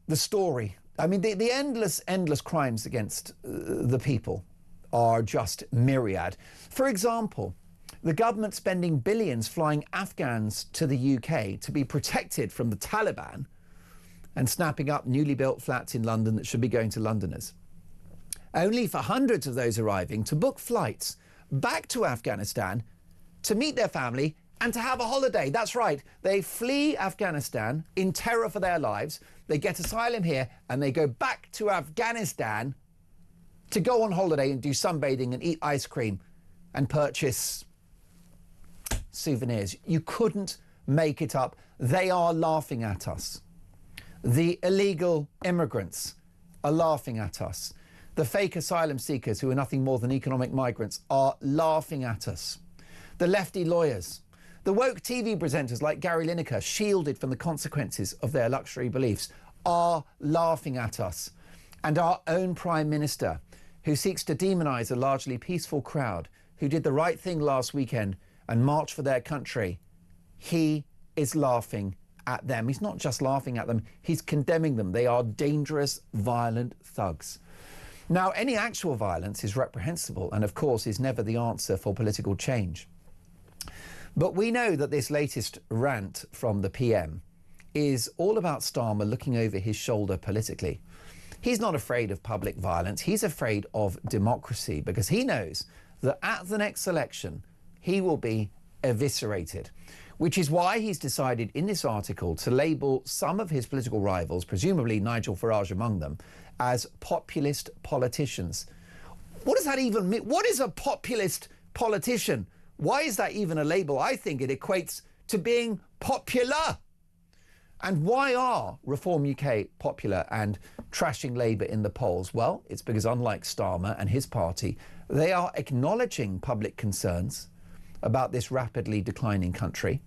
the story. I mean, the endless crimes against the people are just myriad. For example, the government spending billions flying Afghans to the UK to be protected from the Taliban and snapping up newly built flats in London that should be going to Londoners. Only for hundreds of those arriving to book flights back to Afghanistan to meet their family and to have a holiday. That's right. They flee Afghanistan in terror for their lives. They get asylum here and they go back to Afghanistan to go on holiday and do sunbathing and eat ice cream and purchase souvenirs. You couldn't make it up. They are laughing at us. The illegal immigrants are laughing at us. The fake asylum seekers, who are nothing more than economic migrants, are laughing at us. The lefty lawyers, the woke TV presenters like Gary Lineker, shielded from the consequences of their luxury beliefs, are laughing at us. And our own Prime Minister, who seeks to demonise a largely peaceful crowd who did the right thing last weekend and marched for their country, he is laughing at them. He's not just laughing at them, he's condemning them. They are dangerous, violent thugs. Now, any actual violence is reprehensible and, of course, is never the answer for political change. But we know that this latest rant from the PM is all about Starmer looking over his shoulder politically. He's not afraid of public violence. He's afraid of democracy because he knows that at the next election, he will be eviscerated, which is why he's decided in this article to label some of his political rivals, presumably Nigel Farage among them, as populist politicians. What does that even mean? What is a populist politician? Why is that even a label? I think it equates to being popular. And why are Reform UK popular and trashing Labour in the polls? Well, it's because unlike Starmer and his party, they are acknowledging public concerns about this rapidly declining country,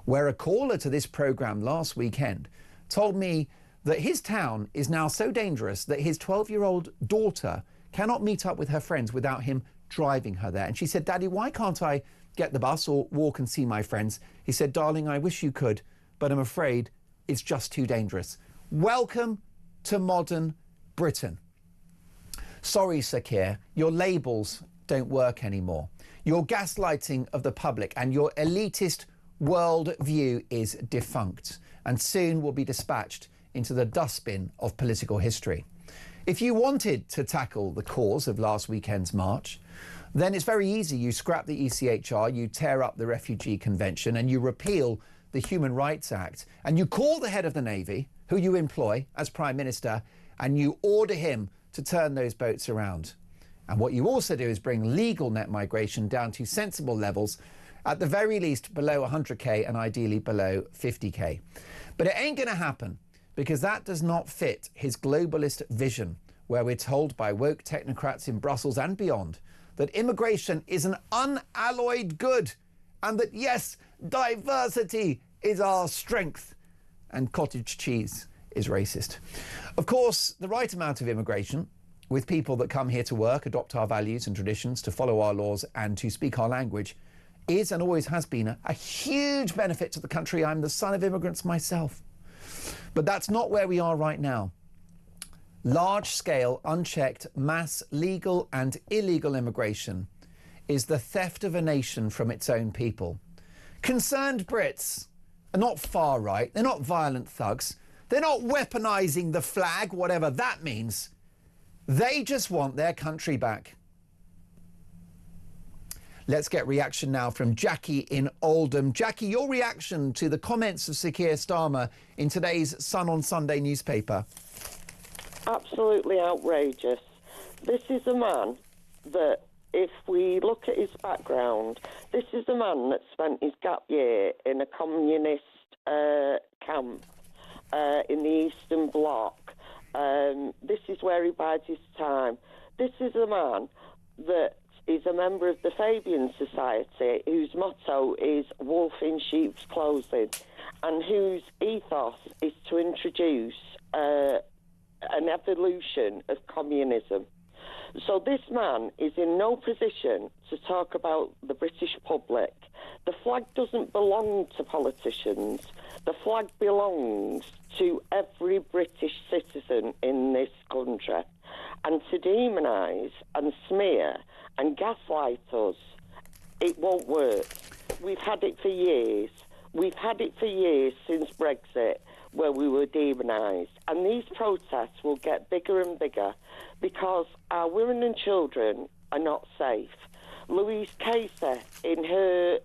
where a caller to this programme last weekend told me that his town is now so dangerous that his 12-year-old daughter cannot meet up with her friends without him driving her there. And she said, "Daddy, why can't I get the bus or walk and see my friends?" He said, "Darling, I wish you could, but I'm afraid it's just too dangerous." Welcome to modern Britain. Sorry, Sir Keir, your labels don't work anymore. Your gaslighting of the public and your elitist world view is defunct and soon will be dispatched into the dustbin of political history. If you wanted to tackle the cause of last weekend's march, then it's very easy. You scrap the ECHR, you tear up the Refugee Convention and you repeal the Human Rights Act, and you call the head of the Navy, who you employ as Prime Minister, and you order him to turn those boats around. And what you also do is bring legal net migration down to sensible levels, at the very least below 100k and ideally below 50k. But it ain't going to happen because that does not fit his globalist vision, where we're told by woke technocrats in Brussels and beyond that immigration is an unalloyed good and that, yes, diversity is our strength and cottage cheese is racist. Of course, the right amount of immigration, with people that come here to work, adopt our values and traditions, to follow our laws and to speak our language, is and always has been a huge benefit to the country. I'm the son of immigrants myself. But that's not where we are right now. Large-scale, unchecked, mass legal and illegal immigration is the theft of a nation from its own people. Concerned Brits are not far right. They're not violent thugs. They're not weaponising the flag, whatever that means. They just want their country back. Let's get reaction now from Jackie in Oldham. Jackie, your reaction to the comments of Sir Keir Starmer in today's Sun on Sunday newspaper. Absolutely outrageous. This is a man that, if we look at his background, this is a man that spent his gap year in a communist camp in the Eastern Bloc. This is where he bides his time. This is a man that is a member of the Fabian Society, whose motto is wolf in sheep's clothing, and whose ethos is to introduce an evolution of communism. So this man is in no position to talk about the British public. The flag doesn't belong to politicians. The flag belongs to every British citizen in this country. And to demonise and smear and gaslight us, it won't work. We've had it for years. We've had it for years since Brexit, where we were demonised. And these protests will get bigger and bigger because our women and children are not safe. Louise Casey, in her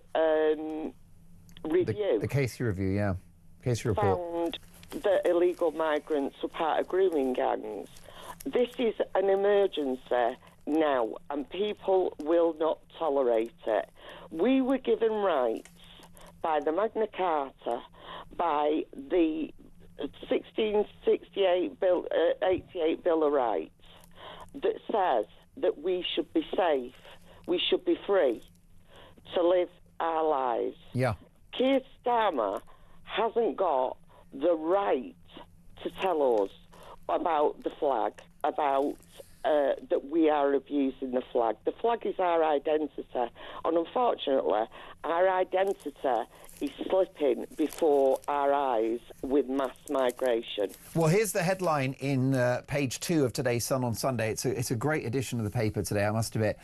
review... The Casey review, yeah. Casey report. ...found that illegal migrants were part of grooming gangs. This is an emergency now, and people will not tolerate it. We were given rights by the Magna Carta, by the 1668 Bill, 88 Bill of Rights, that says that we should be safe, we should be free to live our lives. Yeah. Keir Starmer hasn't got the right to tell us about the flag, about that we are abusing the flag. The flag is our identity, and unfortunately, our identity is slipping before our eyes with mass migration. Well, here's the headline in page 2 of today's Sun on Sunday. It's a great edition of the paper today, I must admit.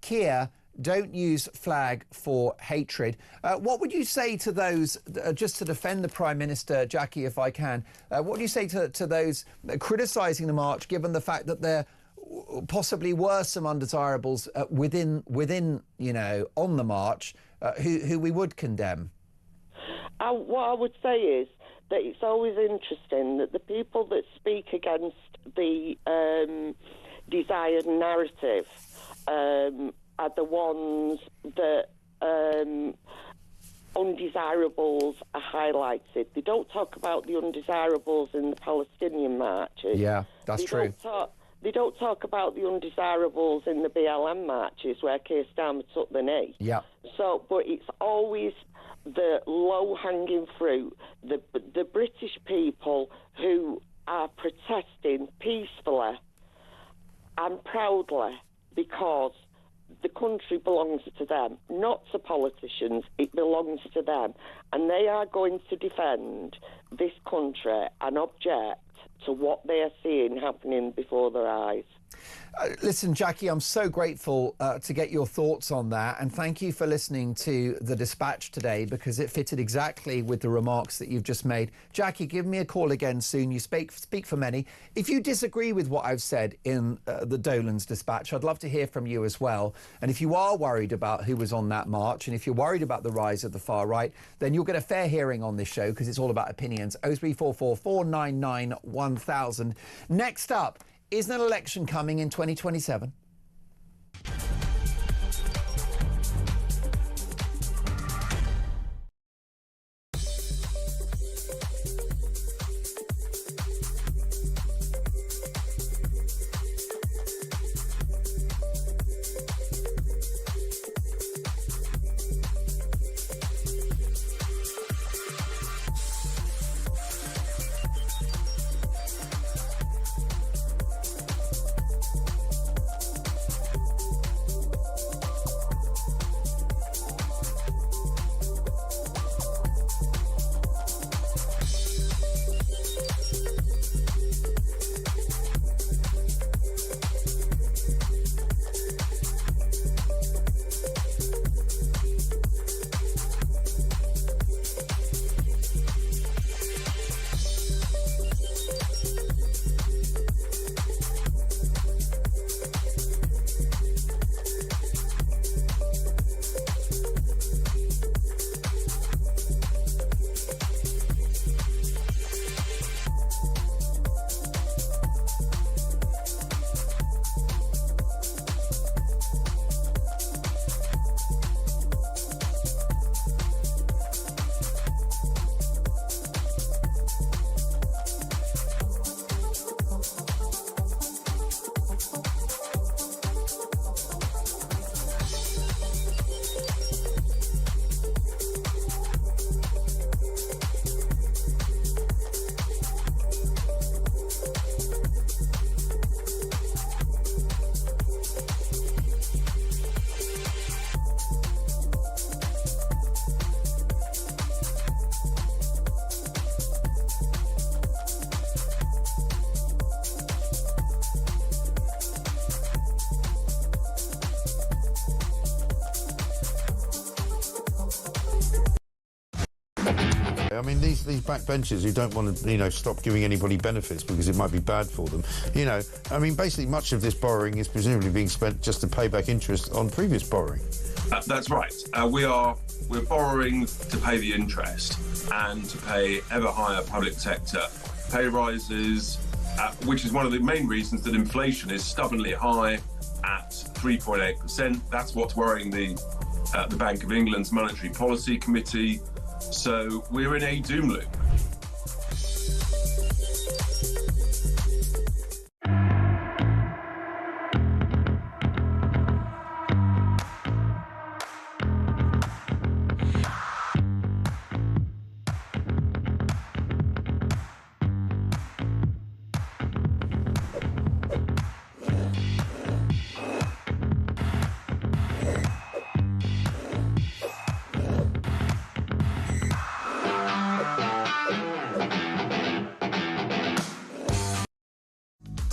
Keir don't use flag for hatred. What would you say to those, just to defend the Prime Minister, Jackie, if I can, what do you say to those criticising the march, given the fact that there possibly were some undesirables within on the march who we would condemn? What I would say is that it's always interesting that the people that speak against the desired narrative are the ones that undesirables are highlighted. They don't talk about the undesirables in the Palestinian marches. Yeah, that's true. They don't talk about the undesirables in the BLM marches where Keir Starmer took the knee. Yeah. So, but it's always the low-hanging fruit, the British people who are protesting peacefully and proudly because the country belongs to them, not to politicians. It belongs to them. And they are going to defend this country and object to what they are seeing happening before their eyes. Listen, Jackie, I'm so grateful to get your thoughts on that, and thank you for listening to The Dispatch today, because it fitted exactly with the remarks that you've just made. Jackie, give me a call again soon. You speak for many. If you disagree with what I've said in the Dolan's Dispatch, I'd love to hear from you as well. And if you are worried about who was on that march, and if you're worried about the rise of the far right, then you'll get a fair hearing on this show, because it's all about opinions. 0344 499 1000. Next up, is an election coming in 2027? I mean, these backbenchers who don't want to, stop giving anybody benefits because it might be bad for them. I mean, basically, much of this borrowing is presumably being spent just to pay back interest on previous borrowing. That's right. We're borrowing to pay the interest and to pay ever higher public sector pay rises, which is one of the main reasons that inflation is stubbornly high at 3.8%. That's what's worrying the Bank of England's Monetary Policy Committee. So we're in a doom loop.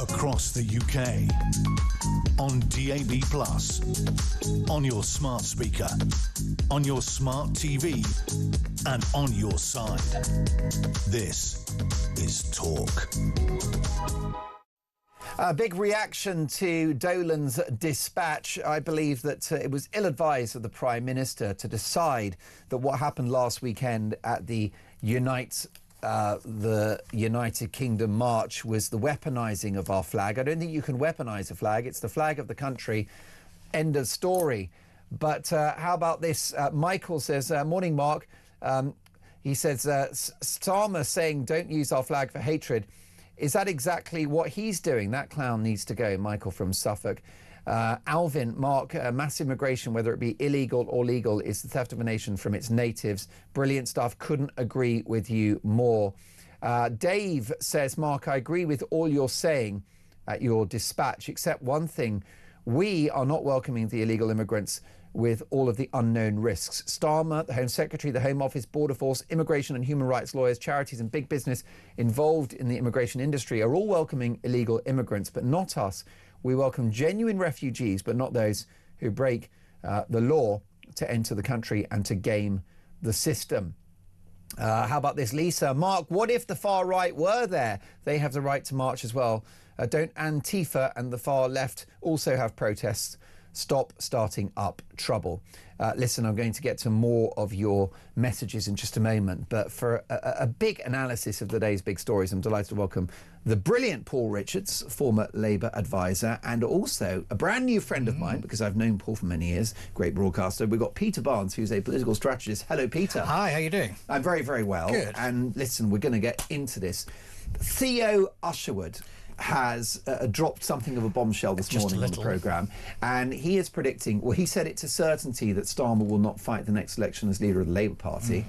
across the UK. On DAB+, on your smart speaker, on your smart TV, and on your side. This is Talk. A big reaction to Dolan's dispatch. I believe that it was ill-advised of the Prime Minister to decide that what happened last weekend at the United Kingdom march was the weaponising of our flag. I don't think you can weaponise a flag. It's the flag of the country. End of story. But how about this? Michael says, morning, Mark. He says, Starmer saying don't use our flag for hatred. Is that exactly what he's doing? That clown needs to go, Michael from Suffolk. Alvin, Mark, massive migration, whether it be illegal or legal, is the theft of a nation from its natives. Brilliant stuff. Couldn't agree with you more. Dave says, Mark, I agree with all you're saying at your dispatch, except one thing. We are not welcoming the illegal immigrants with all of the unknown risks. Starmer, the Home Secretary, the Home Office, Border Force, immigration and human rights lawyers, charities and big business involved in the immigration industry are all welcoming illegal immigrants, but not us. We welcome genuine refugees, but not those who break the law to enter the country and to game the system. How about this, Lisa? Mark, what if the far right were there? They have the right to march as well. Don't Antifa and the far left also have protests? Stop starting up trouble. Listen, I'm going to get to more of your messages in just a moment, but for a big analysis of the day's big stories, I'm delighted to welcome the brilliant Paul Richards, former Labour advisor, and also a brand new friend of mine, because I've known Paul for many years, great broadcaster. We've got Peter Barnes, who's a political strategist. Hello, Peter. Hi, how you doing? I'm very, very well. Good. And listen, we're going to get into this. Theo Usherwood has dropped something of a bombshell this morning on the programme, and he is predicting, well, he said it's a certainty that Starmer will not fight the next election as leader of the Labour Party,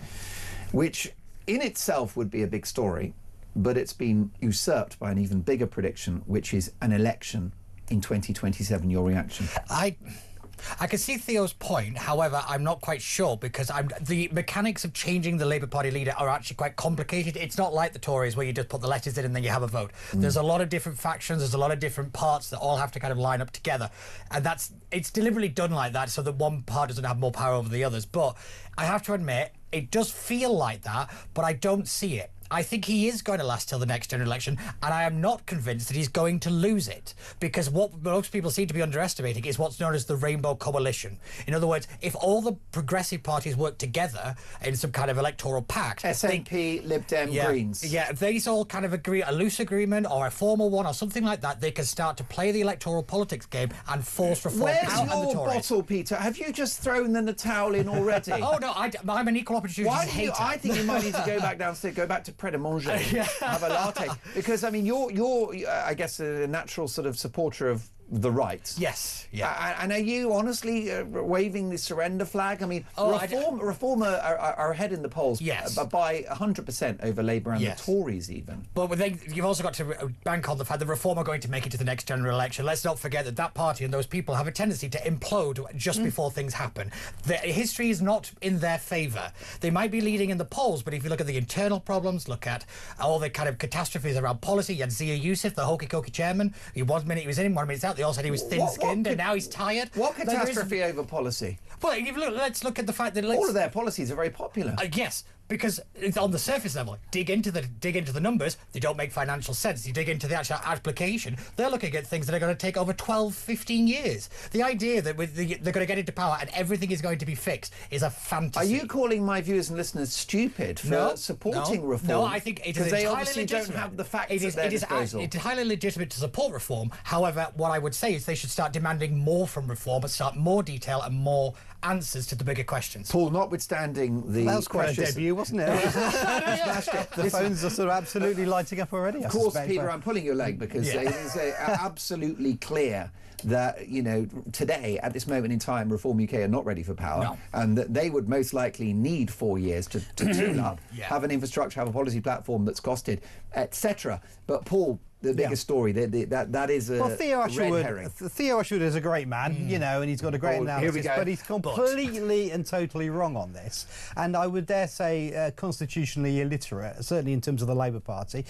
which in itself would be a big story, but it's been usurped by an even bigger prediction, which is an election in 2027. Your reaction? I can see Theo's point. However, I'm not quite sure, because the mechanics of changing the Labour Party leader are actually quite complicated. It's not like the Tories where you just put the letters in and then you have a vote. There's a lot of different factions. There's a lot of different parts that all have to kind of line up together. And it's deliberately done like that so that one part doesn't have more power over the others. But I have to admit, it does feel like that, but I don't see it. I think he is going to last till the next general election, and I am not convinced that he's going to lose it, because what most people seem to be underestimating is what's known as the Rainbow Coalition. In other words, if all the progressive parties work together in some kind of electoral pact... SNP, Lib Dem, Greens. Yeah, if they all kind of agree, a loose agreement or a formal one or something like that, they can start to play the electoral politics game and force reform out of the Tories. Where's your bottle, Peter? Have you just thrown the towel in already? Oh, no, I'm an equal opportunity hater. I think you might need to go back downstairs, go back to Pret a Manger, have a latte, because I mean you're I guess a natural sort of supporter of the right. Yes. Yeah. And are you honestly waving the surrender flag? I mean, Reform are ahead in the polls, yes, by 100% over Labour and the Tories even. But you've also got to bank on the fact that Reform are going to make it to the next general election. Let's not forget that party and those people have a tendency to implode just before things happen. The history is not in their favour. They might be leading in the polls, but if you look at the internal problems, look at all the kind of catastrophes around policy. You had Zia Youssef, the hokey-cokey chairman. 1 minute he was in, 1 minute out. They all said he was thin-skinned, and now he's tired. What catastrophe over policy? Well, let's look at the fact that all of their policies are very popular. Yes, because it's on the surface level. Dig into the numbers, they don't make financial sense. You dig into the actual application, they're looking at things that are going to take over 12, 15 years. The idea that they're going to get into power and everything is going to be fixed is a fantasy. Are you calling my viewers and listeners stupid for supporting reform? No, I think it is they entirely obviously legitimate. Don't have the facts at their disposal. It's entirely legitimate to support reform. However, what I would say is they should start demanding more from reform and start more detail and more answers to the bigger questions. Paul, notwithstanding the that was quite a debut, wasn't it? The phones are sort of absolutely lighting up already. Of course, Peter, I'm pulling your leg because it is absolutely clear that, you know, today, at this moment in time, Reform UK are not ready for power, and that they would most likely need 4 years to tune up, have an infrastructure, have a policy platform that's costed, etc. But Paul, the biggest story, that is a red herring. Theo Usherwood is a great man, you know, and he's got a great analysis, but he's completely and totally wrong on this. And I would dare say constitutionally illiterate, certainly in terms of the Labour Party.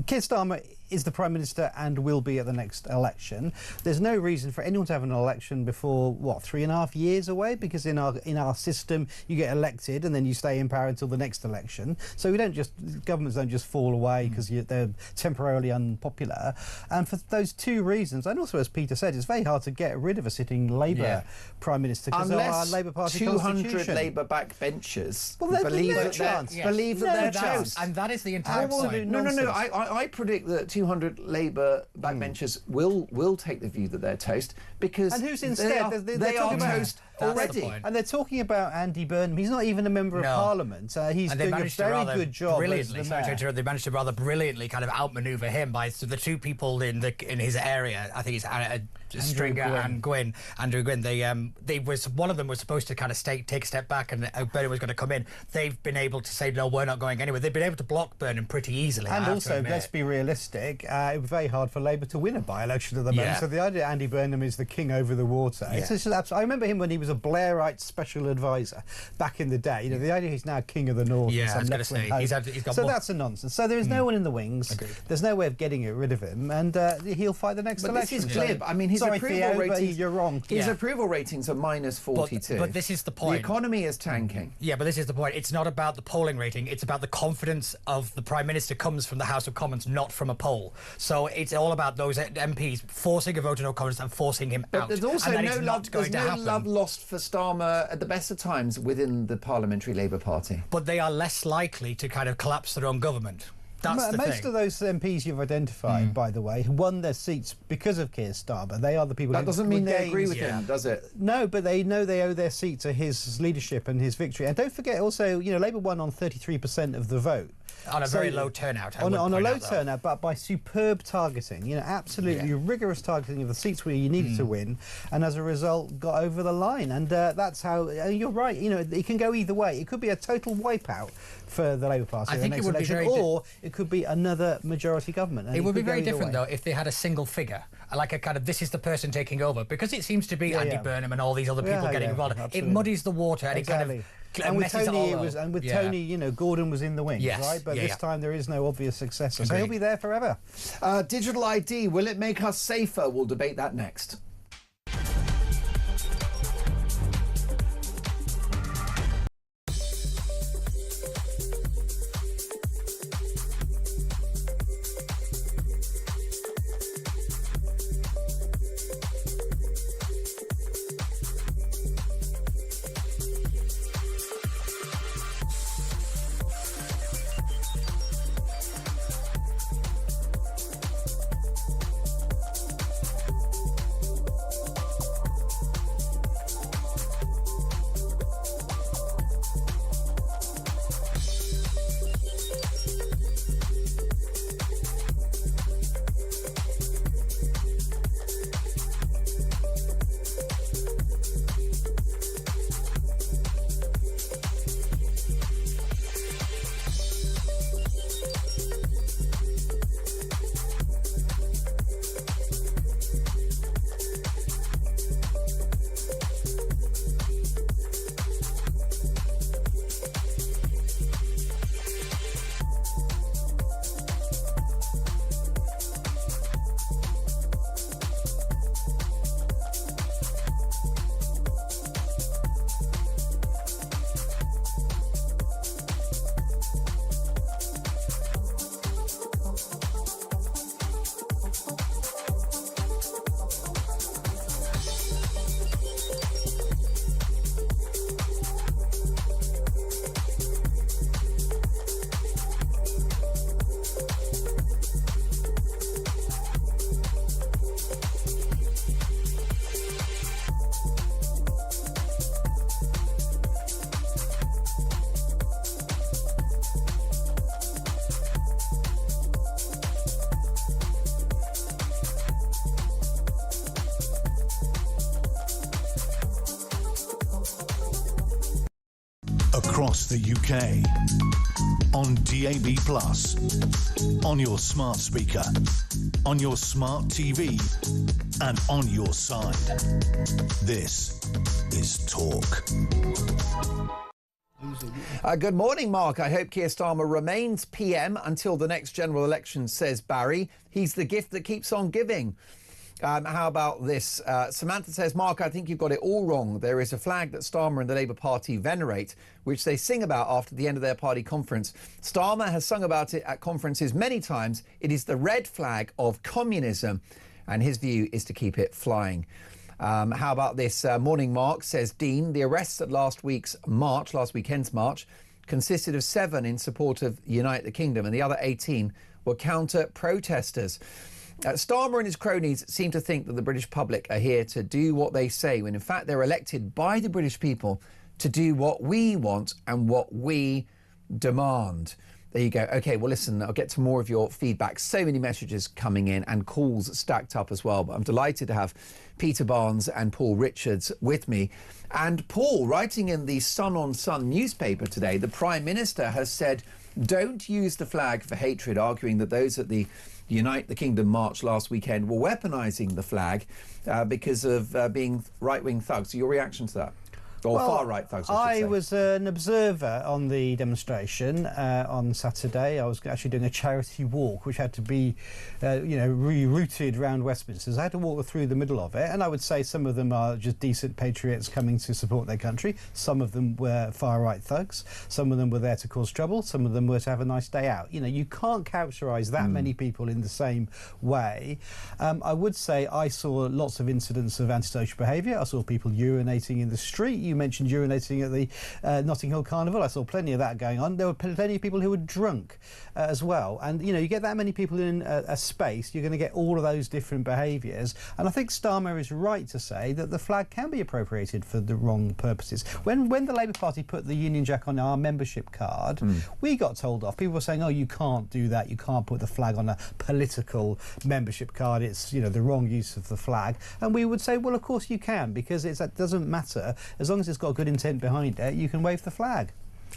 Keir Starmer is the Prime Minister and will be at the next election. There's no reason for anyone to have an election before, what, 3.5 years away? Because in our system, you get elected and then you stay in power until the next election. So governments don't just fall away because they're temporarily unpopular. And for those two reasons, and also as Peter said, it's very hard to get rid of a sitting Labour Prime Minister because of our Labour Party 200 Labour backbenchers believe that they're toast. And that is the entire point. No. I predict that 200 Labour backbenchers will take the view that they're toast because and who's instead? They are toast already. And they're talking about Andy Burnham. He's not even a member of Parliament. He's doing a very good job. They managed to rather brilliantly kind of outmaneuver him by the two people in his area. I think it's Stringer and Gwynn. Andrew Gwynn. One of them was supposed to kind of take a step back, and Burnham was going to come in. They've been able to say no, we're not going anywhere. They've been able to block Burnham pretty easily. And also, let's be realistic. It was very hard for Labour to win a by-election at the moment. So the idea that Andy Burnham is the king over the water. I remember him when he was a Blairite special advisor back in the day. You know, the idea he's now king of the north. Yeah, I was going to say that's a nonsense. So there is no one in the wings. Agreed. There's no way of getting rid of him, and he'll fight the next election. This is glib. I mean, his approval ratings. You're wrong. His approval ratings are -42. But this is the point. The economy is tanking. Yeah, but this is the point. It's not about the polling rating. It's about the confidence of the Prime Minister comes from the House of Commons, not from a poll. So it's all about those MPs forcing a vote of no confidence and forcing him out. There's also no love lost for Starmer at the best of times within the Parliamentary Labour Party. But they are less likely to kind of collapse their own government. Most of those MPs you've identified, by the way, won their seats because of Keir Starmer. They are the people. That doesn't mean they agree with him, does it? No, but they know they owe their seat to his leadership and his victory. And don't forget, also, Labour won on 33% of the vote. On a very low turnout. On a low turnout, but by superb targeting, absolutely rigorous targeting of the seats where you needed to win, and as a result, got over the line. And that's how. You're right. It can go either way. It could be a total wipeout for the Labour Party in the next election, or it could be another majority government. It would be very different, though, if they had a single figure, like a kind of this is the person taking over, because it seems to be Andy Burnham and all these other people getting involved. Absolutely. It muddies the water and it kind of. And with Tony, Gordon was in the wings, right? But this time there is no obvious successor, so he'll be there forever. Digital ID, will it make us safer? We'll debate that next. Across the UK, on DAB+, on your smart speaker, on your smart TV, and on your side. This is Talk. Good morning, Mark. I hope Keir Starmer remains PM until the next general election, says Barry. He's the gift that keeps on giving. How about this? Samantha says, Mark, I think you've got it all wrong. There is a flag that Starmer and the Labour Party venerate, which they sing about after the end of their party conference. Starmer has sung about it at conferences many times. It is the red flag of communism, and his view is to keep it flying. How about this? Morning, Mark, says Dean. The arrests at last weekend's march, consisted of 7 in support of Unite the Kingdom, and the other 18 were counter-protesters. Starmer and his cronies seem to think that the British public are here to do what they say, when in fact they're elected by the British people to do what we want and what we demand. There you go. OK, well, listen, I'll get to more of your feedback. So many messages coming in and calls stacked up as well. But I'm delighted to have Peter Barnes and Paul Richards with me. And Paul, writing in the Sun on Sun newspaper today, the Prime Minister has said, don't use the flag for hatred, arguing that those at the Unite the Kingdom march last weekend were weaponising the flag because of being right-wing thugs. So your reaction to that? Or far-right thugs, I should say. I was an observer on the demonstration on Saturday. I was actually doing a charity walk, which had to be, rerouted around Westminster. So I had to walk through the middle of it, and I would say some of them are just decent patriots coming to support their country. Some of them were far-right thugs. Some of them were there to cause trouble. Some of them were to have a nice day out. You know, you can't characterise that many people in the same way. I would say I saw lots of incidents of antisocial behaviour. I saw people urinating in the street. You mentioned urinating at the Notting Hill Carnival. I saw plenty of that going on. There were plenty of people who were drunk as well. And, you know, you get that many people in a space, you're going to get all of those different behaviours. And I think Starmer is right to say that the flag can be appropriated for the wrong purposes. When the Labour Party put the Union Jack on our membership card, we got told off. People were saying, oh, you can't do that. You can't put the flag on a political membership card. It's, you know, the wrong use of the flag. And we would say, well, of course you can, because that doesn't matter. As long as it's got good intent behind it, you can wave the flag.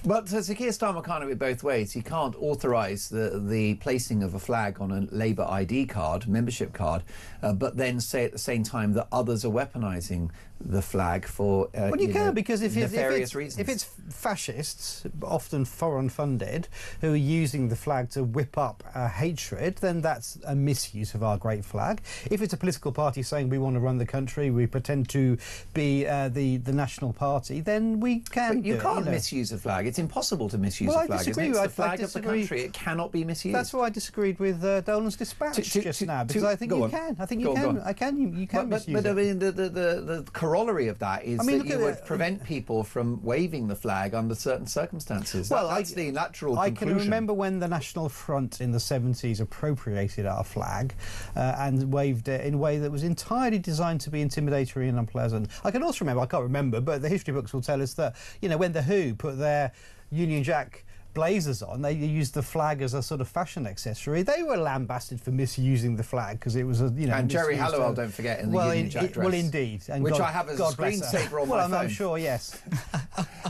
But Sir Keir Starmer can't have it both ways. He can't authorise the placing of a flag on a Labour ID card, membership card, but then say at the same time that others are weaponising the flag for well, you can, because if reasons. If it's fascists, often foreign funded, who are using the flag to whip up hatred, then that's a misuse of our great flag. If it's a political party saying we want to run the country, we pretend to be the national party, then we can. But you can't misuse a flag. It's impossible to misuse a flag. I disagree. It's the flag of the country. It cannot be misused. That's why I disagreed with Dolan's dispatch just now, because I think you can. I think you can. You can misuse it. But I mean, the corollary of that is that you would prevent people from waving the flag under certain circumstances. Well, that's the natural conclusion. I can remember when the National Front in the 70s appropriated our flag and waved it in a way that was entirely designed to be intimidatory and unpleasant. I can also remember, I can't remember, but the history books will tell us that, you know, when the Who put their Union Jack blazers on, they used the flag as a sort of fashion accessory. They were lambasted for misusing the flag because it was a, you know. And Jerry Halliwell, don't forget, in the Union Jack dress. Well, indeed, and which I have as a screensaver on my phone. I'm sure, yes.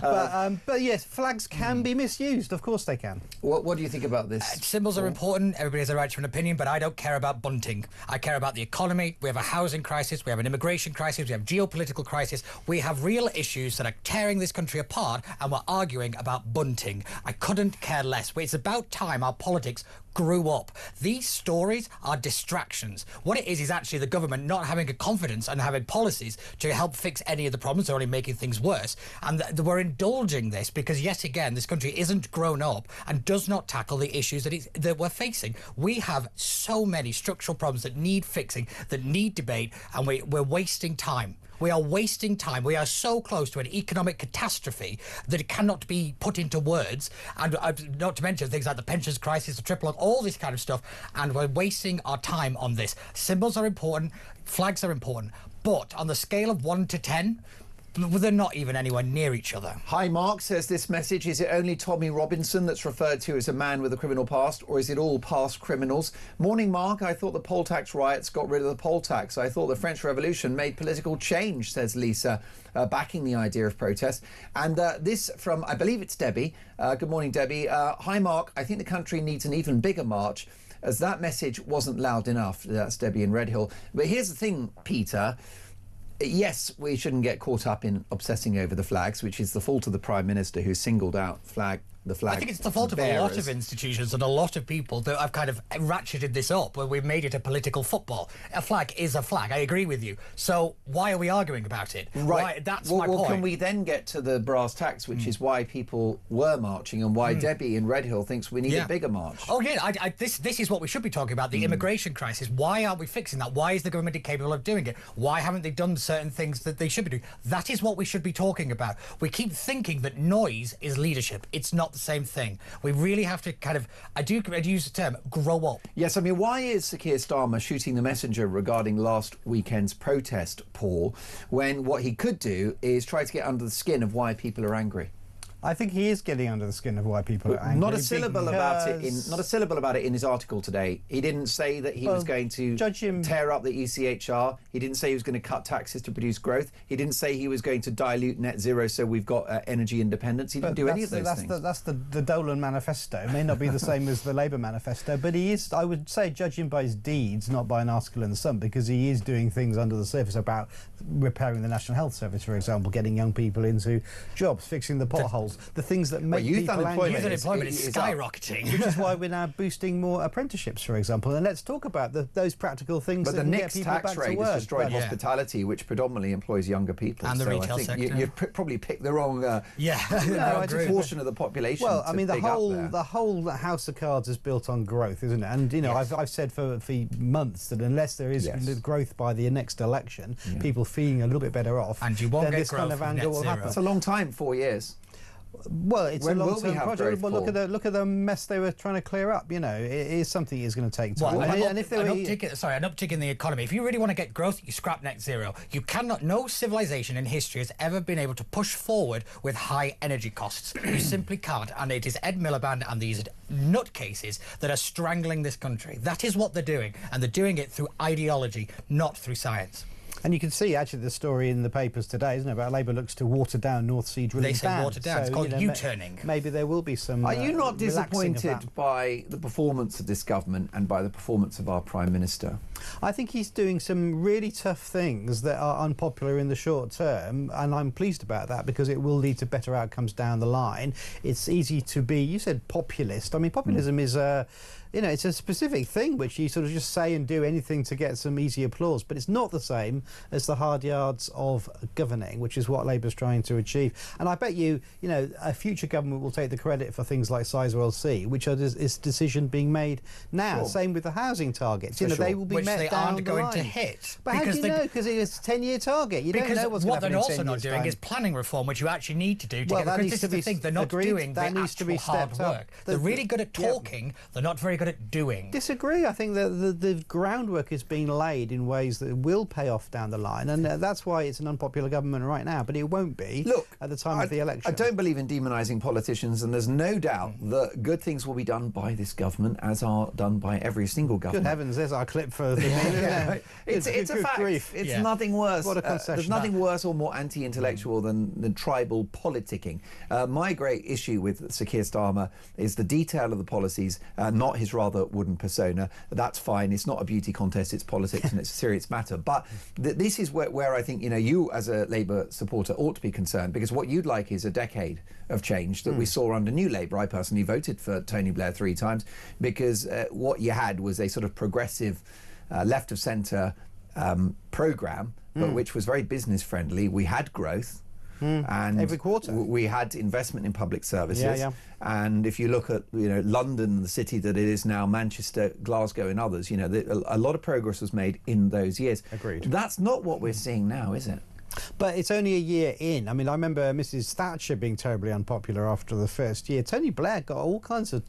But yes, flags can be misused. Of course, they can. What do you think about this? Symbols are important. Everybody has a right to an opinion, but I don't care about bunting. I care about the economy. We have a housing crisis. We have an immigration crisis. We have geopolitical crisis. We have real issues that are tearing this country apart, and we're arguing about bunting. I couldn't care less. It's about time our politics grew up. These stories are distractions. What it is actually the government not having a confidence and having policies to help fix any of the problems. They're only making things worse. And we're indulging this because, yet again, this country isn't grown up and does not tackle the issues that we're facing. We have so many structural problems that need fixing, that need debate, and we're wasting time. We are wasting time. We are so close to an economic catastrophe that it cannot be put into words. And not to mention things like the pensions crisis, the triple, all this kind of stuff. And we're wasting our time on this. Symbols are important. Flags are important. But on the scale of 1 to 10, they're not even anywhere near each other. Hi, Mark says this message, is it only Tommy Robinson that's referred to as a man with a criminal past, or is it all past criminals? Morning, Mark. I thought the poll tax riots got rid of the poll tax. I thought the French Revolution made political change, says Lisa, backing the idea of protest. And this from, I believe it's Debbie. Good morning, Debbie. Hi, Mark. I think the country needs an even bigger march, as that message wasn't loud enough. That's Debbie in Redhill. But here's the thing, Peter. Yes, we shouldn't get caught up in obsessing over the flags, which is the fault of the Prime Minister, who singled out the flag. I think it's the fault of a lot of institutions and a lot of people that have kind of ratcheted this up, where we've made it a political football. A flag is a flag. I agree with you. So why are we arguing about it? Right. Why, that's my point. Well, can we then get to the brass tacks, which is why people were marching and why Debbie in Redhill thinks we need a bigger march? Oh, yeah. This is what we should be talking about, the immigration crisis. Why aren't we fixing that? Why is the government incapable of doing it? Why haven't they done certain things that they should be doing? That is what we should be talking about. We keep thinking that noise is leadership. It's not the same thing. We really have to kind of, I'd use the term, grow up. Yes, I mean, why is Sir Keir Starmer shooting the messenger regarding last weekend's protest, Paul, when what he could do is try to get under the skin of why people are angry? I think he is getting under the skin of why people are angry. Not a syllable about it in his article today. He didn't say that he was going to tear up the ECHR. He didn't say he was going to cut taxes to produce growth. He didn't say he was going to dilute net zero so we've got energy independence. He didn't do any of those things. That's the Dolan manifesto. It may not be the same as the Labour manifesto, but he is, I would say, judging by his deeds, not by an article in the Sun, because he is doing things under the surface about repairing the National Health Service, for example, getting young people into jobs, fixing the potholes. The things that make people angry. Youth unemployment is skyrocketing. Which is why we're now boosting more apprenticeships, for example. And let's talk about those practical things that can get people back to work. But the next tax rate has destroyed hospitality, which predominantly employs younger people. And the retail sector. You've probably picked the wrong portion of the population. Well, I mean, the whole house of cards is built on growth, isn't it? And, you know, I've said for months that unless there is growth by the next election, people feeling a little bit better off, and you won't then get this kind of anger will happen. It's a long time, 4 years. Well, it's when a long-term project. Well, look at the mess they were trying to clear up. You know, it is something that's going to take time. Well, an uptick in the economy. If you really want to get growth, you scrap net zero. You cannot. No civilization in history has ever been able to push forward with high energy costs. You simply can't. And it is Ed Miliband and these nutcases that are strangling this country. That is what they're doing, and they're doing it through ideology, not through science. And you can see, actually, the story in the papers today, isn't it, about Labour looks to water down North Sea drilling. They say water down. So, it's called U-turning. Maybe there will be some. Are you not disappointed by the performance of this government and by the performance of our Prime Minister? I think he's doing some really tough things that are unpopular in the short term, and I'm pleased about that because it will lead to better outcomes down the line. It's easy to be, you said populist. I mean, populism is you know, it's a specific thing which you sort of just say and do anything to get some easy applause, but it's not the same as the hard yards of governing, which is what Labour's trying to achieve. And I bet you know, a future government will take the credit for things like Sizewell C, which is decision being made now. Sure. Same with the housing targets. You know, they will be which met they down aren't the going line. to hit. But how do you know? Because it's a 10-year target. You don't know what's going to happen in 10 years' time. What they're also not doing is planning reform, which you actually need to do. Because this is the thing, they're not doing the actual hard work. They're really good at talking. They're not very good at doing. Disagree. I think that the groundwork is being laid in ways that will pay off down the line, and that's why it's an unpopular government right now, but it won't be at the time of the election. I don't believe in demonising politicians, and there's no doubt that good things will be done by this government, as are done by every single government. Good heavens, there's our clip for the meeting. It's a fact. Grief. It's nothing worse. What a concession. There's nothing worse or more anti-intellectual than tribal politicking. My great issue with Sir Keir Starmer is the detail of the policies, not his rather wooden persona. That's fine. It's not a beauty contest. It's politics and it's a serious matter. But this is where I think, you know, you as a Labour supporter ought to be concerned, because what you'd like is a decade of change that we saw under New Labour. I personally voted for Tony Blair 3 times because what you had was a sort of progressive left of centre programme, but which was very business friendly. We had growth. And every quarter we had investment in public services. And if you look at, you know, London, the city that it is now, Manchester, Glasgow and others, you know, a lot of progress was made in those years. Agreed. That's not what we're seeing now, is it? But it's only a year in. I mean, I remember Mrs Thatcher being terribly unpopular after the first year. Tony Blair got all kinds of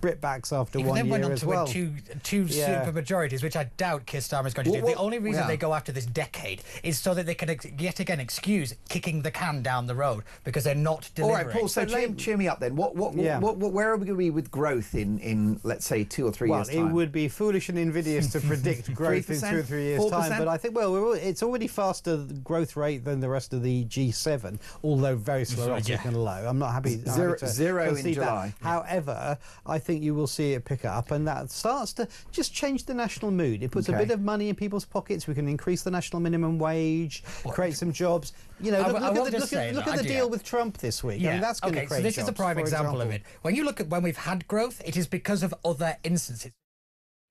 Britbacks after 1 year as well. He then went on to win two super majorities, which I doubt Keir Starmer is going to do. The only reason they go after this decade is so that they can yet again excuse kicking the can down the road, because they're not delivering. All right, Paul, so cheer me up then. Where are we going to be with growth in let's say 2 or 3 years' time? Well, it would be foolish and invidious to predict growth in 2 or 3 years' time. But I think, well, it's already faster growth rate rate than the rest of the G7, although very sclerotic and low. I'm not happy. Zero in July. That. However, I think you will see it pick up, and that starts to just change the national mood. It puts a bit of money in people's pockets. We can increase the national minimum wage, create some jobs. You know, look at the deal with Trump this week. Yeah. I mean, that's going to create so this jobs, is a prime example of it. When you look at when we've had growth, it is because of other instances.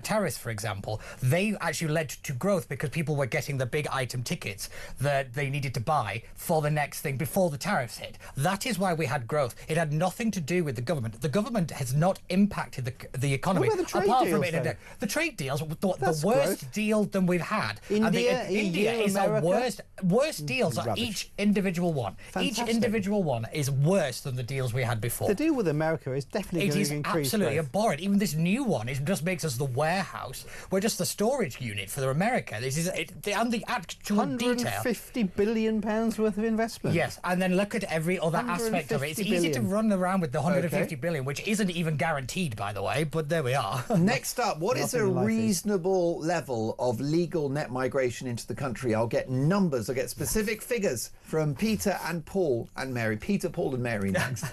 Tariffs, for example, they actually led to growth because people were getting the big item tickets that they needed to buy for the next thing before the tariffs hit. That is why we had growth. It had nothing to do with the government. The government has not impacted the economy. What about the trade apart deals, from it, the trade deals, the worst growth. deal than we've had. India is America? our worst deals. Rubbish. Each individual one. Fantastic. Each individual one is worse than the deals we had before. The deal with America is definitely going to increase. It is absolutely growth. abhorrent. Even this new one, it just makes us the warehouse. We're just the storage unit for America. This is and the actual detail. £150 billion worth of investment. Yes, and then look at every other aspect of it. It's easy to run around with the 150 billion, which isn't even guaranteed, by the way. But there we are. Next up, what is a reasonable level of legal net migration into the country? I'll get numbers. I'll get specific figures from Peter and Paul and Mary. Peter, Paul, and Mary next.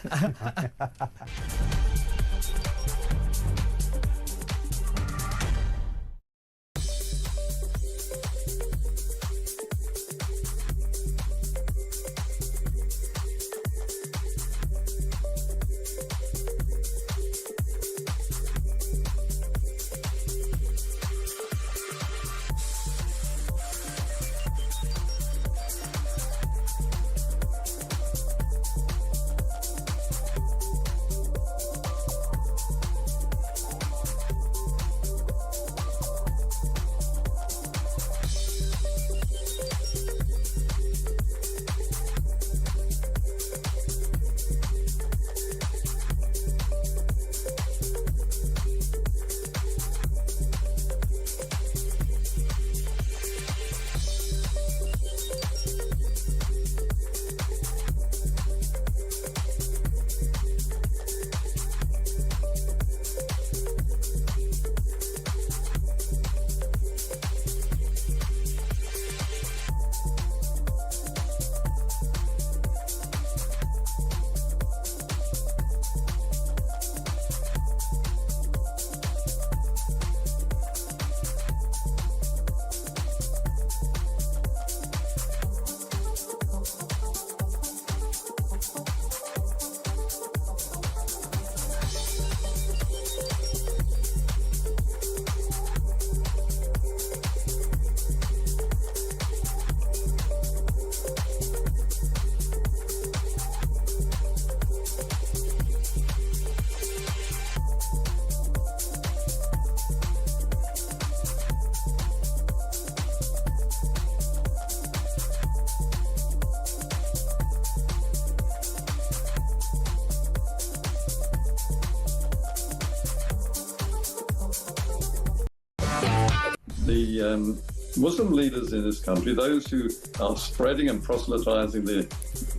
The Muslim leaders in this country, those who are spreading and proselytizing the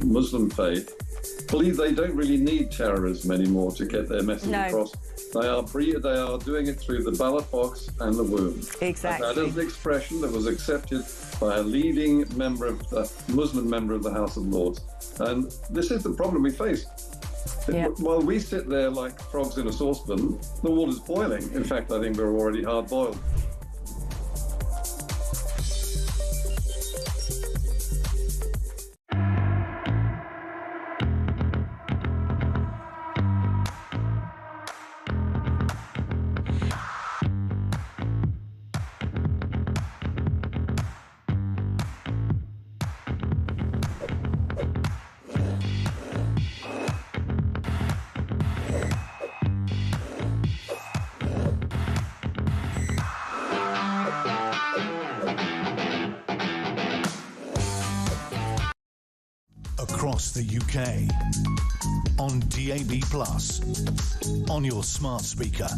Muslim faith, believe they don't really need terrorism anymore to get their message across. They are doing it through the ballot box and the womb. Exactly. And that is the expression that was accepted by a leading Muslim member of the House of Lords. And this is the problem we face. While we sit there like frogs in a saucepan, the water's boiling. In fact, I think we're already hard-boiled. Across the UK, on DAB+, on your smart speaker,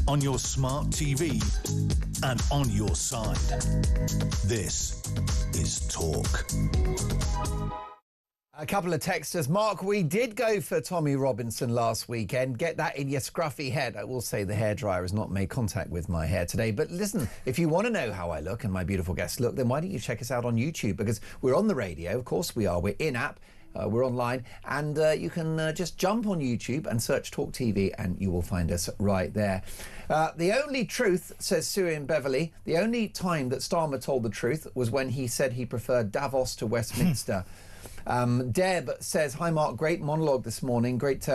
on your smart TV, and on your side. This is Talk. A couple of texters. Mark, we did go for Tommy Robinson last weekend. Get that in your scruffy head. I will say the hairdryer has not made contact with my hair today. But listen, if you want to know how I look and my beautiful guests look, then why don't you check us out on YouTube? Because we're on the radio. Of course we are. We're in-app. We're online. And you can just jump on YouTube and search talkTV and you will find us right there. The only truth, says Sue in Beverley, the only time that Starmer told the truth was when he said he preferred Davos to Westminster. Deb says, hi Mark, great monologue this morning, great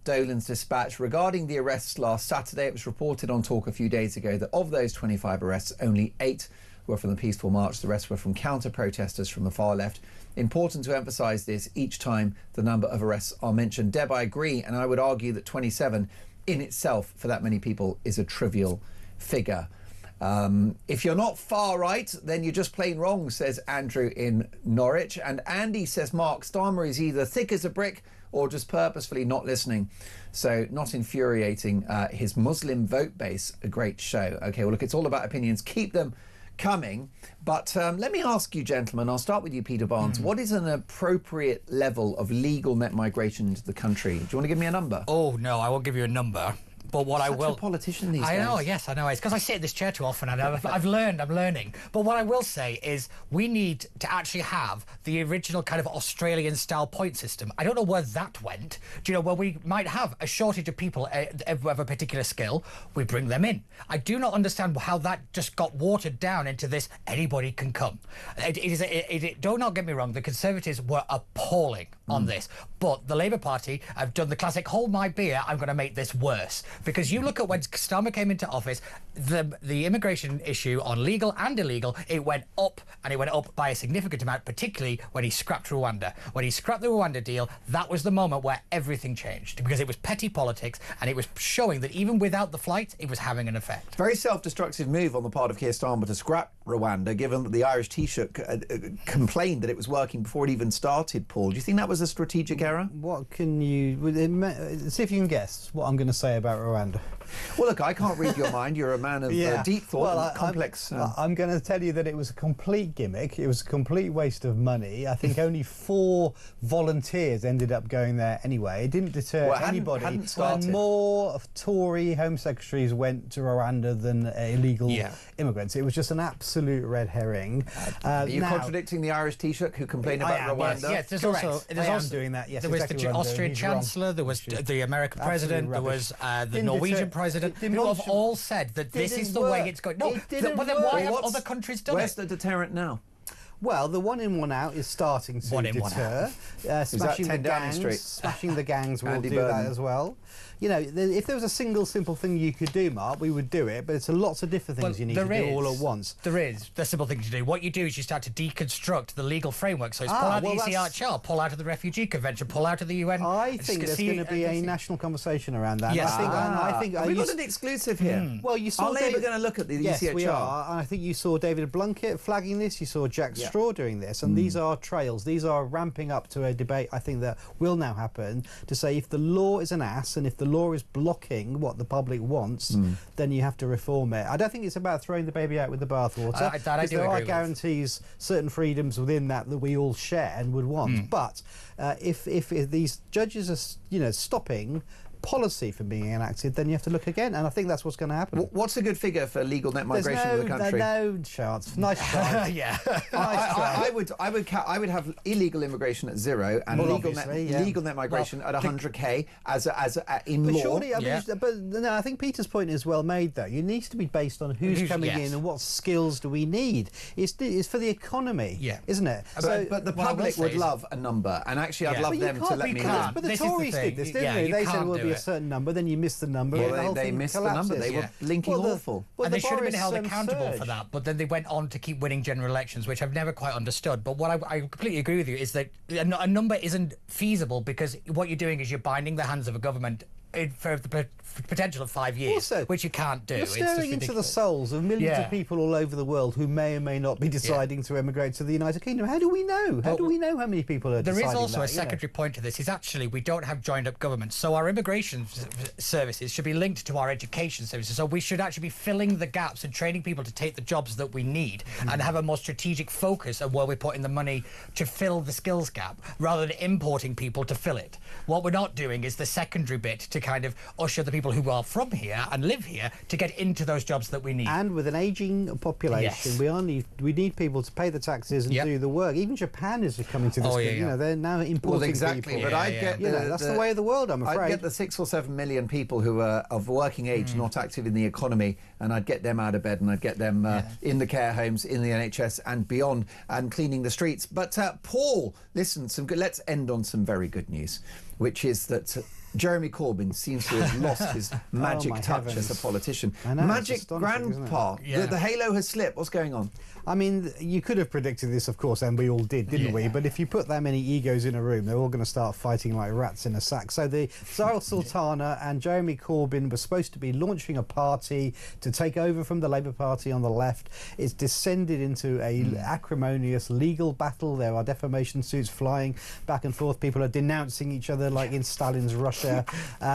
Dolan's dispatch. Regarding the arrests last Saturday, it was reported on Talk a few days ago that of those 25 arrests, only 8 were from the peaceful march, the rest were from counter-protesters from the far left. Important to emphasise this each time the number of arrests are mentioned. Deb, I agree, and I would argue that 27 in itself, for that many people, is a trivial figure. If you're not far right, then you're just plain wrong, says Andrew in Norwich. And Andy says, Mark, Starmer is either thick as a brick or just purposefully not listening. So not infuriating his Muslim vote base. A great show. OK, well, look, it's all about opinions. Keep them coming. But let me ask you, gentlemen, I'll start with you, Peter Barnes. What is an appropriate level of legal net migration into the country? Do you want to give me a number? Oh, no, I won't give you a number. But what I will... a politician these days. I know, yes, I know. It's because I sit in this chair too often and I'm learning. But what I will say is we need to actually have the original kind of Australian-style point system. I don't know where that went. Do you know, where we might have a shortage of people of a particular skill, we bring them in. I do not understand how that just got watered down into this anybody can come. Do not get me wrong, the Conservatives were appalling on this. But the Labour Party have done the classic, hold my beer, I'm going to make this worse. Because you look at when Starmer came into office, the immigration issue on legal and illegal, it went up, and it went up by a significant amount, particularly when he scrapped Rwanda. When he scrapped the Rwanda deal, that was the moment where everything changed, because it was petty politics, and it was showing that even without the flight, it was having an effect. Very self-destructive move on the part of Keir Starmer to scrap Rwanda, given that the Irish Taoiseach complained that it was working before it even started, Paul. Do you think that was a strategic error? What can you... See if you can guess what I'm going to say about Rwanda. Well, look, I can't read your mind. You're a man of deep thought and complex... I'm going to tell you that it was a complete gimmick. It was a complete waste of money. I think only 4 volunteers ended up going there anyway. It didn't deter anybody. And more of Tory Home Secretaries went to Rwanda than illegal immigrants. It was just an absolute red herring. Are you contradicting the Irish Taoiseach who complained about Rwanda? Yes, there's also doing that. Yes, there was the Austrian Chancellor, there was the American President, there was the Norwegian President, who have all said that this is the way it's going. No, but then why have other countries done it? Where's the deterrent now? Well, the one in, one out is starting to deter. Smashing the gangs, smashing the gangs will do that as well. You know, if there was a single simple thing you could do, Mark, we would do it, but it's lots of different things you need to do all at once. There is the simple thing to do. What you do is you start to deconstruct the legal framework. So it's pull out the ECHR, pull out of the Refugee Convention, pull out of the UN. I think there's going to be a national conversation around that. Yes. I think we've got an exclusive here. Well, you saw Are Labour going to look at the ECHR? Yes, we are. And I think you saw David Blunkett flagging this. You saw Jack Straw doing this. And these are trails. These are ramping up to a debate, I think, that will now happen to say if the law is an ass and if the law is blocking what the public wants, then you have to reform it. I don't think it's about throwing the baby out with the bathwater. Because there are guarantees, certain freedoms within that we all share and would want. But if these judges are, stopping policy from being enacted, then you have to look again, and I think that's what's going to happen. What's a good figure for legal net migration in the country? No chance. Nice try. I would have illegal immigration at 0 and legal net migration at 100k as in but law. Surely, I think Peter's point is well made. Though it needs to be based on who's coming in and what skills do we need. It's for the economy, isn't it? But the public would love a number, and actually, I'd love them to let me know. But the Tories did this, didn't they? They said we'll be a certain number, then you missed the number. Well, they missed the number. They were blinking awful. And they should have been held accountable for that, but then they went on to keep winning general elections, which I've never quite understood. But what I completely agree with you is that a number isn't feasible, because what you're doing is you're binding the hands of a government for potential of 5 years, which you can't do. You're It's just staring into the ridiculous. souls of millions Yeah. of people all over the world who may or may not be deciding to emigrate to the United Kingdom. How do we know? How do we know how many people are There deciding is also that, a secondary point to this, is actually we don't have joined up government, so our immigration services should be linked to our education services, so we should actually be filling the gaps and training people to take the jobs that we need and have a more strategic focus of where we're putting the money to fill the skills gap rather than importing people to fill it. What we're not doing is the secondary bit to kind of usher the people who are from here and live here to get into those jobs that we need. And with an ageing population, we need people to pay the taxes and do the work. Even Japan is coming to this. You know, they're now importing Well, exactly. people. But I get that's the way of the world, I'm afraid. I'd get the 6 or 7 million people who are of working age, not active in the economy, and I'd get them out of bed and I'd get them in the care homes, in the NHS and beyond, and cleaning the streets. But Paul, listen, let's end on some very good news, which is that Jeremy Corbyn seems to have lost his magic touch as a politician. I know, Magic grandpa. The halo has slipped. What's going on? I mean, you could have predicted this, of course, and we all did, didn't we? But if you put that many egos in a room, they're all going to start fighting like rats in a sack. So the Tsar Sultana and Jeremy Corbyn were supposed to be launching a party to take over from the Labour Party on the left. It's descended into a acrimonious legal battle. There are defamation suits flying back and forth. People are denouncing each other like in Stalin's Russia.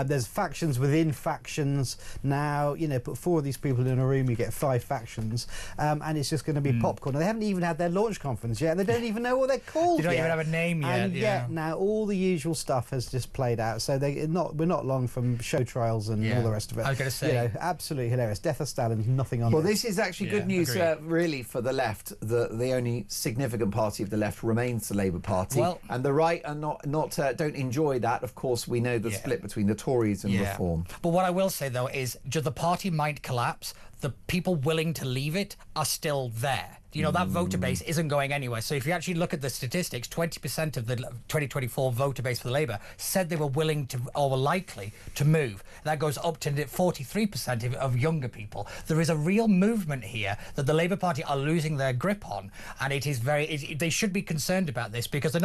There's factions within factions now. You know, put 4 of these people in a room, you get 5 factions, and it's just going to be popcorn. They haven't even had their launch conference yet. They don't even know what they're called. They don't yet. even have a name yet. And yet now all the usual stuff has just played out. So we're not long from show trials and all the rest of it. I was going to say, you know, absolutely hilarious. Death of Stalin, nothing on. Well, it. this is actually good news, really, for the left. The only significant party of the left remains the Labour Party, and the right are don't enjoy that. Of course, we know the split between the Tories and Reform. But what I will say though is, the party might collapse. The people willing to leave it are still there. You know, that voter base isn't going anywhere. So if you actually look at the statistics, 20% of the 2024 voter base for the Labour said they were willing to or were likely to move. That goes up to 43% of younger people. There is a real movement here that the Labour Party are losing their grip on, and it is they should be concerned about this, because they're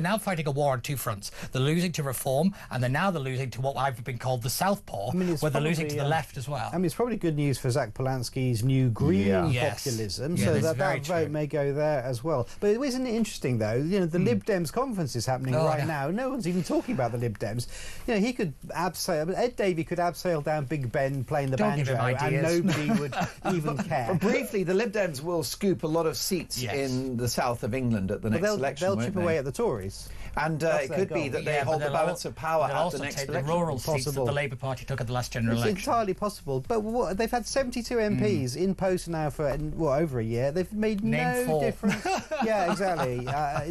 now fighting a war on 2 fronts. They're losing to Reform, and they're losing to what I've been called the Southpaw, where they're losing to the left as well. I mean, it's probably good news for Zach Polanski's new green populism, so that vote may go there as well. But isn't it interesting, though? You know, the Lib Dems conference is happening now. No one's even talking about the Lib Dems. You know, he could abseil. Ed Davey could abseil down Big Ben playing the banjo, and nobody would even care. Briefly, the Lib Dems will scoop a lot of seats in the south of England at the next election. They'll chip away at the Tories. And it could be that they hold the balance of power at the next election. The rural seats that the Labour Party took at the last general election. It's entirely possible. But they've had 72 MPs in post now for over a year. They've made no difference. Yeah, exactly.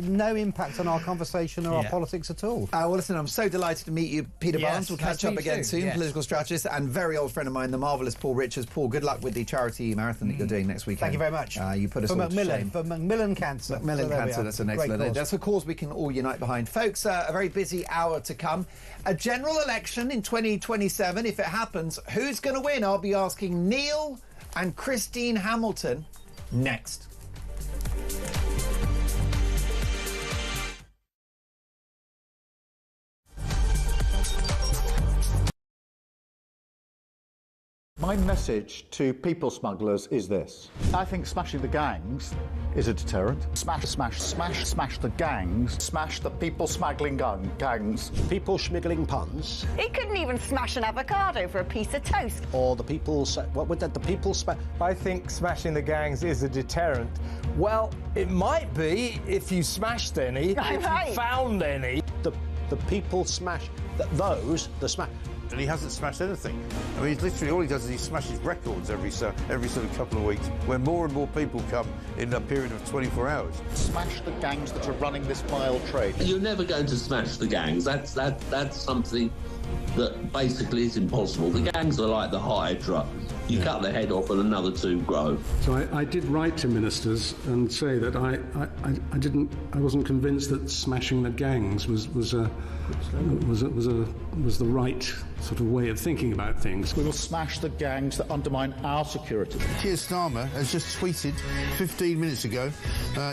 No impact on our conversation or our politics at all. Well, listen, I'm so delighted to meet you, Peter Barnes. We'll catch up again soon. Political strategist and very old friend of mine, the marvellous Paul Richards. Paul, good luck with the charity marathon that you're doing next weekend. Thank you very much. You put us all to shame. For Macmillan Cancer. Macmillan Cancer, that's an excellent. That's a cause we can all unite behind. Folks, a very busy hour to come. A general election in 2027, if it happens, who's going to win? I'll be asking Neil and Christine Hamilton next. My message to people smugglers is this. I think smashing the gangs is a deterrent. Smash the gangs. Smash the people smuggling gangs. People smuggling puns. He couldn't even smash an avocado for a piece of toast. Or the people... What would that... The people... I think smashing the gangs is a deterrent. Well, it might be if you smashed any, if you found any. The people smash... The smash... And he hasn't smashed anything. I mean, literally all he does is he smashes records every sort of couple of weeks, where more and more people come in a period of 24 hours. Smash the gangs that are running this vile trade. You're never going to smash the gangs. That's something that basically is impossible. The gangs are like the Hydra. You cut the head off and another 2 grow. So I did write to ministers and say that I wasn't convinced that smashing the gangs was a the right sort of way of thinking about things. We will smash the gangs that undermine our security. Keir Starmer has just tweeted 15 minutes ago.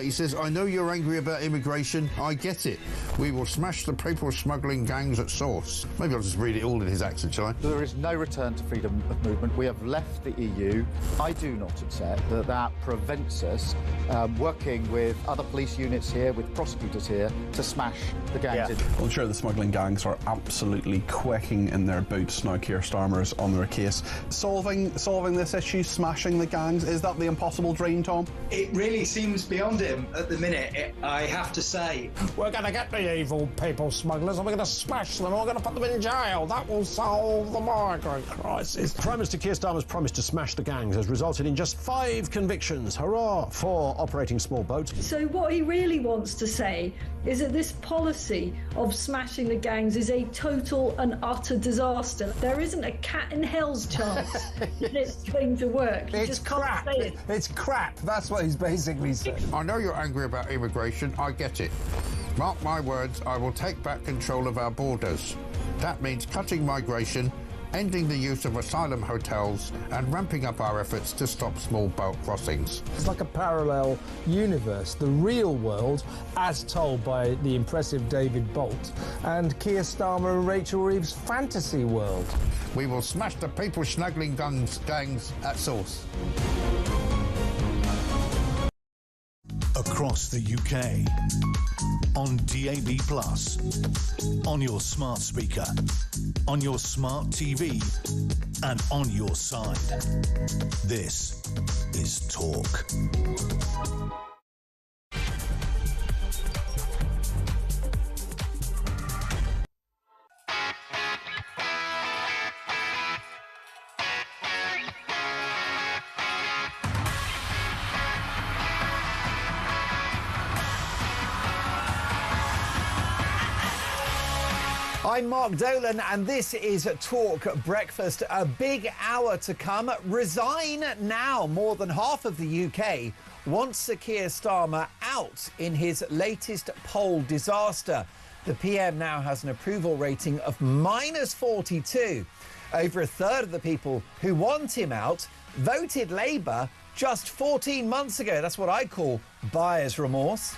He says, I know you're angry about immigration. I get it. We will smash the people smuggling gangs at source. Maybe I'll just read it all in his accent, shall I? There is no return to freedom of movement. We have left the EU. I do not accept that that prevents us working with other police units here, with prosecutors here, to smash the gangs. Well, I'm sure the smuggling gangs are absolutely quaking in their boots now. Keir Starmer's on their case. Solving this issue, smashing the gangs, is that the impossible dream, Tom? It really seems beyond him at the minute, I have to say. We're going to get the evil people smugglers and we're going to smash them and we're going to put them in jail. That will solve the migrant crisis. Prime Minister Keir Starmer's promise to smash the gangs has resulted in just 5 convictions. Hurrah for operating small boats. So what he really wants to say is that this policy of smashing the gangs is a total and utter disaster. There isn't a cat in hell's chance that it's going to work. It's crap. It's crap. That's what he's basically saying. I know you're angry about immigration. I get it. Mark my words, I will take back control of our borders. That means cutting migration, ending the use of asylum hotels and ramping up our efforts to stop small boat crossings. It's like a parallel universe, the real world, as told by the impressive David Bolt, and Keir Starmer and Rachel Reeves' fantasy world. We will smash the people smuggling gangs at source. Across the UK, on DAB+, on your smart speaker, on your smart TV, and on your side. This is Talk. I'm Mark Dolan and this is Talk Breakfast. A big hour to come. Resign now. More than half of the UK wants Sir Keir Starmer out in his latest poll disaster. The PM now has an approval rating of -42. Over a third of the people who want him out voted Labour just 14 months ago. That's what I call buyer's remorse.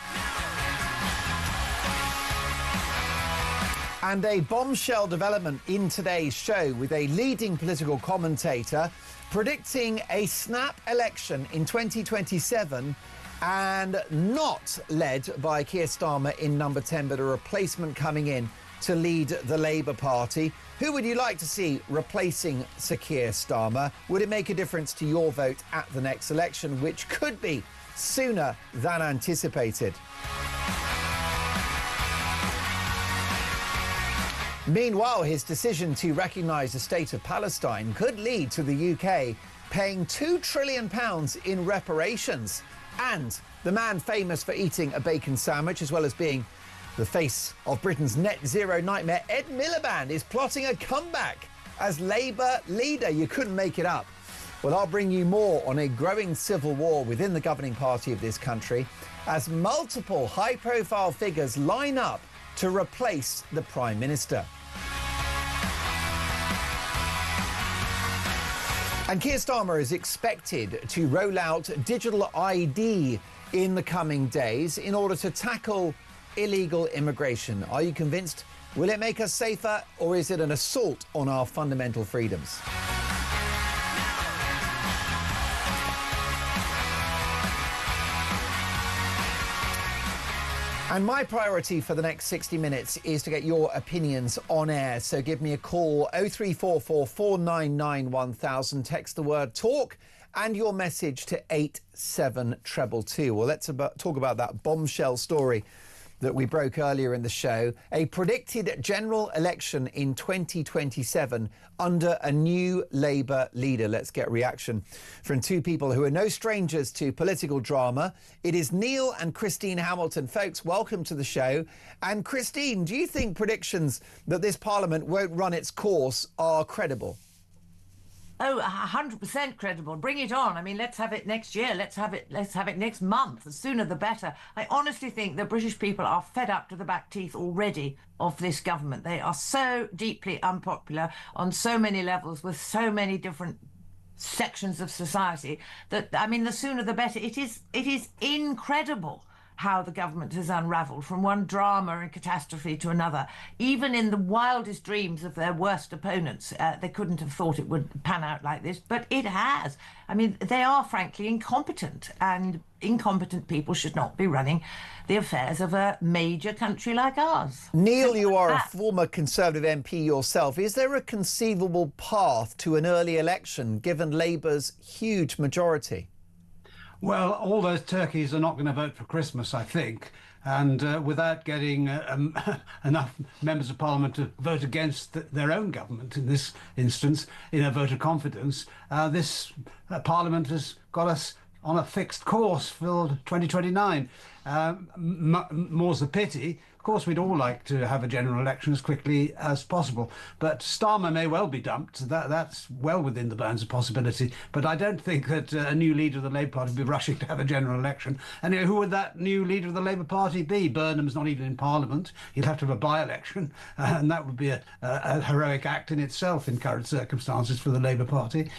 And a bombshell development in today's show with a leading political commentator predicting a snap election in 2027 and not led by Keir Starmer in number 10, but a replacement coming in to lead the Labour Party. Who would you like to see replacing Sir Keir Starmer? Would it make a difference to your vote at the next election, which could be sooner than anticipated? Meanwhile, his decision to recognise the state of Palestine could lead to the UK paying £2 trillion in reparations. And the man famous for eating a bacon sandwich, as well as being the face of Britain's net zero nightmare, Ed Miliband, is plotting a comeback as Labour leader. You couldn't make it up. Well, I'll bring you more on a growing civil war within the governing party of this country as multiple high-profile figures line up to replace the Prime Minister. And Keir Starmer is expected to roll out digital ID in the coming days in order to tackle illegal immigration. Are you convinced? Will it make us safer, or is it an assault on our fundamental freedoms? And my priority for the next 60 minutes is to get your opinions on air. So give me a call, 0344 499 1000. Text the word TALK and your message to 87222. Well, let's talk about that bombshell story that we broke earlier in the show. A predicted general election in 2027 under a new Labour leader. Let's get reaction from two people who are no strangers to political drama. It is Neil and Christine Hamilton. Folks, welcome to the show. And Christine, do you think predictions that this Parliament won't run its course are credible? Oh, 100% credible. Bring it on. I mean, let's have it next year. Let's have it next month. The sooner the better. I honestly think the British people are fed up to the back teeth already of this government. They are so deeply unpopular on so many levels with so many different sections of society that, I mean, the sooner the better. It is incredible how the government has unravelled from one drama and catastrophe to another. Even in the wildest dreams of their worst opponents, they couldn't have thought it would pan out like this, but it has. I mean, they are frankly incompetent, and incompetent people should not be running the affairs of a major country like ours. Neil, you are a former Conservative MP yourself. Is there a conceivable path to an early election, given Labour's huge majority? Well, all those turkeys are not going to vote for Christmas, I think. And without getting enough members of Parliament to vote against their own government, in this instance, in a vote of confidence, this Parliament has got us on a fixed course for 2029. More's the pity. Of course, we'd all like to have a general election as quickly as possible, but Starmer may well be dumped. That's well within the bounds of possibility. But I don't think that a new leader of the Labour Party would be rushing to have a general election. And who would that new leader of the Labour Party be? Burnham's not even in Parliament. He'd have to have a by-election, and that would be a heroic act in itself in current circumstances for the Labour Party.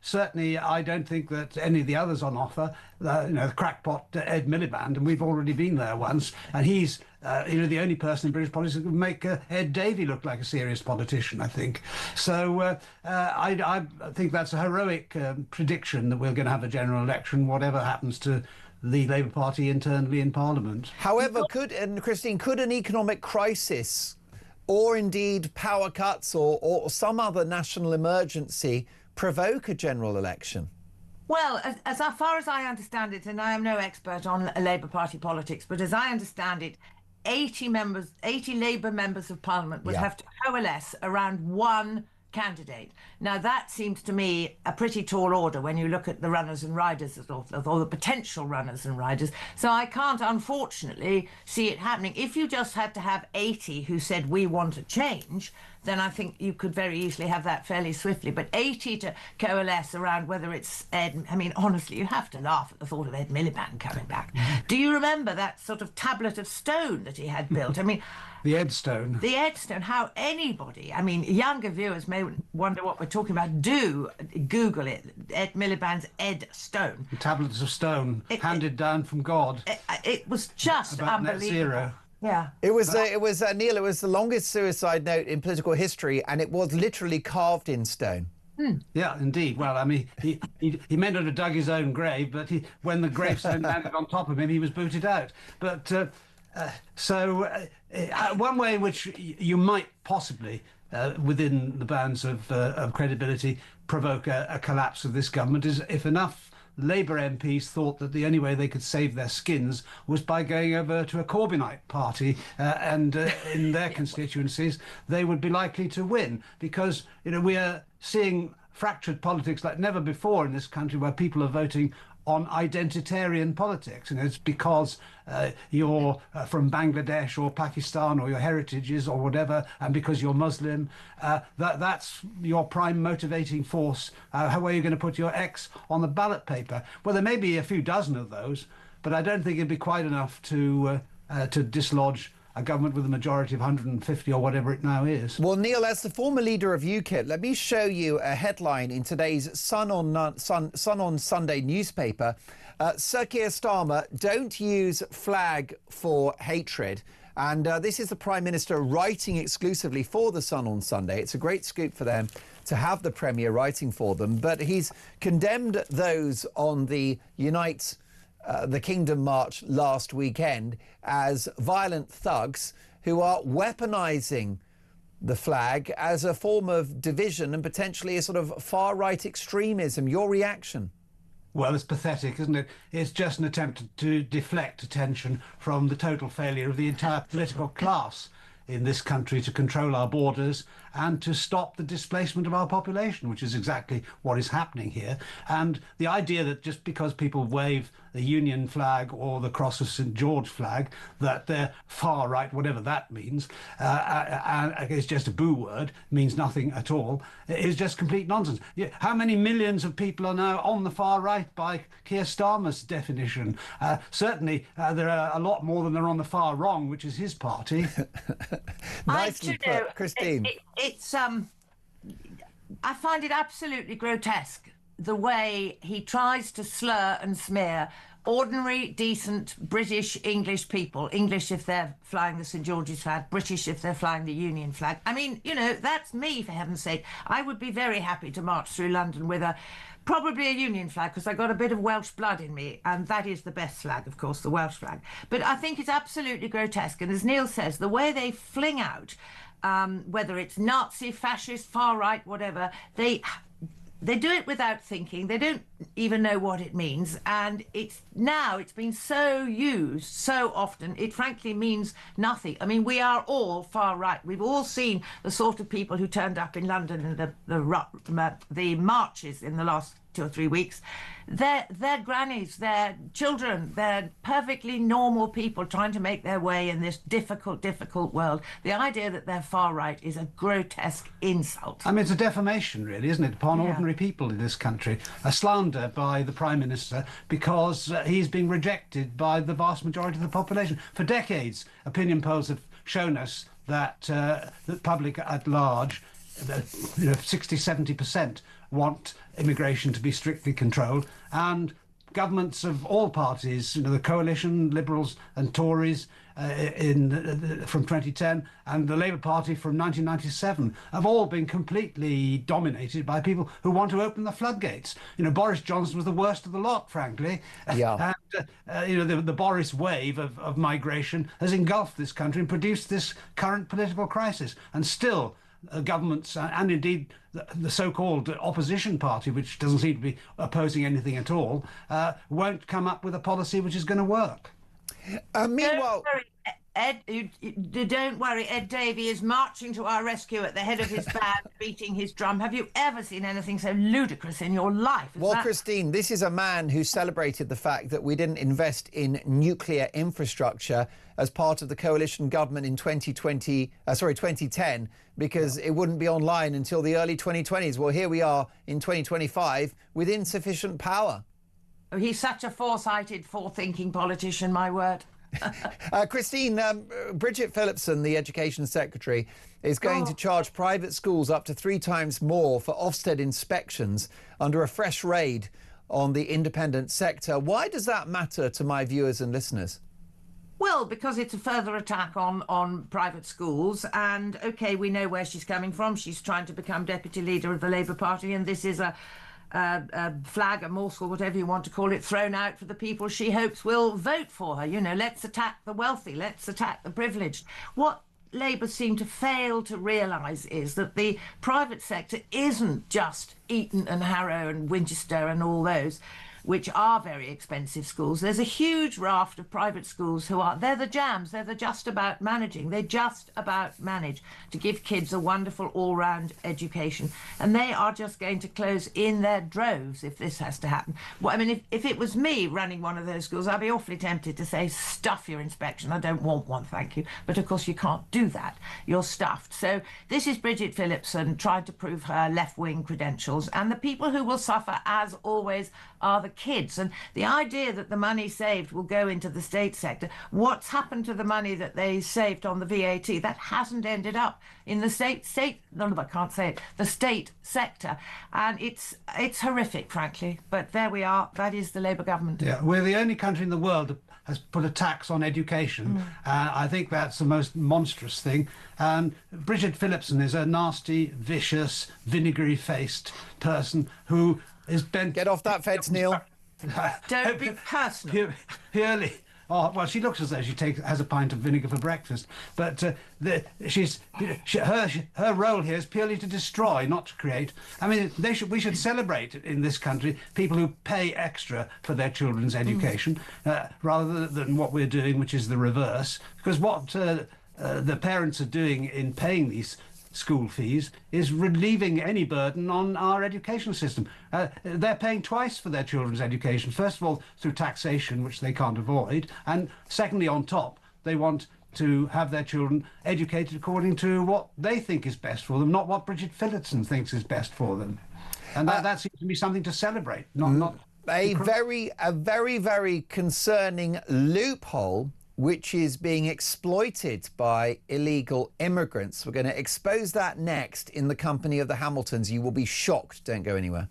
Certainly, I don't think that any of the others on offer, the crackpot Ed Miliband, and we've already been there once, and he's the only person in British politics that would make Ed Davey look like a serious politician, I think. So I think that's a heroic prediction that we're going to have a general election, whatever happens to the Labour Party internally in Parliament. However, Christine, could an economic crisis or indeed power cuts or some other national emergency provoke a general election? Well, as far as I understand it, and I am no expert on Labour Party politics, but as I understand it, 80 Labour members of Parliament would have to coalesce around one candidate. Now, that seems to me a pretty tall order when you look at the runners and riders or the potential runners and riders. So I can't, unfortunately, see it happening. If you just had to have 80 who said, we want a change, then I think you could very easily have that fairly swiftly. But 80 to coalesce around whether it's Ed... I mean, honestly, you have to laugh at the thought of Ed Miliband coming back. Do you remember that sort of tablet of stone that he had built? I mean... The Ed Stone. The Ed Stone. How anybody... I mean, younger viewers may wonder what we're talking about. Do Google it. Ed Miliband's Ed Stone. The tablets of stone handed down from God. It was just about unbelievable. Net zero. Yeah. It was Neil, it was the longest suicide note in political history, and it was literally carved in stone. Yeah, indeed. Well, I mean, he may not have dug his own grave, but when the gravestone landed on top of him, he was booted out. But one way in which you might possibly, within the bounds of credibility, provoke a collapse of this government is if enough Labour MPs thought that the only way they could save their skins was by going over to a Corbynite party and in their constituencies they would be likely to win, because we are seeing fractured politics like never before in this country, where people are voting on identitarian politics, and it's because you're from Bangladesh or Pakistan or your heritage is or whatever, and because you're Muslim, that's your prime motivating force. How are you going to put your X on the ballot paper? Well, there may be a few dozen of those, but I don't think it'd be quite enough to dislodge a government with a majority of 150 or whatever it now is. Well, Neil, as the former leader of UKIP, let me show you a headline in today's Sun on Sunday newspaper. Sir Keir Starmer, don't use flag for hatred. And this is the Prime Minister writing exclusively for the Sun on Sunday. It's a great scoop for them to have the Premier writing for them. But he's condemned those on the Unite the Kingdom March last weekend as violent thugs who are weaponising the flag as a form of division and potentially a sort of far-right extremism. Your reaction? Well, it's pathetic, isn't it? It's just an attempt to deflect attention from the total failure of the entire political class in this country to control our borders and to stop the displacement of our population, which is exactly what is happening here. And the idea that just because people wave the Union flag or the Cross of St George flag, that they're far right, whatever that means, and it's just a boo word, means nothing at all, is just complete nonsense. How many millions of people are now on the far right by Keir Starmer's definition? Certainly there are a lot more than are on the far wrong, which is his party. Nicely put, Christine. I find it absolutely grotesque the way he tries to slur and smear ordinary, decent British English people. English if they're flying the St George's flag, British if they're flying the Union flag. I mean, you know, that's me, for heaven's sake. I would be very happy to march through London with probably a Union flag, because I got a bit of Welsh blood in me, and that is the best flag, of course, the Welsh flag. But I think it's absolutely grotesque, and as Neil says, the way they fling out, whether it's Nazi, fascist, far right, whatever, they do it without thinking. They don't even know what it means, and it's been so used so often, it frankly means nothing. I mean, we are all far right. We've all seen the sort of people who turned up in London in the marches in the last 2 or 3 weeks. They're grannies, they're children, they're perfectly normal people trying to make their way in this difficult, difficult world. The idea that they're far right is a grotesque insult. I mean, it's a defamation, really, isn't it, upon ordinary people in this country? A slander by the Prime Minister because he's being rejected by the vast majority of the population. For decades, opinion polls have shown us that the public at large, 60-70%, want immigration to be strictly controlled, and governments of all parties, the coalition, Liberals and Tories from 2010, and the Labour Party from 1997, have all been completely dominated by people who want to open the floodgates. Boris Johnson was the worst of the lot, frankly. Yeah. And the Boris wave of migration has engulfed this country and produced this current political crisis. And still, governments and indeed the so-called opposition party, which doesn't seem to be opposing anything at all, won't come up with a policy which is going to work. Meanwhile, don't worry, Ed Davey is marching to our rescue at the head of his band, beating his drum. Have you ever seen anything so ludicrous in your life? Christine, this is a man who celebrated the fact that we didn't invest in nuclear infrastructure as part of the coalition government in 2010, because it wouldn't be online until the early 2020s. Well, here we are in 2025 with insufficient power. Oh, he's such a foresighted, forethinking politician, my word. Christine, Bridget Phillipson, the Education Secretary, is going to charge private schools up to 3 times more for Ofsted inspections under a fresh raid on the independent sector. Why does that matter to my viewers and listeners? Well, because it's a further attack on private schools, and OK, we know where she's coming from. She's trying to become deputy leader of the Labour Party, and this is a flag, a morsel, whatever you want to call it, thrown out for the people she hopes will vote for her. Let's attack the wealthy, let's attack the privileged. What Labour seem to fail to realise is that the private sector isn't just Eton and Harrow and Winchester and all those, which are very expensive schools. There's a huge raft of private schools they're the jams, they're the just about managing. They just about manage to give kids a wonderful all-round education. And they are just going to close in their droves if this has to happen. Well, I mean, if it was me running one of those schools, I'd be awfully tempted to say, stuff your inspection. I don't want one, thank you. But of course you can't do that. You're stuffed. So this is Bridget Phillipson trying to prove her left-wing credentials. And the people who will suffer, as always, are the kids. And the idea that the money saved will go into the state sector, what's happened to the money that they saved on the VAT? That hasn't ended up in the the state sector. And it's horrific, frankly. But there we are. That is the Labour government. Yeah, we're the only country in the world that has put a tax on education. I think that's the most monstrous thing. And Bridget Phillipson is a nasty, vicious, vinegary-faced person who is bent... Get off that fence, Neil. Don't be personal. Purely... Oh, well, she looks as though she has a pint of vinegar for breakfast. But her role here is purely to destroy, not to create. I mean, we should celebrate in this country people who pay extra for their children's education, rather than what we're doing, which is the reverse. Because what the parents are doing in paying these school fees is relieving any burden on our education system. They're paying twice for their children's education. First of all, through taxation, which they can't avoid, and secondly, on top, they want to have their children educated according to what they think is best for them, not what Bridget Phillotson thinks is best for them. And that seems to be something to celebrate, not a very concerning loophole which is being exploited by illegal immigrants. We're going to expose that next in the company of the Hamiltons. You will be shocked. Don't go anywhere.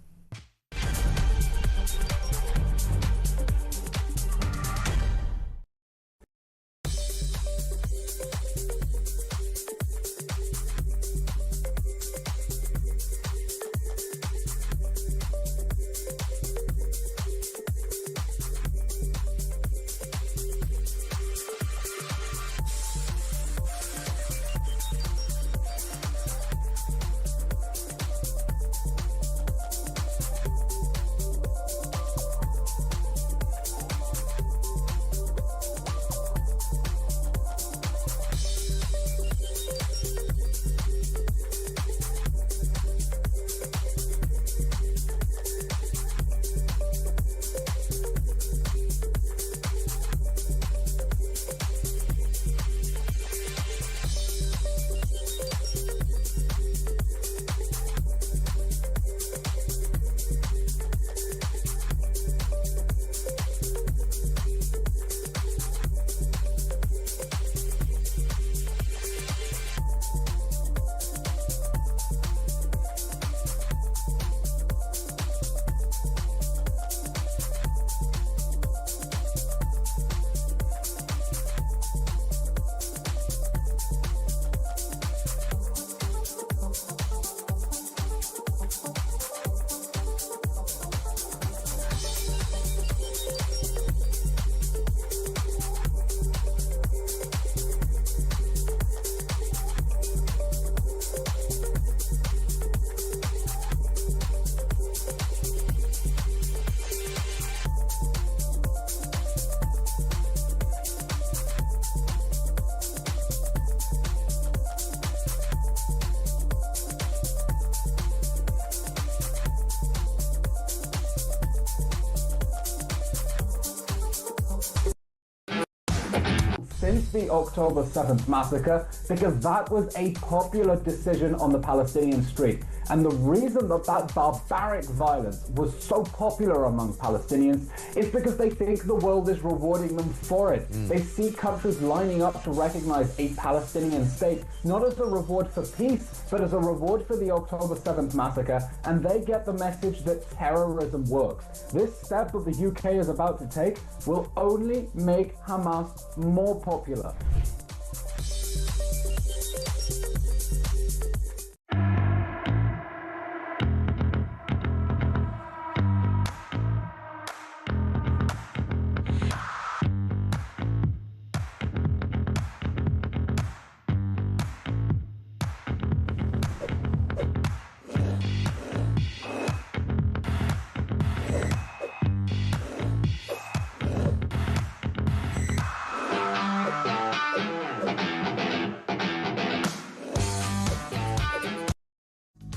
Since the October 7th massacre, because that was a popular decision on the Palestinian street. And the reason that that barbaric violence was so popular among Palestinians is because they think the world is rewarding them for it. They see countries lining up to recognize a Palestinian state, not as a reward for peace, but as a reward for the October 7th massacre, and they get the message that terrorism works. This step that the UK is about to take will only make Hamas more popular.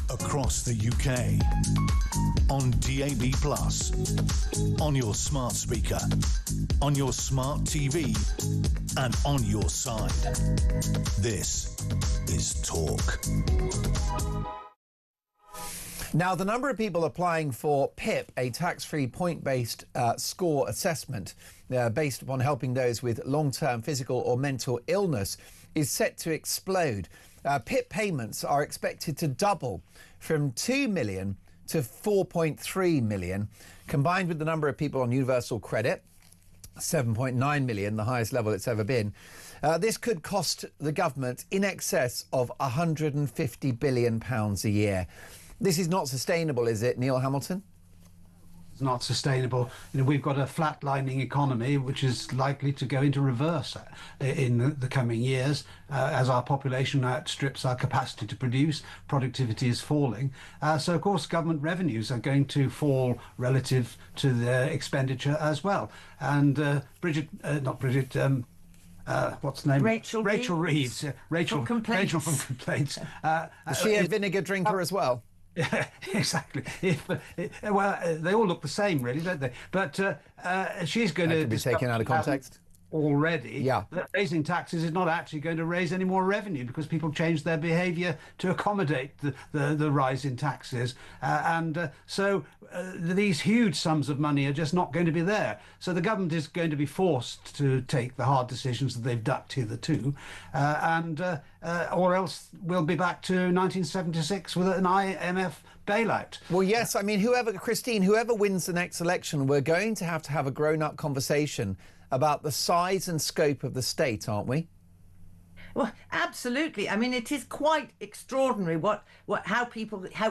Across the UK, on DAB+, on your smart speaker, on your smart TV, and on your side. This is Talk. Now, the number of people applying for PIP, a tax-free point-based score assessment based upon helping those with long-term physical or mental illness, is set to explode. PIP payments are expected to double from 2 million to 4.3 million, combined with the number of people on universal credit, 7.9 million, the highest level it's ever been. This could cost the government in excess of £150 billion a year. This is not sustainable, is it, Neil Hamilton? It's not sustainable. You know, we've got a flatlining economy which is likely to go into reverse in the coming years as our population outstrips our capacity to produce. Productivity is falling. So, of course, government revenues are going to fall relative to their expenditure as well. And what's the name? Rachel Reeves. Rachel from Complaints. Is she a vinegar drinker as well? Yeah, exactly. Well, they all look the same, really, don't they? But she's going to be taken out of context already. Yeah, that raising taxes is not actually going to raise any more revenue because people change their behaviour to accommodate the rise in taxes, so these huge sums of money are just not going to be there. So the government is going to be forced to take the hard decisions that they've ducked hitherto, or else we'll be back to 1976 with an IMF bailout. Well, yes. I mean, Christine, whoever wins the next election, we're going to have a grown-up conversation about the size and scope of the state, aren't we? Well, absolutely. I mean, it is quite extraordinary how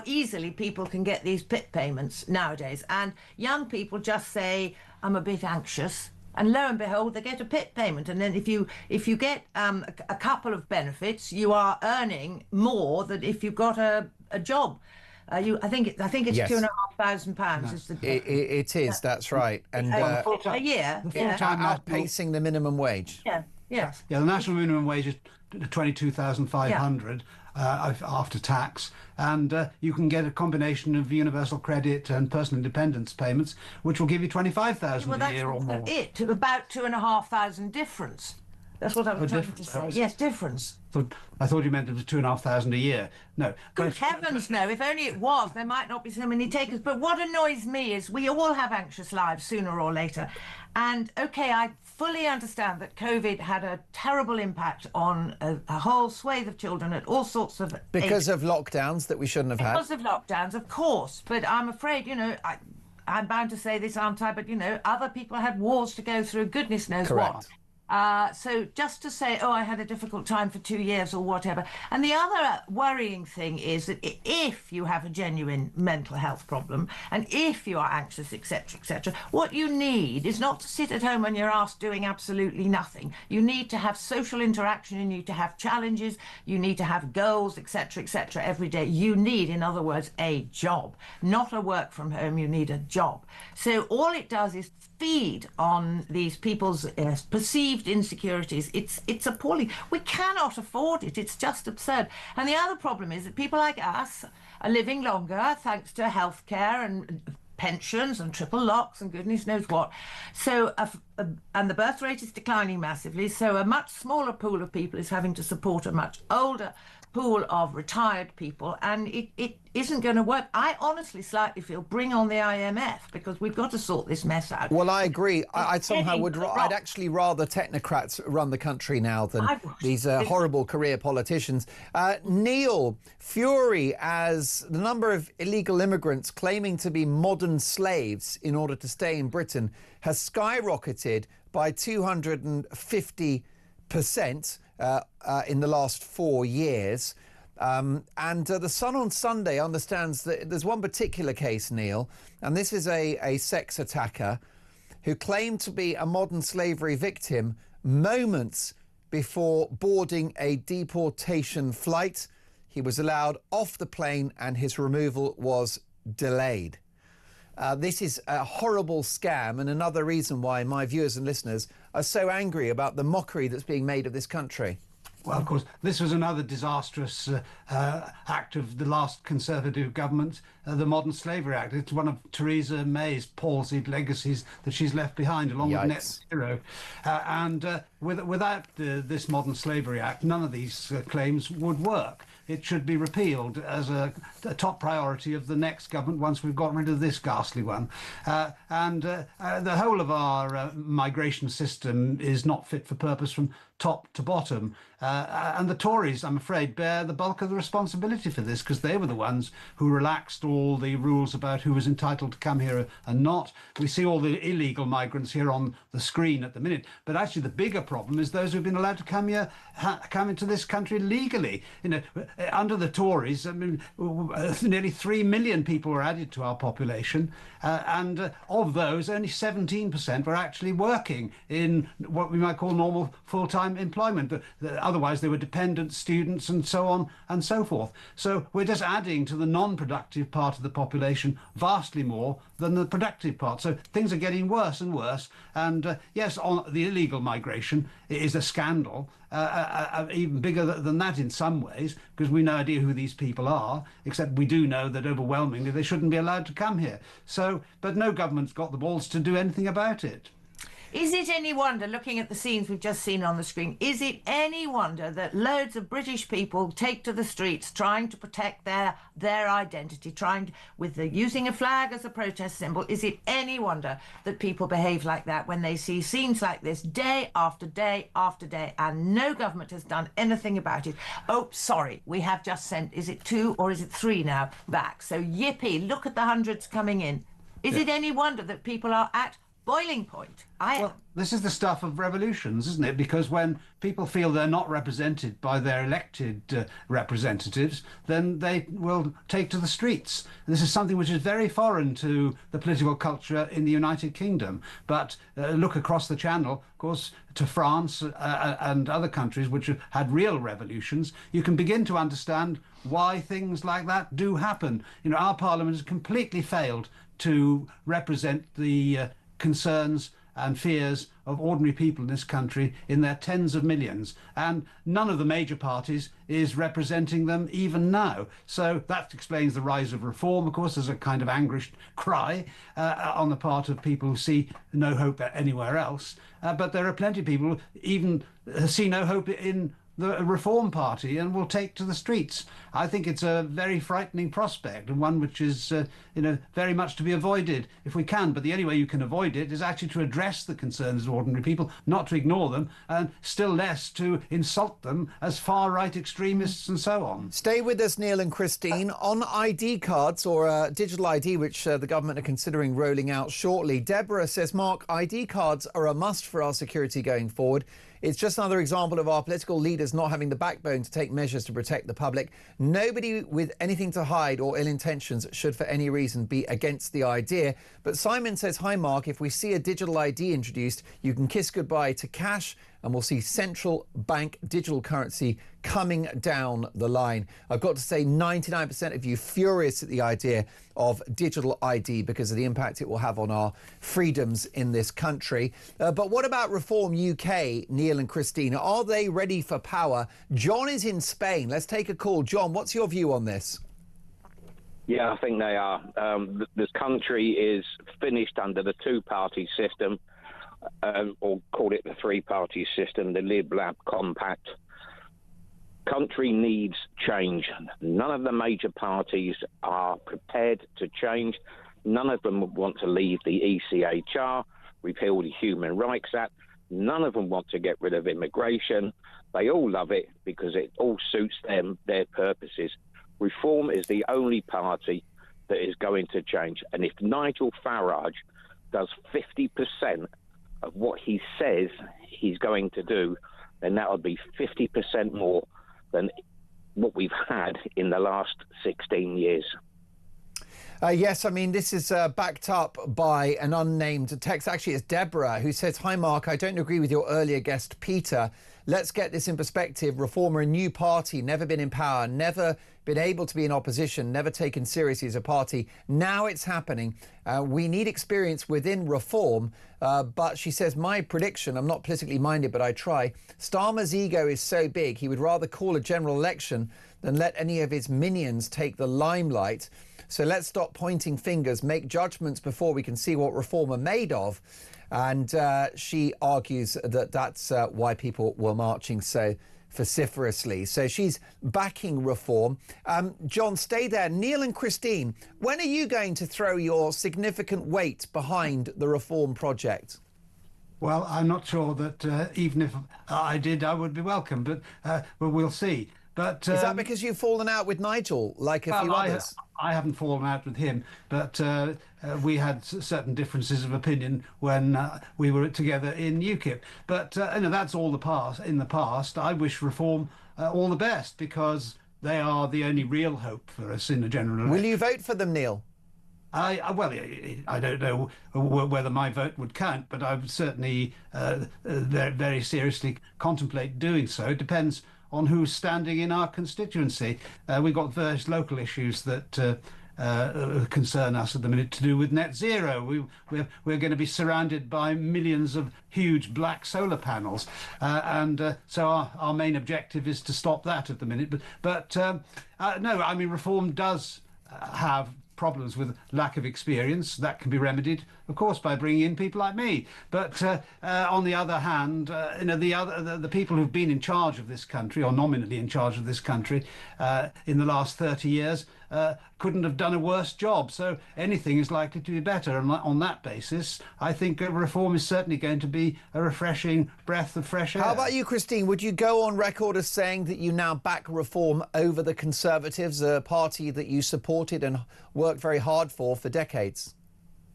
easily people can get these PIP payments nowadays. And young people just say, I'm a bit anxious. And lo and behold, they get a PIP payment. And then if you get a couple of benefits, you are earning more than if you've got a job. I think it's Yes. £2,500. It is. That's right. And a year. Outpacing the minimum wage. Yeah. Yeah, the national minimum wage is 22,500 after tax, and you can get a combination of universal credit and personal independence payments, which will give you 25,000 a year or more. About 2,500 difference. That's what I was trying to say. Yes, difference. I thought you meant it was 2,500 a year. No. Good heavens, no. If only it was, there might not be so many takers. But what annoys me is we all have anxious lives sooner or later. And, OK, I fully understand that COVID had a terrible impact on a whole swathe of children at all sorts of Because of lockdowns that we shouldn't have had. Because of lockdowns, of course. But I'm afraid, I'm bound to say this, aren't I? But, other people had wars to go through, goodness knows Correct. what. So just to say, I had a difficult time for 2 years or whatever. And the other worrying thing is that if you have a genuine mental health problem and if you are anxious, etc., what you need is not to sit at home on your arse doing absolutely nothing. You need to have social interaction, you need to have challenges, you need to have goals, etc., every day. You need, in other words, a job, not a work from home. You need a job. So all it does is feed on these people's perceived insecurities. It's appalling. We cannot afford it. It's just absurd. And the other problem is that people like us are living longer thanks to healthcare and pensions and triple locks and goodness knows what. So, and the birth rate is declining massively. So a much smaller pool of people is having to support a much older pool of retired people, and it isn't going to work. I honestly slightly feel bring on the IMF, because we've got to sort this mess out. Well, I agree. I'd actually rather technocrats run the country now than these horrible career politicians. Neil, fury as the number of illegal immigrants claiming to be modern slaves in order to stay in Britain has skyrocketed by 250% in the last 4 years. The Sun on Sunday understands that there's one particular case, Neil, and this is a sex attacker who claimed to be a modern slavery victim moments before boarding a deportation flight. He was allowed off the plane and his removal was delayed. This is a horrible scam and another reason why my viewers and listeners are so angry about the mockery that's being made of this country. Well, of course, this was another disastrous act of the last Conservative government, the Modern Slavery Act. It's one of Theresa May's palsied legacies that she's left behind, along with net zero. Without this Modern Slavery Act, none of these claims would work. It should be repealed as a top priority of the next government once we've got rid of this ghastly one. The whole of our migration system is not fit for purpose from top to bottom. And the Tories, I'm afraid, bear the bulk of the responsibility for this, because they were the ones who relaxed all the rules about who was entitled to come here and not. We see all the illegal migrants here on the screen at the minute, but actually the bigger problem is those who've been allowed to come here, come into this country legally. Under the Tories, I mean, nearly 3 million people were added to our population, and of those, only 17% were actually working in what we might call normal full-time employment. Otherwise, they were dependent students and so on and so forth. So we're just adding to the non-productive part of the population vastly more than the productive part. So things are getting worse and worse. And yes, on the illegal migration is a scandal, even bigger than that in some ways, because we have no idea who these people are, except we do know that overwhelmingly they shouldn't be allowed to come here. So, but no government's got the balls to do anything about it. Is it any wonder, looking at the scenes we've just seen on the screen, is it any wonder that loads of British people take to the streets trying to protect their identity, using a flag as a protest symbol? Is it any wonder that people behave like that when they see scenes like this day after day after day, and no government has done anything about it? Oh, sorry, we have just sent, is it 2 or is it 3 now, back? So yippee, look at the hundreds coming in. Is it any wonder that people are at boiling point? Well, this is the stuff of revolutions, isn't it? Because when people feel they're not represented by their elected representatives, then they will take to the streets. And this is something which is very foreign to the political culture in the United Kingdom. But look across the Channel, of course, to France and other countries which have had real revolutions, you can begin to understand why things like that do happen. You know, our Parliament has completely failed to represent the concerns and fears of ordinary people in this country in their tens of millions, and none of the major parties is representing them even now. So that explains the rise of reform. Of course, there's a kind of anguished cry on the part of people who see no hope anywhere else, but there are plenty of people who even see no hope in the Reform Party and will take to the streets. I think it's a very frightening prospect, and one which is very much to be avoided if we can. But the only way you can avoid it is actually to address the concerns of ordinary people, not to ignore them, and still less to insult them as far-right extremists and so on. Stay with us, Neil and Christine. On ID cards, or digital ID, which the government are considering rolling out shortly, Deborah says, Mark, ID cards are a must for our security going forward. It's just another example of our political leaders not having the backbone to take measures to protect the public. Nobody with anything to hide or ill intentions should for any reason be against the idea. But Simon says, hi Mark, if we see a digital ID introduced, you can kiss goodbye to cash and we'll see central bank digital currency coming down the line. I've got to say 99% of you furious at the idea of digital ID because of the impact it will have on our freedoms in this country. But what about Reform UK, Neil and Christina? Are they ready for power? John is in Spain. Let's take a call. John, what's your view on this? Yeah, I think they are. This country is finished under the two-party system, or call it the three-party system, the Lib Lab Compact. Country needs change. None of the major parties are prepared to change. None of them want to leave the ECHR, repeal the Human Rights Act. None of them want to get rid of immigration. They all love it because it all suits them, their purposes. Reform is the only party that is going to change. And if Nigel Farage does 50% of what he says he's going to do, then that would be 50% more than what we've had in the last 16 years. Yes, I mean, this is backed up by an unnamed text. Actually, it's Deborah who says, hi, Mark, I don't agree with your earlier guest, Peter. Let's get this in perspective. Reform are a new party, never been in power, never been able to be in opposition, never taken seriously as a party. Now it's happening. We need experience within Reform. But she says, my prediction, I'm not politically minded, but I try. Starmer's ego is so big, he would rather call a general election than let any of his minions take the limelight. So let's stop pointing fingers, make judgments before we can see what Reform are made of. And she argues that that's why people were marching so vociferously. So she's backing Reform. John, stay there. Neil and Christine, when are you going to throw your significant weight behind the Reform project? Well, I'm not sure that even if I did, I would be welcome, but well, we'll see. But is that because you've fallen out with Nigel, like a few others? I haven't fallen out with him, but we had certain differences of opinion when we were together in UKIP. But that's all in the past. I wish Reform all the best because they are the only real hope for us in the general election. Will you vote for them, Neil? I don't know whether my vote would count, but I would certainly very seriously contemplate doing so. It depends on who's standing in our constituency. We've got various local issues that concern us at the minute, to do with net zero. We're going to be surrounded by millions of huge black solar panels, so our main objective is to stop that at the minute. But no, I mean, reform does have problems with lack of experience. That can be remedied, of course, by bringing in people like me. But on the other hand, the people who've been in charge of this country, or nominally in charge of this country, in the last 30 years, couldn't have done a worse job. So anything is likely to be better. And on that basis, I think reform is certainly going to be a refreshing breath of fresh air. How about you, Christine? Would you go on record as saying that you now back reform over the Conservatives, a party that you supported and worked very hard for decades?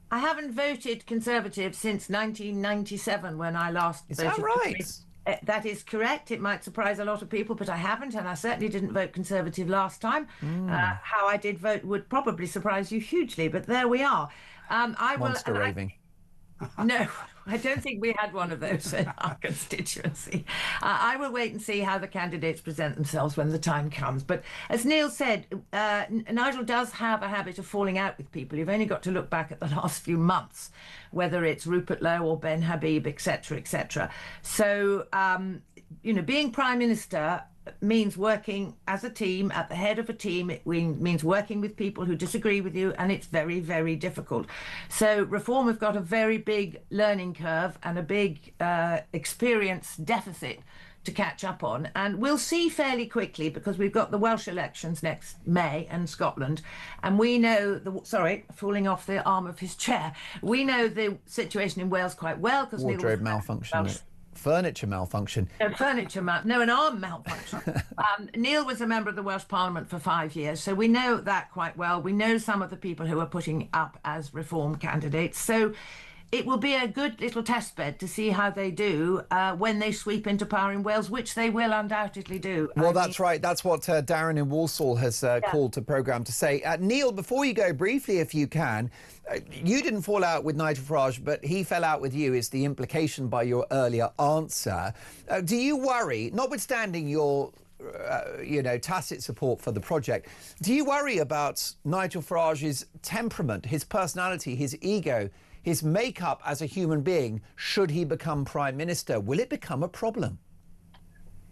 I haven't voted Conservative since 1997, when I last voted. Is that right? That is correct. It might surprise a lot of people, but I haven't, and I certainly didn't vote Conservative last time. How I did vote would probably surprise you hugely, but there we are. Monster raving. No, I don't think we had one of those in our constituency. I will wait and see how the candidates present themselves when the time comes. But as Neil said, Nigel does have a habit of falling out with people. You've only got to look back at the last few months, whether it's Rupert Lowe or Ben Habib, etc., etc. So, being Prime Minister means working as a team, at the head of a team. It means working with people who disagree with you, and it's very, very difficult. So Reform have got a very big learning curve and a big experience deficit to catch up on, and we'll see fairly quickly, because we've got the Welsh elections next May and Scotland, and we know falling off the arm of his chair, we know the situation in Wales quite well, because wardrobe malfunction. Furniture malfunction. An arm malfunction. Neil was a member of the Welsh Parliament for 5 years, so we know that quite well. We know some of the people who are putting up as Reform candidates. So it will be a good little test bed to see how they do when they sweep into power in Wales, which they will undoubtedly do. Well, that's right. That's what Darren in Walsall has called to programme to say. Neil, before you go, briefly, if you can, you didn't fall out with Nigel Farage, but he fell out with you, is the implication by your earlier answer. Do you worry, notwithstanding your tacit support for the project, do you worry about Nigel Farage's temperament, his personality, his ego, his makeup as a human being, should he become Prime Minister? Will it become a problem?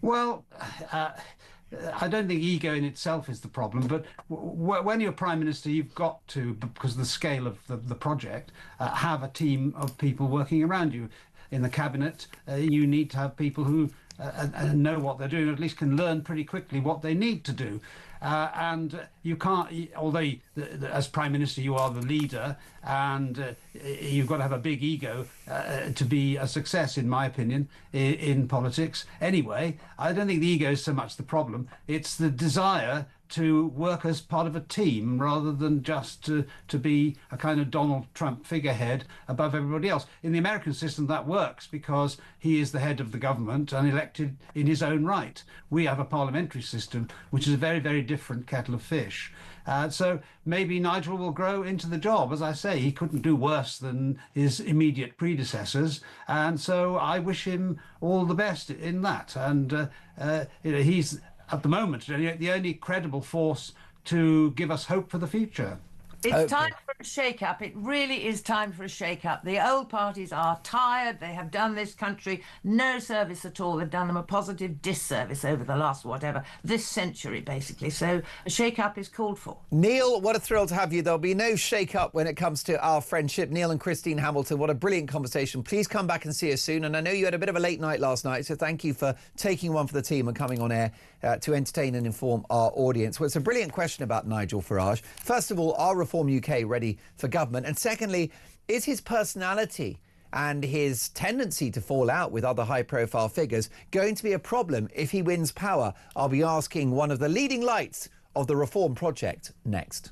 Well, I don't think ego in itself is the problem, but when you're Prime Minister, you've got to, because of the scale of the project, have a team of people working around you. In the Cabinet, you need to have people who know what they're doing, or at least can learn pretty quickly what they need to do. And you can't, although as Prime Minister you are the leader, and you've got to have a big ego to be a success, in my opinion, in politics. Anyway, I don't think the ego is so much the problem. It's the desire to work as part of a team rather than just to be a kind of Donald Trump figurehead above everybody else. In the American system, that works because he is the head of the government and elected in his own right. We have a parliamentary system, which is a very, very different kettle of fish. So maybe Nigel will grow into the job. As I say, he couldn't do worse than his immediate predecessors, and so I wish him all the best in that. And he's, at the moment, the only credible force to give us hope for the future. It's time for a shake-up. It really is time for a shake-up. The old parties are tired. They have done this country no service at all. They've done them a positive disservice over the last, this century, basically. So a shake-up is called for. Neil, what a thrill to have you. There'll be no shake-up when it comes to our friendship. Neil and Christine Hamilton, what a brilliant conversation. Please come back and see us soon. And I know you had a bit of a late night last night, so thank you for taking one for the team and coming on air to entertain and inform our audience. Well, it's a brilliant question about Nigel Farage. First of all, are Reform UK ready for government? And secondly, is his personality and his tendency to fall out with other high-profile figures going to be a problem if he wins power? I'll be asking one of the leading lights of the Reform project next.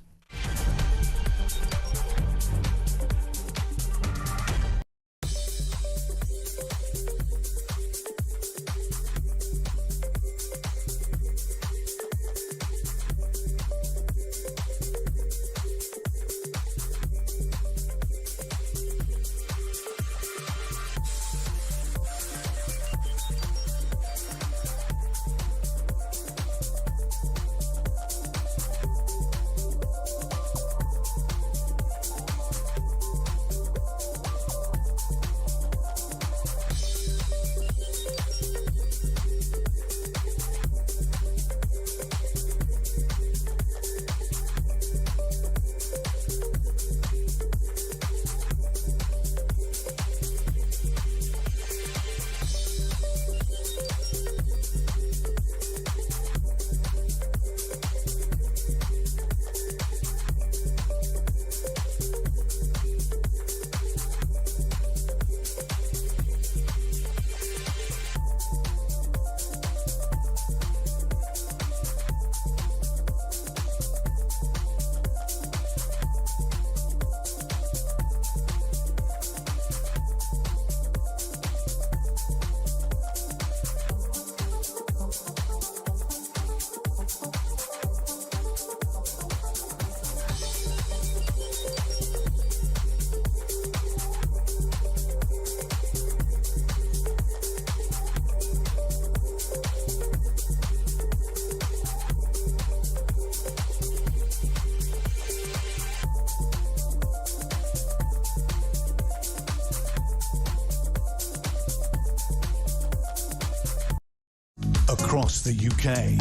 across the UK.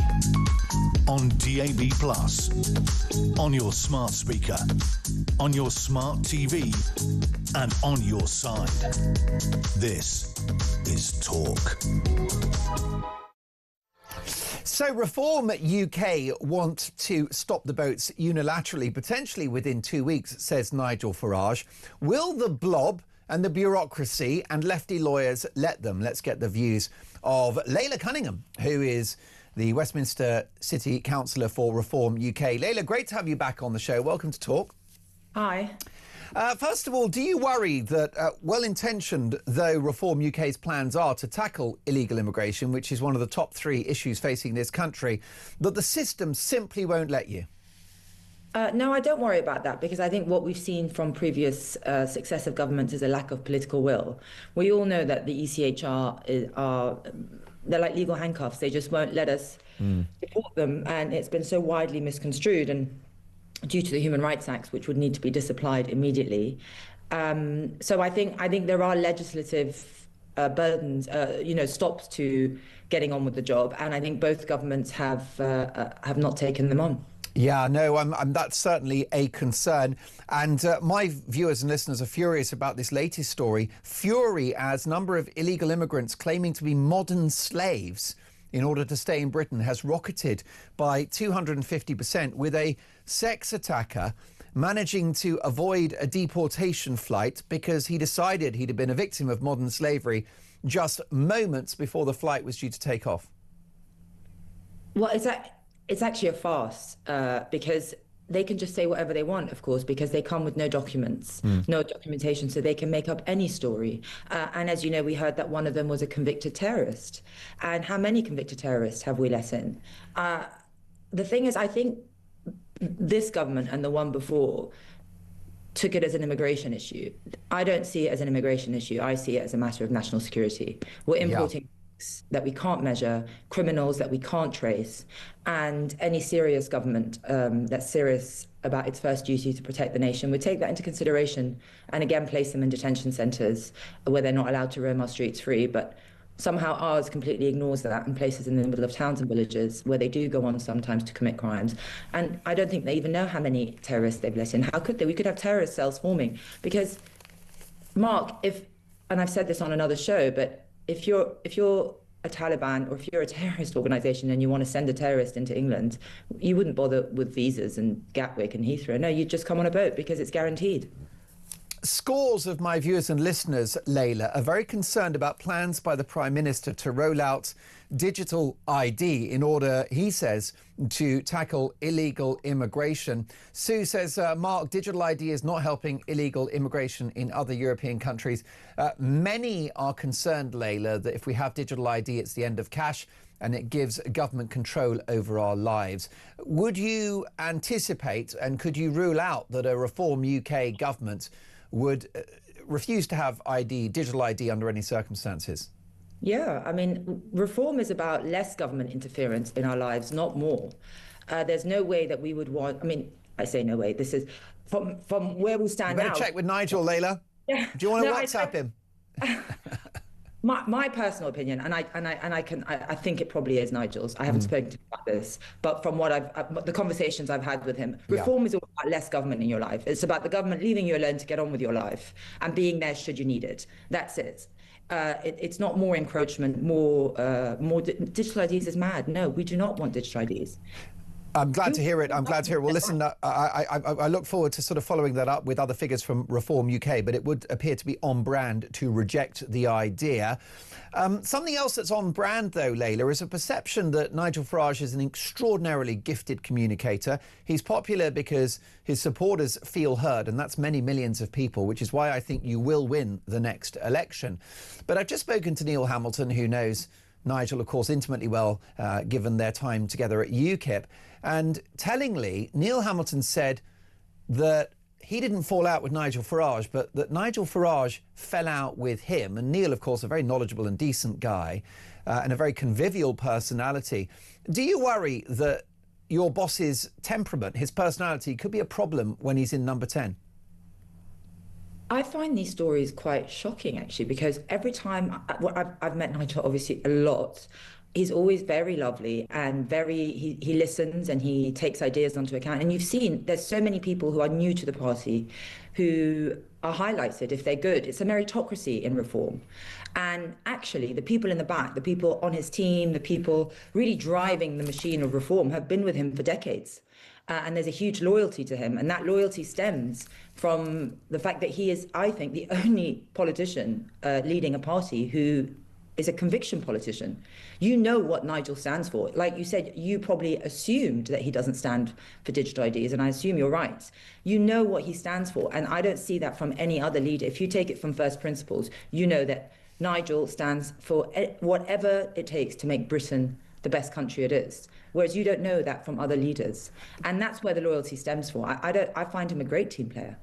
On DAB+, on your smart speaker, on your smart TV, and on your side. This is Talk. So Reform UK want to stop the boats unilaterally, potentially within 2 weeks, says Nigel Farage. Will the blob and the bureaucracy and lefty lawyers let them? Let's get the views of Layla Cunningham, who is the Westminster City Councillor for Reform UK. Layla, great to have you back on the show. Welcome to Talk. Hi. First of all, do you worry that, well-intentioned though Reform UK's plans are to tackle illegal immigration, which is one of the top 3 issues facing this country, that the system simply won't let you? No, I don't worry about that, because I think what we've seen from previous successive governments is a lack of political will. We all know that the ECHR they're like legal handcuffs. They just won't let us deport them, and it's been so widely misconstrued, and due to the Human Rights Acts, which would need to be disapplied immediately. So I think there are legislative burdens, stops to getting on with the job, and I think both governments have not taken them on. Yeah, no, that's certainly a concern. And my viewers and listeners are furious about this latest story. Fury as number of illegal immigrants claiming to be modern slaves in order to stay in Britain has rocketed by 250%, with a sex attacker managing to avoid a deportation flight because he decided he'd been a victim of modern slavery just moments before the flight was due to take off. Well, it's actually a farce, because they can just say whatever they want, of course, because they come with no documents, no documentation, so they can make up any story. And as you know, we heard that one of them was a convicted terrorist. And how many convicted terrorists have we let in? The thing is, I think this government and the one before took it as an immigration issue. I don't see it as an immigration issue. I see it as a matter of national security. We're importing that we can't measure, criminals that we can't trace, and any serious government that's serious about its first duty to protect the nation would take that into consideration and again place them in detention centres where they're not allowed to roam our streets free. But somehow ours completely ignores that and places in the middle of towns and villages where they do go on sometimes to commit crimes. And I don't think they even know how many terrorists they've let in. How could they? We could have terrorist cells forming. Because, Mark, and I've said this on another show, but if you're a Taliban or if you're a terrorist organisation and you want to send a terrorist into England, you wouldn't bother with visas and Gatwick and Heathrow. No, you'd just come on a boat because it's guaranteed. Scores of my viewers and listeners, Layla, are very concerned about plans by the Prime Minister to roll out digital ID in order, he says, to tackle illegal immigration. Sue says, Mark, digital ID is not helping illegal immigration in other European countries. Many are concerned, Layla, that if we have digital ID, it's the end of cash and it gives government control over our lives. Would you anticipate and could you rule out that a Reform UK government would refuse to have digital ID under any circumstances? Yeah, I mean, reform is about less government interference in our lives, not more. There's no way that we would want, I mean, I say no way, this is from where we stand now. You better check with Nigel, Layla. Yeah. Do you want to WhatsApp him? My personal opinion, and I think it probably is Nigel's. I haven't spoken to him about this, but from what the conversations I've had with him, reform is all about less government in your life. It's about the government leaving you alone to get on with your life and being there should you need it. That's it. It's not more encroachment, more digital IDs is mad. No, we do not want digital IDs. I'm glad to hear it. I'm glad to hear it. Well, listen, I look forward to sort of following that up with other figures from Reform UK, but it would appear to be on brand to reject the idea. Something else that's on brand, though, Layla, is a perception that Nigel Farage is an extraordinarily gifted communicator. He's popular because his supporters feel heard, and that's many millions of people, which is why I think you will win the next election. But I've just spoken to Neil Hamilton, who knows Nigel, of course, intimately well, given their time together at UKIP. And tellingly, Neil Hamilton said that he didn't fall out with Nigel Farage, but that Nigel Farage fell out with him. And Neil, of course, a very knowledgeable and decent guy and a very convivial personality. Do you worry that your boss's temperament, his personality, could be a problem when he's in number 10? I find these stories quite shocking, actually, because every time I've met Nigel, obviously, a lot. he's always very lovely and he listens and he takes ideas onto account. And you've seen there's so many people who are new to the party who are highlighted if they're good. It's a meritocracy in reform. And actually, the people in the back, the people on his team, the people really driving the machine of reform have been with him for decades. And there's a huge loyalty to him. And that loyalty stems from the fact that he is, I think, the only politician leading a party who is a conviction politician. You know what Nigel stands for. Like you said, you probably assumed that he doesn't stand for digital IDs, and I assume you're right. You know what he stands for, and I don't see that from any other leader. If you take it from first principles, you know that Nigel stands for whatever it takes to make Britain the best country it is, whereas you don't know that from other leaders. And that's where the loyalty stems from. I find him a great team player.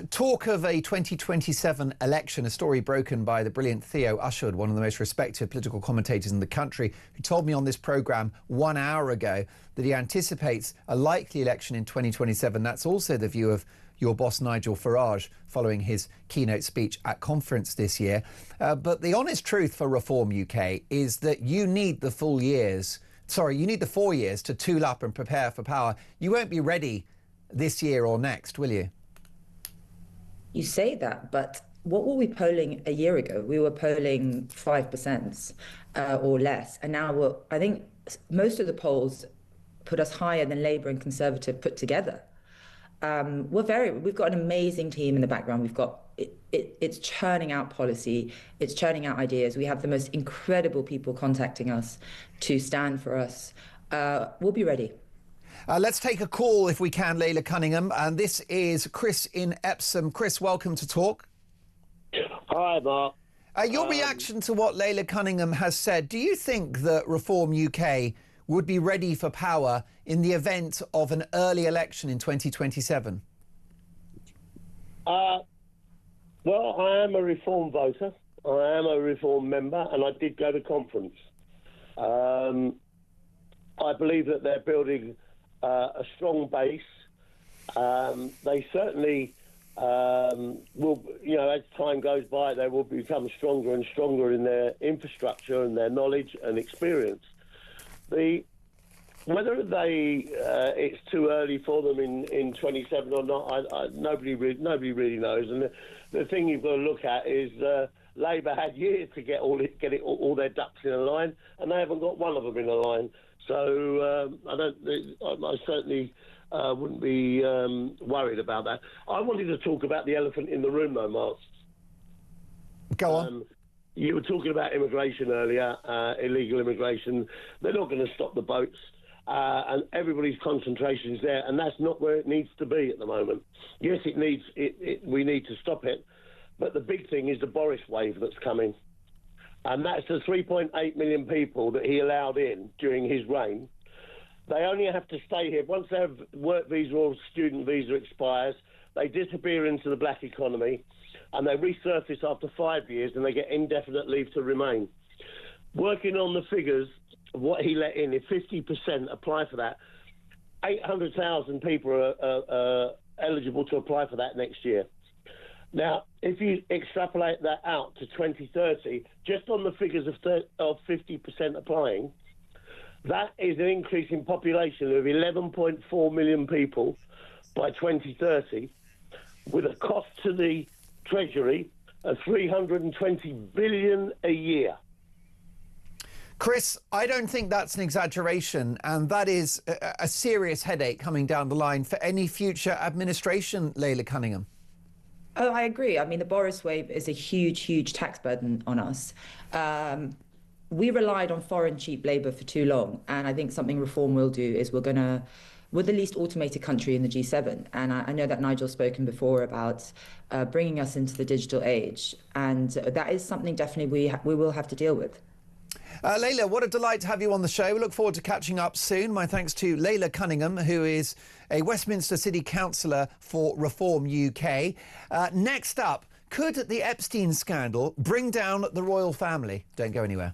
Talk of a 2027 election, a story broken by the brilliant Theo Ushwood, one of the most respected political commentators in the country, who told me on this programme 1 hour ago that he anticipates a likely election in 2027. That's also the view of your boss Nigel Farage following his keynote speech at conference this year. But the honest truth for Reform UK is that you need the 4 years to tool up and prepare for power. You won't be ready this year or next, will you? You say that, but what were we polling a year ago? We were polling 5% or less. And now I think most of the polls put us higher than Labour and Conservative put together. We've got an amazing team in the background. We've got it's churning out policy, it's churning out ideas. We have the most incredible people contacting us to stand for us. We'll be ready. Let's take a call if we can, Layla Cunningham. And this is Chris in Epsom. Chris, welcome to Talk. Hi, Mark. Your reaction to what Layla Cunningham has said, do you think that Reform UK would be ready for power in the event of an early election in 2027? Well, I am a Reform voter. I am a Reform member, and I did go to conference. I believe that they're building a strong base. They certainly will, as time goes by, they will become stronger and stronger in their infrastructure and their knowledge and experience. Whether it's too early for them in 27 or not, nobody really knows. And the thing you've got to look at is Labour had years to get all their ducks in a line, and they haven't got one of them in a line. So I certainly wouldn't be worried about that. I wanted to talk about the elephant in the room, though, Mark. Go on. You were talking about immigration earlier, illegal immigration. They're not going to stop the boats, and everybody's concentration is there, and that's not where it needs to be at the moment. Yes, we need to stop it, but the big thing is the Boris wave that's coming. And that's the 3.8 million people that he allowed in during his reign. They only have to stay here. Once their work visa or student visa expires, they disappear into the black economy and they resurface after 5 years and they get indefinite leave to remain. Working on the figures of what he let in, if 50% apply for that, 800,000 people are eligible to apply for that next year. Now, if you extrapolate that out to 2030, just on the figures of 50% applying, that is an increase in population of 11.4 million people by 2030, with a cost to the Treasury of $320 billion a year. Chris, I don't think that's an exaggeration, and that is a serious headache coming down the line for any future administration, Layla Cunningham. Oh, I agree. I mean, the Boris wave is a huge, huge tax burden on us. We relied on foreign cheap labour for too long, and I think something Reform will do is we're the least automated country in the G7. And I know that Nigel's spoken before about bringing us into the digital age, and that is something definitely we will have to deal with. Layla, what a delight to have you on the show. We look forward to catching up soon. My thanks to Layla Cunningham, who is a Westminster City Councillor for Reform UK. Next up, could the Epstein scandal bring down the royal family? Don't go anywhere.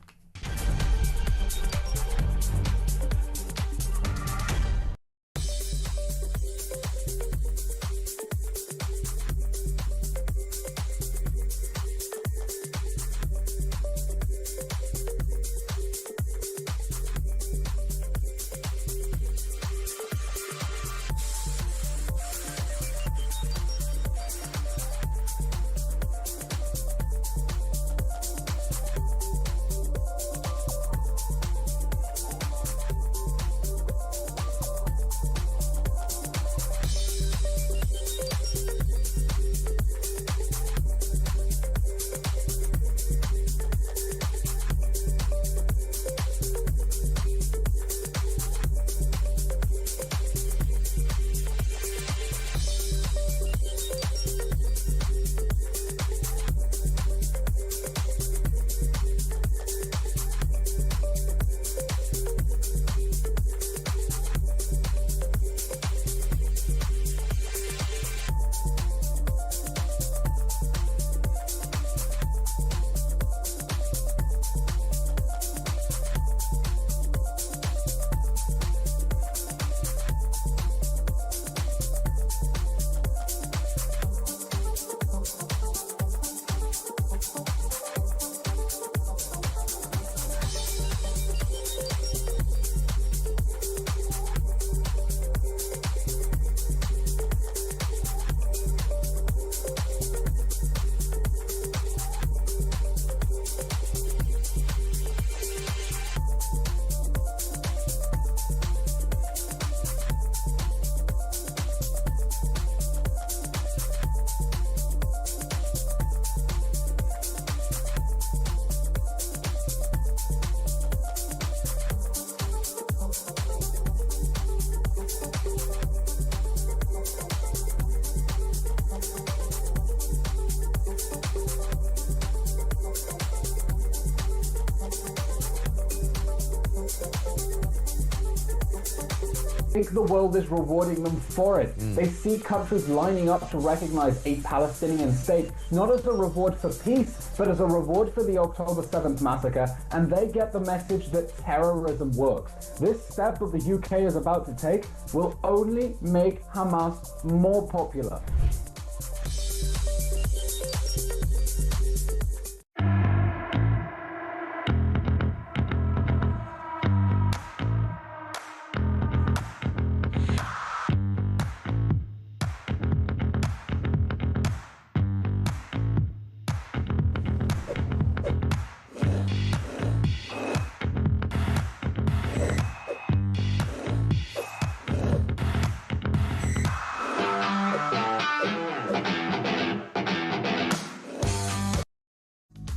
think the world is rewarding them for it. They see countries lining up to recognize a Palestinian state, not as a reward for peace, but as a reward for the October 7th massacre, and they get the message that terrorism works. This step that the UK is about to take will only make Hamas more popular.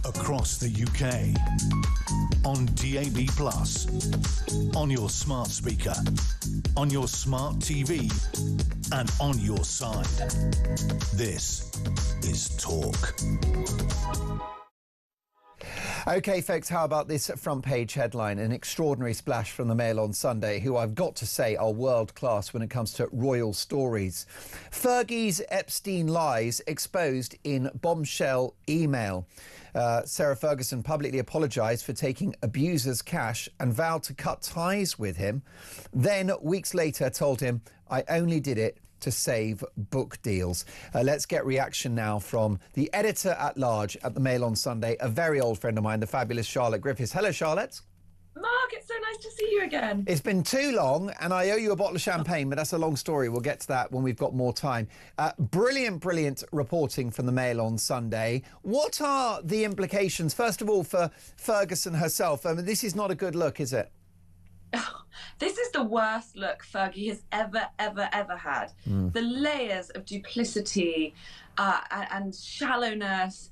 Across the UK, on DAB+, on your smart speaker, on your smart TV, and on your side. This is Talk. OK, folks, how about this front page headline? An extraordinary splash from the Mail on Sunday, who I've got to say are world class when it comes to royal stories. Fergie's Epstein lies exposed in bombshell email. Sarah Ferguson publicly apologised for taking abusers' cash and vowed to cut ties with him. Then, weeks later, told him, "I only did it to save book deals." Let's get reaction now from the editor-at-large at the Mail on Sunday, a very old friend of mine, the fabulous Charlotte Griffiths. Hello, Charlotte. Mark, it's so nice to see you again. It's been too long, and I owe you a bottle of champagne, but that's a long story. We'll get to that when we've got more time. Brilliant reporting from the Mail on Sunday. What are the implications, first of all, for Ferguson herself? I mean, this is not a good look, is it? This is the worst look Fergie has ever had. The layers of duplicity and shallowness.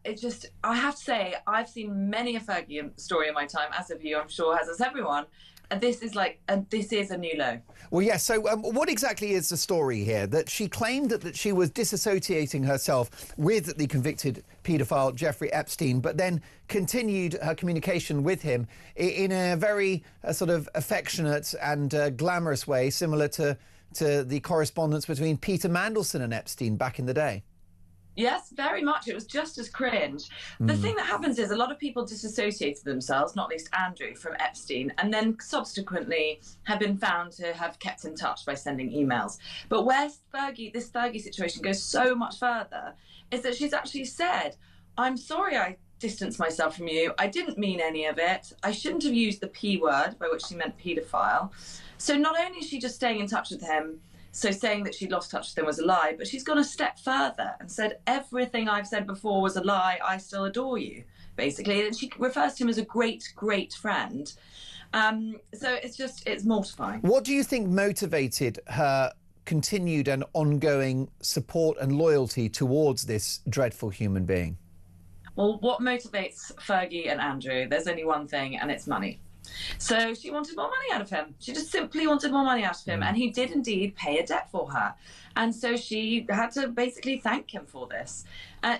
It just, I have to say, I've seen many a Fergie story in my time, as have you, I'm sure, as has everyone. And this is a new low. Well, yes. So what exactly is the story here? That she claimed that she was disassociating herself with the convicted paedophile Jeffrey Epstein, but then continued her communication with him in a very sort of affectionate and glamorous way, similar to the correspondence between Peter Mandelson and Epstein back in the day. Yes, very much. It was just as cringe. The thing that happens is a lot of people disassociated themselves, not least Andrew, from Epstein, and then subsequently have been found to have kept in touch by sending emails. But where this Fergie situation goes so much further is that she's actually said, "I'm sorry I distanced myself from you. I didn't mean any of it. I shouldn't have used the P word," by which she meant paedophile. So not only is she just staying in touch with him, so saying that she lost touch with him was a lie, but she's gone a step further and said, "Everything I've said before was a lie. I still adore you," basically. And she refers to him as a great, great friend. So it's mortifying. What do you think motivated her continued and ongoing support and loyalty towards this dreadful human being? Well, what motivates Fergie and Andrew? There's only one thing, and it's money. So she wanted more money out of him. She just simply wanted more money out of him. And he did indeed pay a debt for her. And so she had to basically thank him for this.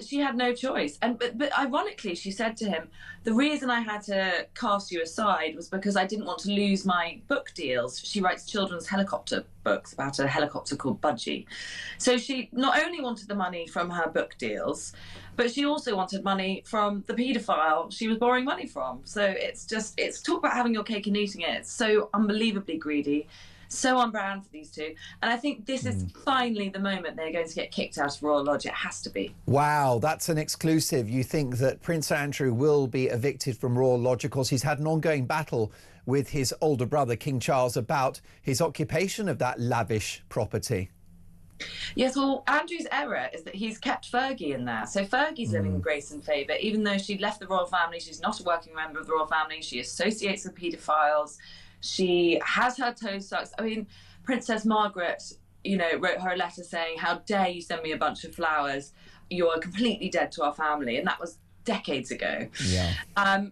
She had no choice. But ironically, she said to him, "The reason I had to cast you aside was because I didn't want to lose my book deals." She writes children's helicopter books about a helicopter called Budgie. So she not only wanted the money from her book deals, but she also wanted money from the paedophile she was borrowing money from. So it's talk about having your cake and eating it. It's so unbelievably greedy. So on brand for these two. And I think this is finally the moment they're going to get kicked out of Royal Lodge. It has to be. Wow, that's an exclusive. You think that Prince Andrew will be evicted from Royal Lodge? Of course, he's had an ongoing battle with his older brother, King Charles, about his occupation of that lavish property. Yes, well, Andrew's error is that he's kept Fergie in there. So Fergie's living in grace and favour. Even though she left the royal family, she's not a working member of the royal family. She associates with paedophiles. She has her toes sucked. I mean, Princess Margaret, wrote her a letter saying, "How dare you send me a bunch of flowers? You're completely dead to our family." And that was decades ago. Yeah.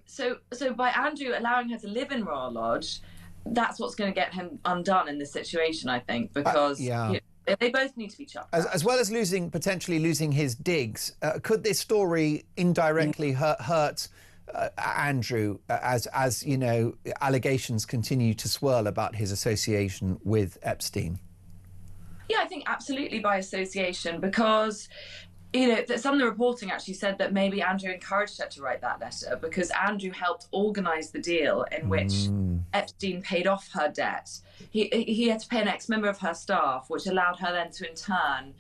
So by Andrew allowing her to live in Royal Lodge, that's what's going to get him undone in this situation, I think, because they both need to be chucked. As well as potentially losing his digs, could this story indirectly hurt Andrew, as you know, allegations continue to swirl about his association with Epstein? Yeah, I think absolutely by association, because some of the reporting actually said that maybe Andrew encouraged her to write that letter because Andrew helped organise the deal in which Epstein paid off her debt. He had to pay an ex-member of her staff, which allowed her then to in turn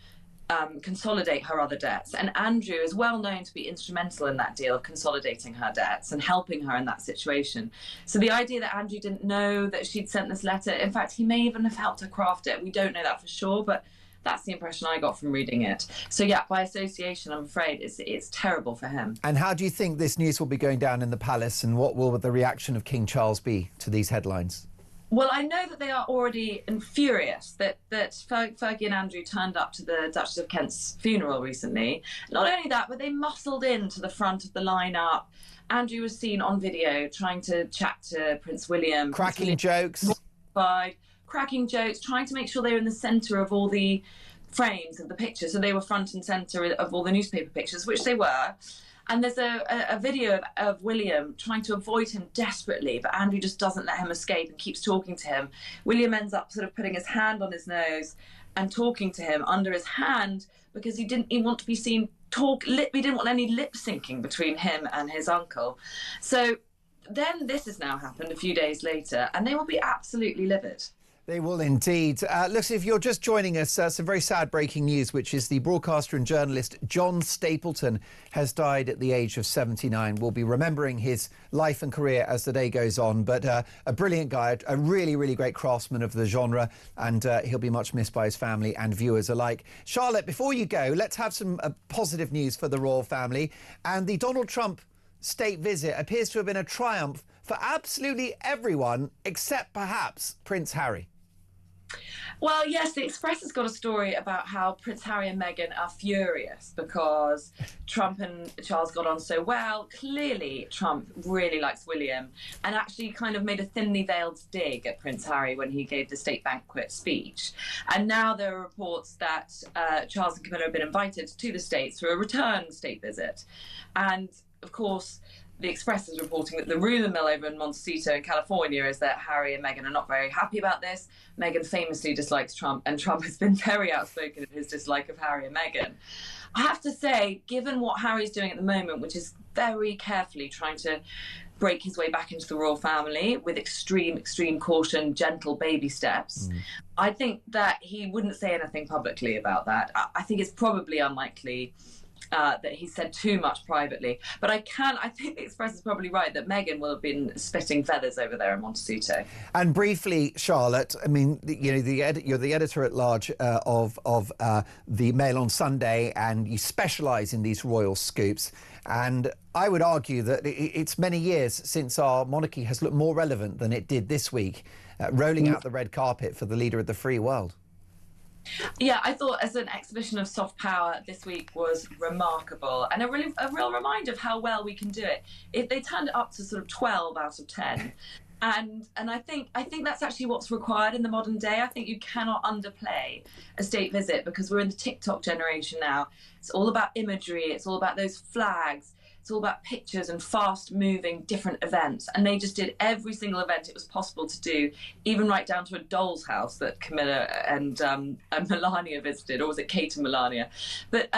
consolidate her other debts. And Andrew is well known to be instrumental in that deal of consolidating her debts and helping her in that situation. So the idea that Andrew didn't know that she'd sent this letter, in fact, he may even have helped her craft it. We don't know that for sure, but that's the impression I got from reading it. So yeah, by association, I'm afraid it's terrible for him. And how do you think this news will be going down in the palace, and what will the reaction of King Charles be to these headlines? Well, I know that they are already furious that Fergie and Andrew turned up to the Duchess of Kent's funeral recently. Not only that, but they muscled into the front of the lineup. Andrew was seen on video trying to chat to Prince William. Cracking jokes. Cracking jokes, trying to make sure they were in the centre of all the frames of the pictures. So they were front and centre of all the newspaper pictures, which they were. And there's a video of William trying to avoid him desperately, but Andrew just doesn't let him escape and keeps talking to him. William ends up sort of putting his hand on his nose and talking to him under his hand because he didn't even want to be seen he didn't want any lip syncing between him and his uncle. So then this has now happened a few days later, and they will be absolutely livid. They will indeed. Look, if you're just joining us, some very sad breaking news, which is the broadcaster and journalist John Stapleton has died at the age of 79. We'll be remembering his life and career as the day goes on, but a brilliant guy, a really, really great craftsman of the genre, and he'll be much missed by his family and viewers alike. Charlotte, before you go, let's have some positive news for the royal family. And the Donald Trump state visit appears to have been a triumph for absolutely everyone except perhaps Prince Harry. Well, yes, the Express has got a story about how Prince Harry and Meghan are furious because Trump and Charles got on so well. Clearly, Trump really likes William and actually kind of made a thinly veiled dig at Prince Harry when he gave the state banquet speech. And now there are reports that Charles and Camilla have been invited to the States for a return state visit. And, of course, the Express is reporting that the rumour mill over in Montecito in California is that Harry and Meghan are not very happy about this. Meghan famously dislikes Trump, and Trump has been very outspoken in his dislike of Harry and Meghan. I have to say, given what Harry's doing at the moment, which is very carefully trying to break his way back into the royal family with extreme caution, gentle baby steps, I think that he wouldn't say anything publicly about that. I think it's probably unlikely that he said too much privately. But I think the Express is probably right that Meghan will have been spitting feathers over there in Montecito. And briefly, Charlotte, I mean, you're the editor-at-large of the Mail on Sunday, and you specialise in these royal scoops. And I would argue that it's many years since our monarchy has looked more relevant than it did this week, rolling out the red carpet for the leader of the free world. Yeah, I thought as an exhibition of soft power this week was remarkable and a real reminder of how well we can do it. If they turned it up to sort of 12 out of 10. And I think that's actually what's required in the modern day. I think you cannot underplay a state visit because we're in the TikTok generation now. It's all about imagery. It's all about those flags. It's all about pictures and fast-moving different events. And they just did every single event it was possible to do, even right down to a doll's house that Camilla and Melania visited, or was it Kate and Melania? But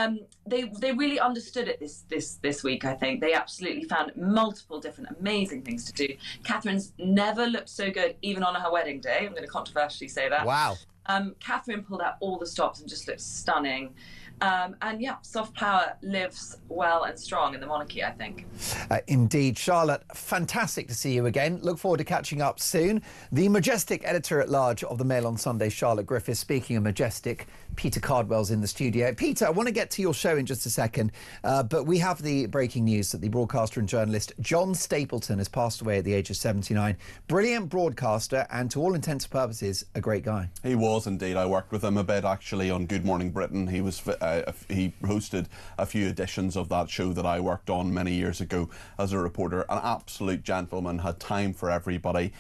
they really understood it this week, I think. They absolutely found multiple different amazing things to do. Catherine's never looked so good, even on her wedding day. I'm going to controversially say that. Wow. Catherine pulled out all the stops and just looked stunning. And yeah, soft power lives well and strong in the monarchy, I think. Indeed. Charlotte, fantastic to see you again. Look forward to catching up soon. The majestic editor-at-large of the Mail on Sunday, Charlotte Griffiths. Speaking of majestic, Peter Cardwell's in the studio. Peter, I want to get to your show in just a second, but we have the breaking news that the broadcaster and journalist John Stapleton has passed away at the age of 79. Brilliant broadcaster and, to all intents and purposes, a great guy. He was indeed. I worked with him a bit, actually, on Good Morning Britain. He was he hosted a few editions of that show that I worked on many years ago as a reporter. An absolute gentleman, had time for everybody.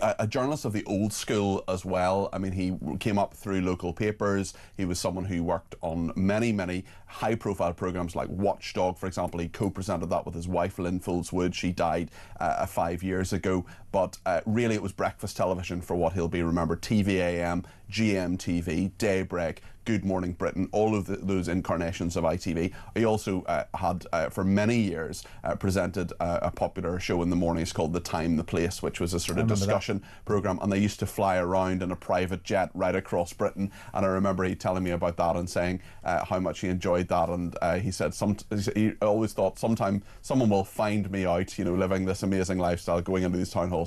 a journalist of the old school as well. I mean, he came up through local papers. He was someone who worked on many, many high-profile programmes like Watchdog, for example. He co-presented that with his wife, Lynn Foldswood. She died 5 years ago. But really, it was breakfast television for what he'll be remembered. TVAM, GMTV, Daybreak, Good Morning Britain, all of those incarnations of ITV. He also had, for many years, presented a popular show in the mornings called The Time, The Place, which was a sort of discussion programme, and they used to fly around in a private jet right across Britain. And I remember he telling me about that and saying how much he enjoyed that. And he said he always thought sometime someone will find me out, you know, living this amazing lifestyle, going into these town halls.